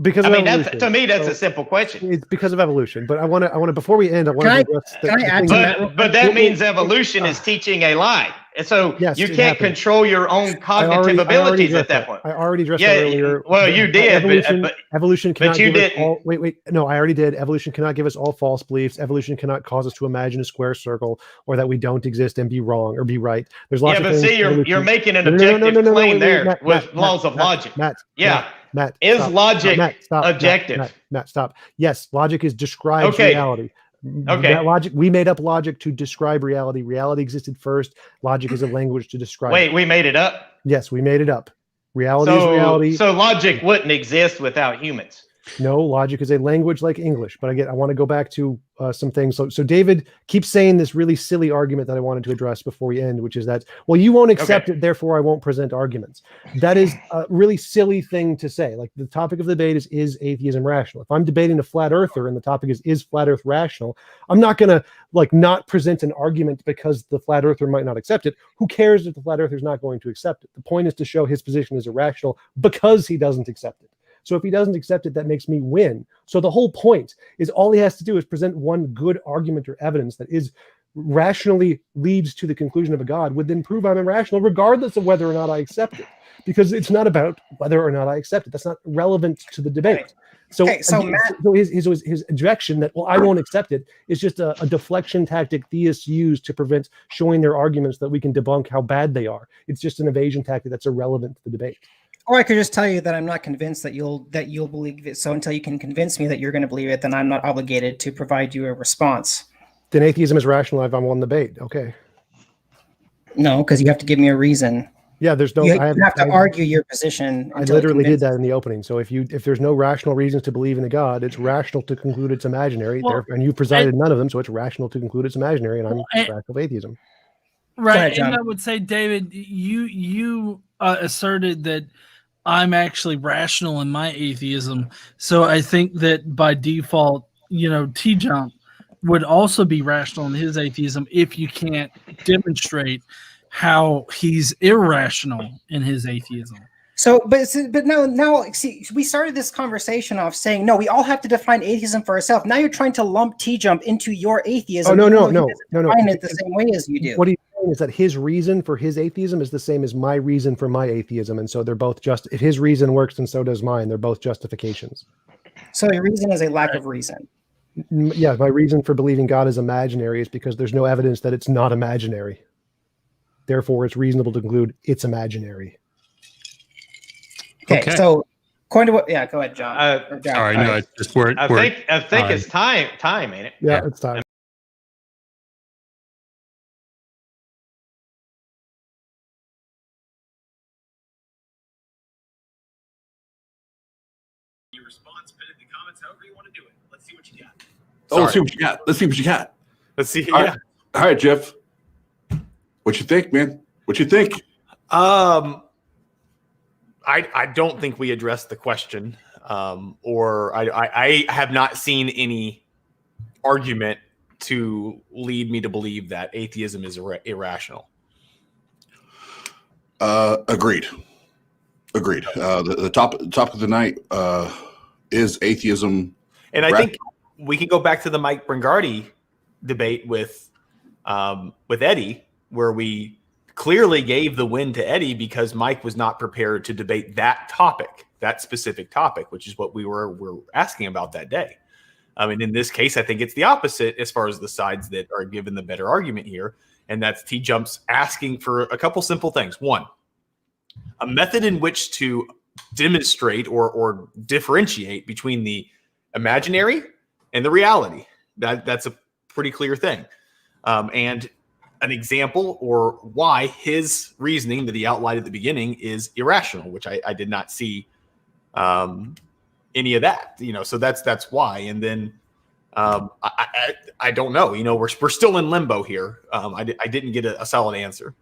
Because I of mean, evolution. to me, that's a simple question. It's because of evolution. But I want to before we end, I want to address can I add to that? But that means evolution is teaching a lie. And so Yes, you it can't happens. control your own cognitive abilities at that point. I already addressed that earlier. Well, you did, Evolution, evolution cannot but you give us didn't. all. Wait. No, I already did. Evolution cannot give us all false beliefs. Evolution cannot cause us to imagine a square circle or that we don't exist and be wrong or be right. There's lots of things. See, you're making an No, objective claim there Matt, with laws of logic. Matt, Is stop. logic Stop. objective? Matt, stop. Yes, logic is describes Okay. reality. Okay. That logic, we made up logic to describe reality. Reality existed first. Logic is a language to describe. Wait, we made it up? Yes, we made it up. Reality is reality. So logic wouldn't exist without humans. No, logic is a language like English. But I want to go back to some things. So David keeps saying this really silly argument that I wanted to address before we end, which is that, well, you won't accept it, therefore I won't present arguments. That is a really silly thing to say. Like, the topic of the debate is atheism rational? If I'm debating a flat earther and the topic is flat earth rational, I'm not going to not present an argument because the flat earther might not accept it. Who cares if the flat earther is not going to accept it? The point is to show his position is irrational because he doesn't accept it. So if he doesn't accept it, that makes me win. So the whole point is all he has to do is present one good argument or evidence that is rationally leads to the conclusion of a God, would then prove I'm irrational regardless of whether or not I accept it. Because it's not about whether or not I accept it. That's not relevant to the debate. So, his objection that, well, I won't accept it is just a deflection tactic theists use to prevent showing their arguments that we can debunk how bad they are. It's just an evasion tactic that's irrelevant to the debate. Or I could just tell you that I'm not convinced that you'll believe it. So until you can convince me that you're going to believe it, then I'm not obligated to provide you a response. Then atheism is rational if I'm on the debate. Okay. No, because you have to give me a reason. Yeah, there's no. You have to argue your position. I literally did that in the opening. So if there's no rational reasons to believe in a God, it's rational to conclude it's imaginary. And you presided none of them, so it's rational to conclude it's imaginary. And I'm radical atheism. Right, ahead, and I would say, David, you asserted that I'm actually rational in my atheism. So I think that by default, TJump would also be rational in his atheism if you can't demonstrate how he's irrational in his atheism. So, but now, see, we started this conversation off saying, no, we all have to define atheism for ourselves. Now you're trying to lump TJump into your atheism. Oh, no. Define it the same way as you do. What he's saying is that his reason for his atheism is the same as my reason for my atheism. And so they're both just, if his reason works and so does mine, they're both justifications. So your reason is a lack of reason. Yeah, my reason for believing God is imaginary is because there's no evidence that it's not imaginary. Therefore, it's reasonable to conclude it's imaginary. Okay. So according to what? Yeah, go ahead, John. Sorry, no, it's just word. I think it's time, ain't it? Yeah, it's time. Your response, put it in the comments, however you want to do it. Let's see what you got. Let's see what you got. Let's see. All right, Jeff. What you think, man? What you think? I don't think we addressed the question, or I have not seen any argument to lead me to believe that atheism is irrational. Agreed. The topic of the night is atheism. And I think we can go back to the Mike Bringardi debate with Eddie, where we clearly gave the win to Eddie because Mike was not prepared to debate that topic. that specific topic, which is what we were asking about that day. And in this case, I think it's the opposite as far as the sides that are given the better argument here. And that's TJump's asking for a couple simple things. One, a method in which to demonstrate or differentiate between the imaginary and the reality. That's a pretty clear thing. And an example or why his reasoning that he outlined at the beginning is irrational, which I did not see any of that, so that's why. And then I don't know, we're still in limbo here. I didn't get a solid answer.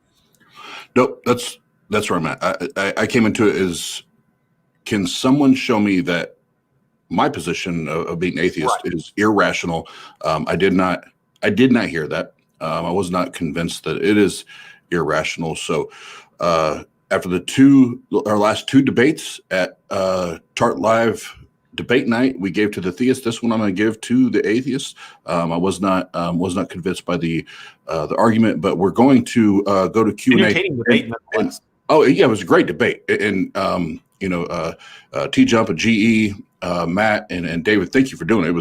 Nope, that's where I'm at. I came into it as, can someone show me that my position of being atheist is irrational? I did not hear that. I was not convinced that it is irrational. So after our last two debates at TART Live debate night, we gave to the theist. This one I'm going to give to the atheist. I was not convinced by the argument, but we're going to go to Q&A. Oh yeah, it was a great debate. And TJump and GE, Matt and David, thank you for doing it. It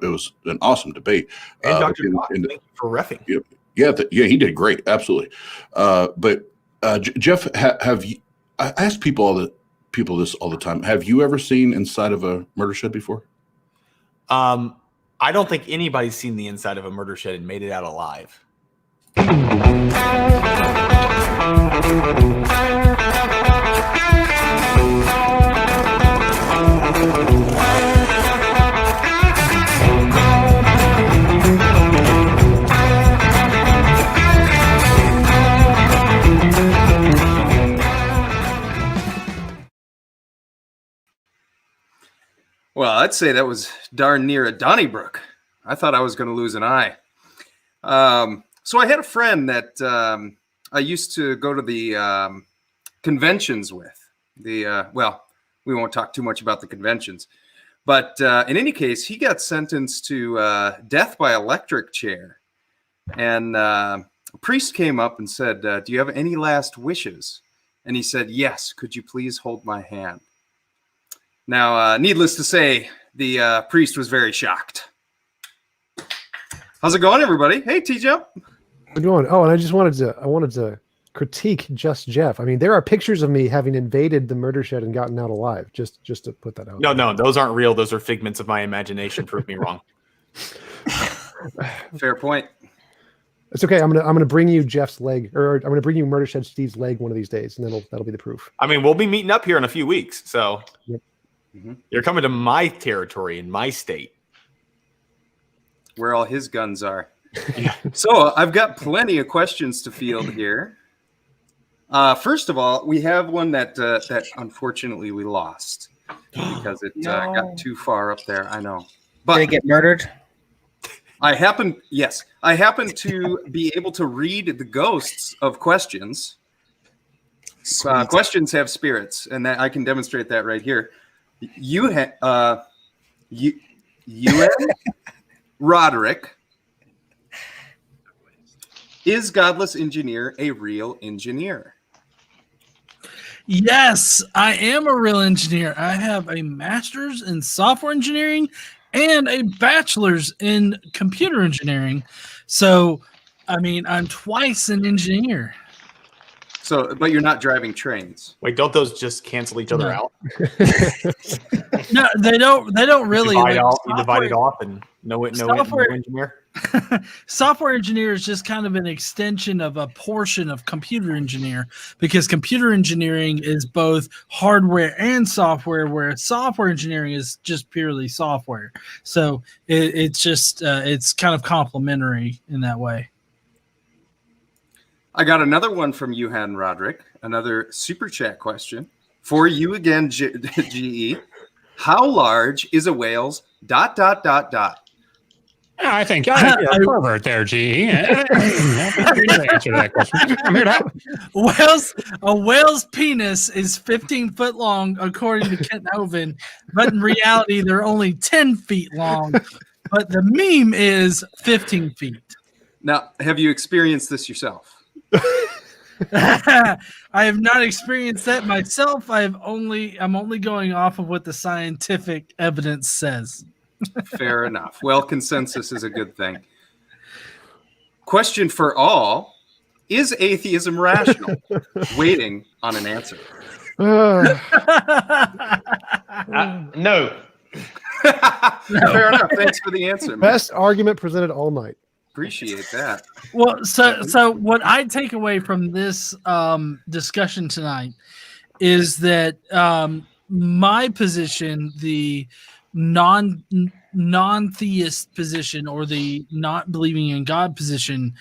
was an awesome debate. And Dr. Thank you for reffing. Yeah, he did great. Absolutely. But Jeff, have you? I ask people this all the time. Have you ever seen inside of a murder shed before? I don't think anybody's seen the inside of a murder shed and made it out alive. Well, I'd say that was darn near a Donnybrook. I thought I was going to lose an eye. So I had a friend that I used to go to the conventions with. Well, we won't talk too much about the conventions. But in any case, he got sentenced to death by electric chair. And a priest came up and said, do you have any last wishes? And he said, yes, could you please hold my hand? Now, needless to say, the priest was very shocked. How's it going, everybody? Hey, TJump. How's it going? Oh, and I wanted to critique Just Jeff. I mean, there are pictures of me having invaded the murder shed and gotten out alive. Just to put that out. No, those aren't real. Those are figments of my imagination. Prove me wrong. Fair point. It's okay. I'm gonna bring you Jeff's leg, or I'm gonna bring you Murder Shed Steve's leg one of these days, and that'll be the proof. I mean, we'll be meeting up here in a few weeks, so yep. You're coming to my territory in my state, where all his guns are. Yeah. So I've got plenty of questions to field here. First of all, we have one that unfortunately we lost because it got too far up there. I know. But did they get murdered? I happen to be able to read the ghosts of questions. Questions have spirits, and that I can demonstrate that right here. UN Roderick, is Godless Engineer a real engineer? Yes, I am a real engineer. I have a master's in software engineering and a bachelor's in computer engineering. So, I mean, I'm twice an engineer. So, but you're not driving trains. Wait, don't those just cancel each other out? No, they don't. They don't really. You divide it off, and no engineer. Software engineer is just kind of an extension of a portion of computer engineer, because computer engineering is both hardware and software, whereas software engineering is just purely software. So it's just it's kind of complementary in that way. I got another one from Johan Roderick, another super chat question for you again, GE. How large is a whale's ... I think you're a pervert there, GE. I'm here to answer that question. I'm here to help. A whale's penis is 15 foot long, according to Kent Hovind, but in reality, they're only 10 feet long. But the meme is 15 feet. Now, have you experienced this yourself? I have not experienced that myself. I'm only going off of what the scientific evidence says. Fair enough. Well, consensus is a good thing. Question for all: is atheism rational? Waiting on an answer. No. Fair enough. Thanks for the answer. Matt. Best argument presented all night. Appreciate that. Well, so what I take away from this discussion tonight is that my position, the non-theist position, or the not believing in God position,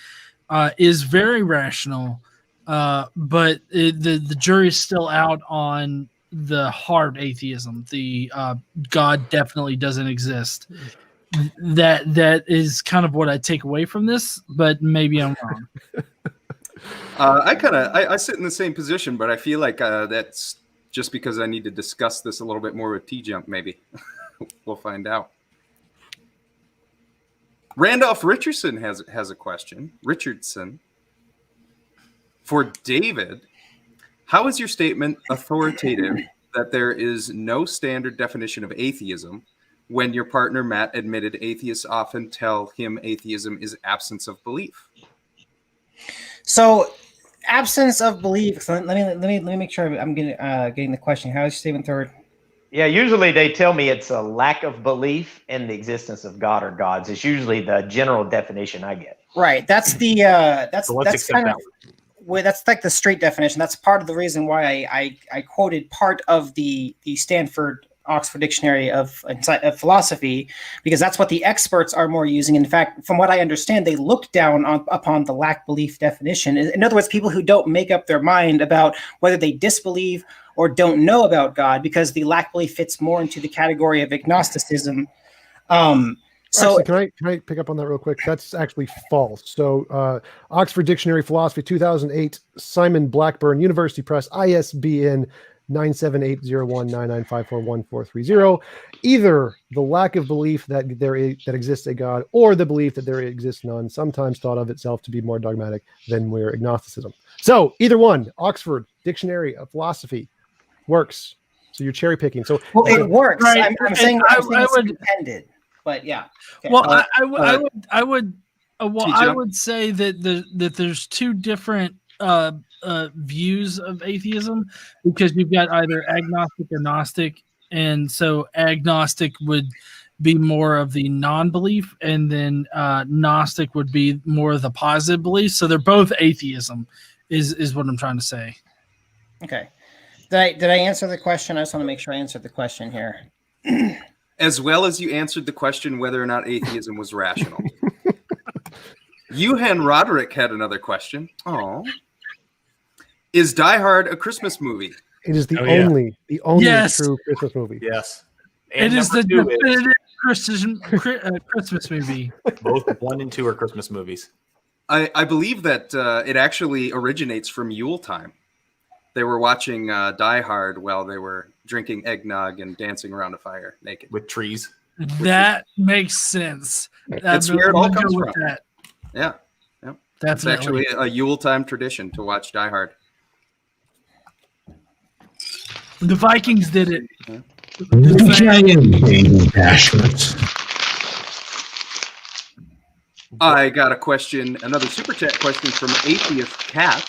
is very rational, but the jury's still out on the hard atheism. The God definitely doesn't exist. That is kind of what I take away from this, but maybe I'm wrong. I sit in the same position, but I feel like that's just because I need to discuss this a little bit more with TJump. Maybe we'll find out. Randolph Richardson has a question. Richardson, for David, how is your statement authoritative that there is no standard definition of atheism, when your partner Matt admitted atheists often tell him atheism is absence of belief? So, absence of belief. So let me make sure I'm getting the question. How is your statement third? Yeah, usually they tell me it's a lack of belief in the existence of God or gods. It's usually the general definition I get. Right. That's the that's kind of that's like the straight definition. That's part of the reason why I quoted part of the Stanford Oxford Dictionary of Philosophy, because that's what the experts are more using. In fact, from what I understand, they look down upon the lack belief definition. In other words, people who don't make up their mind about whether they disbelieve or don't know about God, because the lack belief fits more into the category of agnosticism. So actually, can I pick up on that real quick? That's actually false. So Oxford Dictionary Philosophy 2008, Simon Blackburn, University Press, ISBN 9780199541430. Either the lack of belief that that exists a God, or the belief that there exists none, sometimes thought of itself to be more dogmatic than mere agnosticism. So either one, Oxford Dictionary of Philosophy works. So you're cherry picking. So well, it works. Right. I'm saying it's would intended, but yeah. Okay. Well, I would say that there's two different views of atheism, because you've got either agnostic or Gnostic, and so agnostic would be more of the non-belief, and then Gnostic would be more of the positive belief. So they're both atheism, is what I'm trying to say. Okay. Did I answer the question? I just want to make sure I answered the question here. As well as you answered the question whether or not atheism was rational. Johan Roderick had another question. Oh. Is Die Hard a Christmas movie? It is the only Yes. true Christmas movie. Yes. It is the number two is- definitive Christmas movie. Both 1 and 2 are Christmas movies. I believe that it actually originates from Yule time. They were watching Die Hard while they were drinking eggnog and dancing around a fire naked. With trees. That makes sense. That's where it all comes from. That. Yeah. That's It's actually a Yule time tradition to watch Die Hard. The Vikings did it. I got a question, another super chat question from Atheist Cats.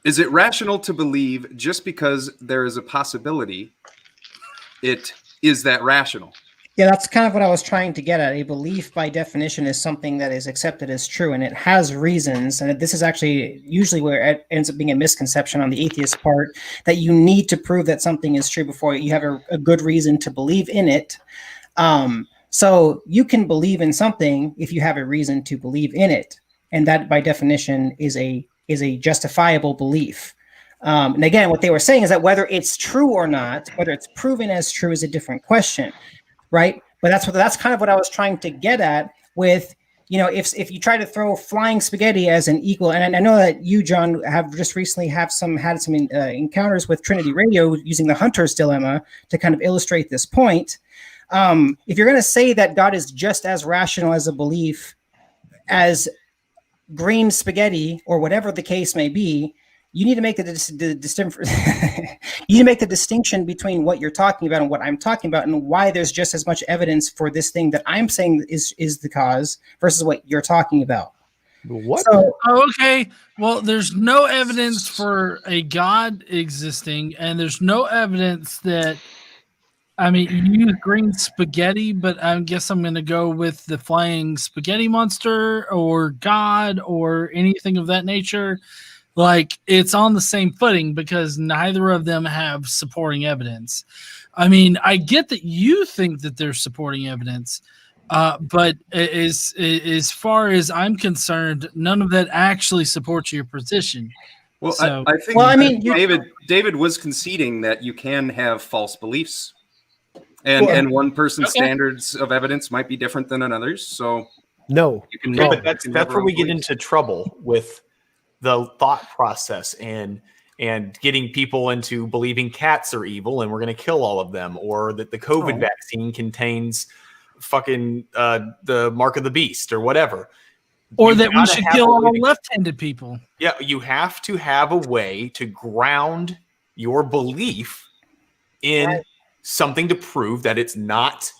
Is it rational to believe just because there is a possibility it is that rational? Yeah, that's kind of what I was trying to get at. A belief, by definition, is something that is accepted as true, and it has reasons. And this is actually usually where it ends up being a misconception on the atheist part, that you need to prove that something is true before you have a good reason to believe in it. So you can believe in something if you have a reason to believe in it, and that, by definition, is a justifiable belief. And again, what they were saying is that whether it's true or not, whether it's proven as true, is a different question. Right. But that's kind of what I was trying to get at with, if you try to throw flying spaghetti as an equal, and I know that you, John, have just recently had some encounters with Trinity Radio using the Hunter's dilemma to kind of illustrate this point. If you're going to say that God is just as rational as a belief as green spaghetti or whatever the case may be, you need to make you need to make the distinction between what you're talking about and what I'm talking about, and why there's just as much evidence for this thing that I'm saying is the cause versus what you're talking about. What? So, Okay. Well, there's no evidence for a God existing, and there's no evidence that. I mean, you use green spaghetti, but I guess I'm going to go with the flying spaghetti monster or God or anything of that nature. Like, it's on the same footing because neither of them have supporting evidence. I mean, I get that you think that there's supporting evidence, but as far as I'm concerned, none of that actually supports your position. Well, So- I think Well, I mean, David was conceding that you can have false beliefs, and one person's Okay. standards of evidence might be different than another's. So No. you can Yeah, make but that's your where we own get beliefs. into trouble with the thought process and getting people into believing cats are evil and we're going to kill all of them, or that the COVID vaccine contains fucking the mark of the beast or whatever. Or You that we gotta should have kill a way all to- left-handed people. Yeah, you have to have a way to ground your belief in something to prove that it's not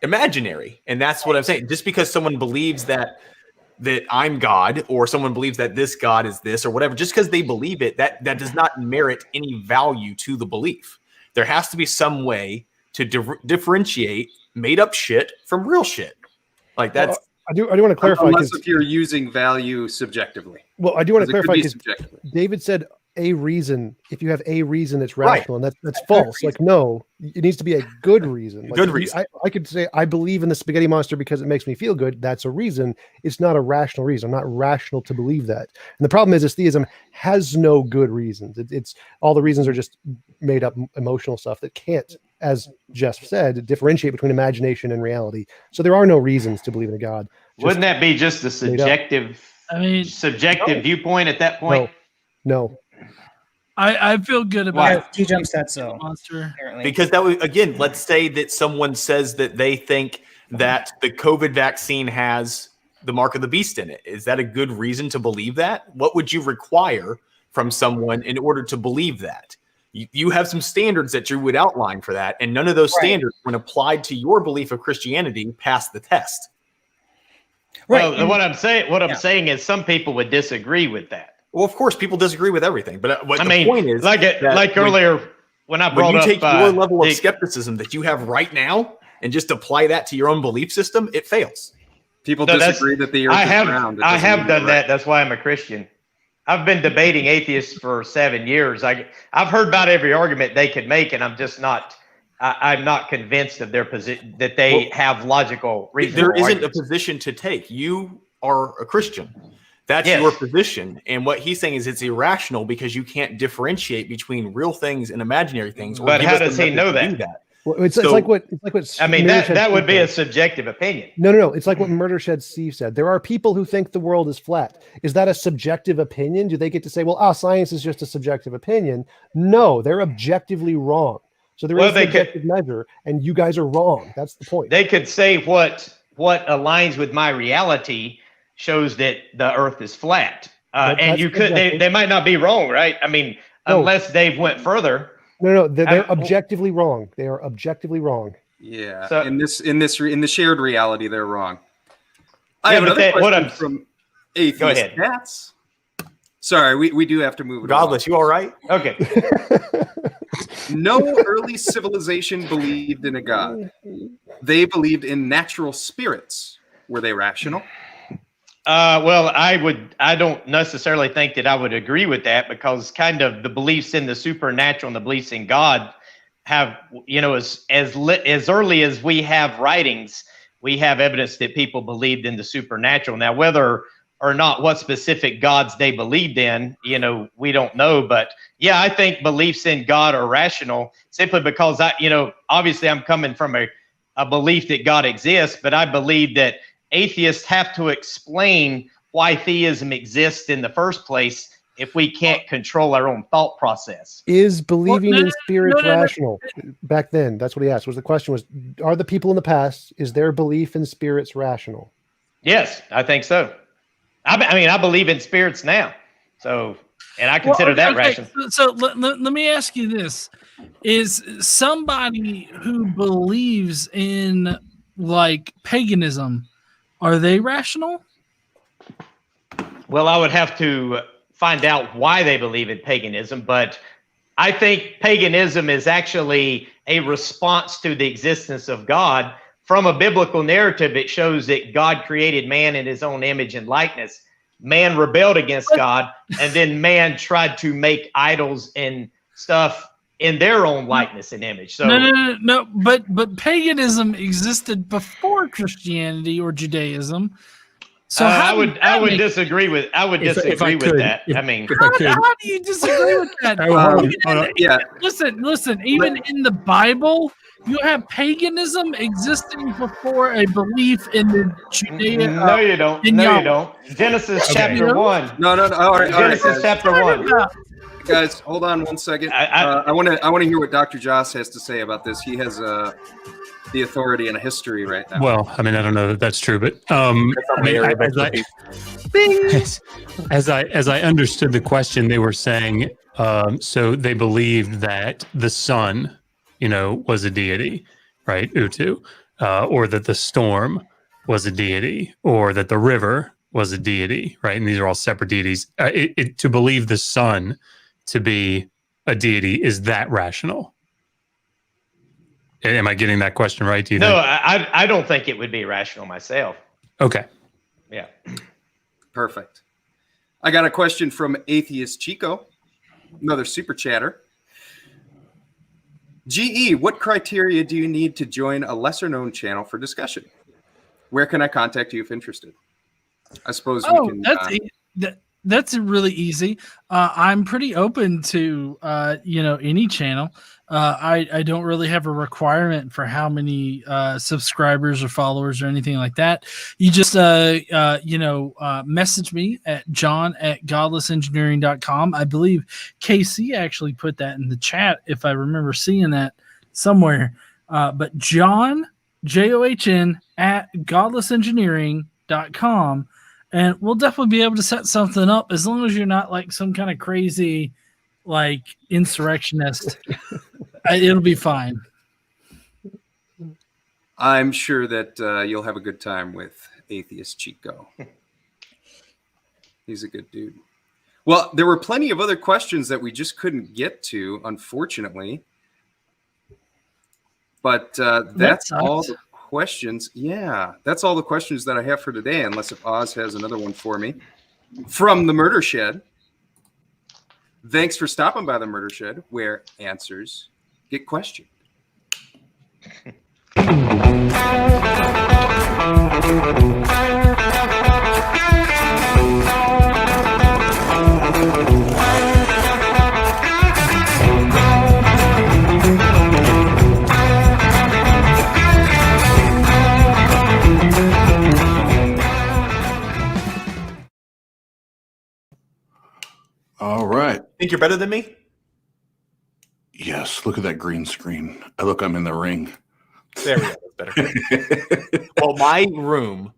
imaginary. And that's what I'm saying. Just because someone believes that I'm God, or someone believes that this God is this or whatever, just because they believe it, that does not merit any value to the belief. There has to be some way to differentiate made up shit from real shit. Like that's I do want to clarify, Unless because if you're using value subjectively. I do want to 'Cause it could clarify be because subjectively. David said a reason. If you have a reason, it's Right. rational, and that's false. Like, no, it needs to be a good reason. Like, Good if you- reason. I could say I believe in the spaghetti monster because it makes me feel good. That's a reason. It's not a rational reason. I'm not rational to believe that. And the problem is theism has no good reasons. It's all the reasons are just made up emotional stuff that can't, as Jeff said, differentiate between imagination and reality. So there are no reasons to believe in a God. Wouldn't that be just a made up. subjective viewpoint at that point? No. I feel good Why? about TJump said so. monster. Apparently. because that would, again, let's say that someone says that they think that the COVID vaccine has the mark of the beast in it. Is that a good reason to believe that? What would you require from someone in order to believe that? You have some standards that you would outline for that, and none of those Right. standards, when applied to your belief of Christianity, pass the test. Well, and- what I'm Yeah. saying is some people would disagree with that. Well, of course, people disagree with everything, but what I the mean, point is, like that when- earlier when I when brought you up take your level of the- skepticism that you have right now and just apply that to your own belief system, it fails. People No, that's- disagree that the earth I is have round. It I doesn't have mean done you're that. right. That's why I'm a Christian. I've been debating atheists for 7 years. I've heard about every argument they could make, and I'm just not. I'm not convinced of their position that they have logical reason. There isn't a position to take. You are a Christian. That's Yes. your position. And what he's saying is it's irrational because you can't differentiate between real things and imaginary things. Or But give how us the does he method know to do that? Well, it's So- like what I mean, Murder Shed that would Steve be a said. subjective opinion. No. It's like what Murder Shed Steve said. There are people who think the world is flat. Is that a subjective opinion? Do they get to say, well, science is just a subjective opinion? No, they're objectively wrong. So there is Well, a they could- subjective measure, and you guys are wrong. That's the point. They could say what aligns with my reality shows that the Earth is flat, and That's you could subjective. they might not be wrong, right? I mean, No. unless they've went further. No, they're I- objectively wrong. They are objectively wrong. Yeah, So- in the shared reality, they're wrong. I Yeah, have but another that- what question I'm- from Atheist Go ahead. Cats. Sorry, we do have to move it. Godless, you all right? Okay, No early civilization believed in a god. They believed in natural spirits. Were they rational? well, I don't necessarily think that I would agree with that, because kind of the beliefs in the supernatural and the beliefs in God have, as early as we have writings, we have evidence that people believed in the supernatural. Now, whether or not what specific gods they believed in, we don't know. But yeah, I think beliefs in God are rational, simply because obviously I'm coming from a belief that God exists, but I believe that atheists have to explain why theism exists in the first place if we can't control our own thought process. Is believing Well, in spirits no. rational? Back then, that's what he asked. The question was, are the people in the past, is their belief in spirits rational? Yes, I think so. I mean, I believe in spirits now. So, and I consider that rational. So let me ask you this. Is somebody who believes in like paganism, are they rational? Well, I would have to find out why they believe in paganism, but I think paganism is actually a response to the existence of God. From a biblical narrative, it shows that God created man in his own image and likeness. Man rebelled against God, and then man tried to make idols and stuff in their own likeness and image. So No. But paganism existed before Christianity or Judaism. So I would disagree with that. I mean, how do you disagree with that? Listen. Even in the Bible, you have paganism existing before a belief in the Judaism. No, you don't. You don't. Genesis chapter 1. No. All right. Genesis chapter 1. Guys, hold on one second. I want to hear what Dr. Joss has to say about this. He has the authority and a history right now. Well, I mean, I don't know that that's true, but as I understood the question, they were saying, so they believed that the sun, was a deity, right? Utu, or that the storm was a deity, or that the river was a deity, right? And these are all separate deities. To believe the sun to be a deity, is that rational? Am I getting that question right? Do you No, think? I don't think it would be rational myself. Okay. Yeah. Perfect. I got a question from Atheist Chico, another super chatter. GE, what criteria do you need to join a lesser known channel for discussion? Where can I contact you if interested? I suppose we can. That's really easy. I'm pretty open to any channel. I don't really have a requirement for how many subscribers or followers or anything like that. You just message me at john@godlessengineering.com. I believe KC actually put that in the chat if I remember seeing that somewhere. But John, JOHN @godlessengineering.com. And we'll definitely be able to set something up as long as you're not like some kind of crazy, like insurrectionist. It'll be fine. I'm sure that you'll have a good time with Atheist Chico. He's a good dude. Well, there were plenty of other questions that we just couldn't get to, unfortunately. But that's all the questions. Yeah, that's all the questions that I have for today, unless if Oz has another one for me. From the Murder Shed. Thanks for stopping by the Murder Shed, where answers get questioned. All right. Think you're better than me? Yes. Look at that green screen. I'm in the ring. There we go. That's better. Well, my room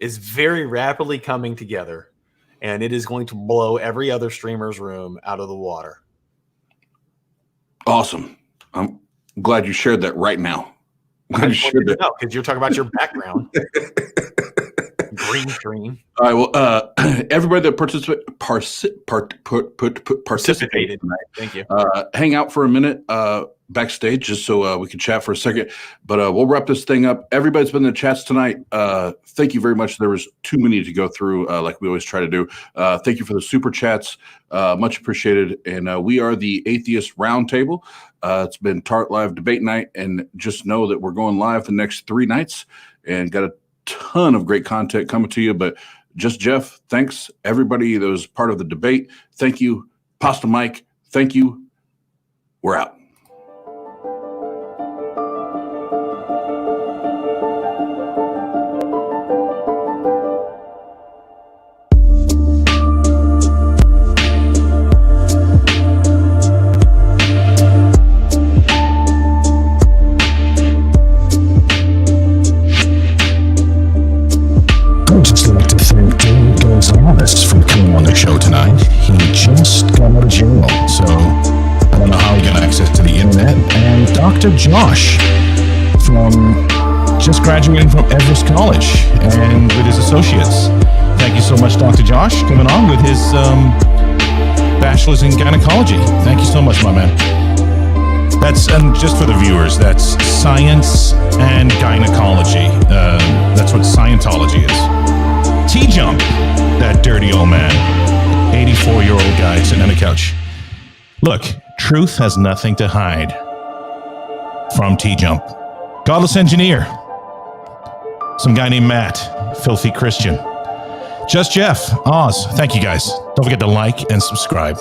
is very rapidly coming together, and it is going to blow every other streamer's room out of the water. Awesome. I'm glad you shared that right now. I'm sure that. Because you're talking about your background. Green screen. All right. Well, everybody that participated tonight, thank you. Hang out for a minute backstage just so we can chat for a second. But we'll wrap this thing up. Everybody's been in the chats tonight. Thank you very much. There was too many to go through, like we always try to do. Thank you for the super chats. Much appreciated. And we are the Atheist Roundtable. It's been TART Live Debate Night, and just know that we're going live the next 3 nights and got a ton of great content coming to you. But just Jeff, thanks everybody that was part of the debate. Thank you, Pasta Mike. Thank you. We're out. I'd just like to thank John the show tonight. He just got out of jail, so I don't know how he got access to the internet. And Dr. Josh, just graduating from Everest College and with his associates. Thank you so much, Dr. Josh, coming on with his bachelor's in gynecology. Thank you so much, my man. And just for the viewers, that's science and gynecology. That's what Scientology is. TJump, that dirty old man, 84-year-old guy sitting on a couch. Look, truth has nothing to hide from TJump. Godless Engineer, some guy named Matt, Filthy Christian, Just Jeff, Oz. Thank you guys. Don't forget to like and subscribe.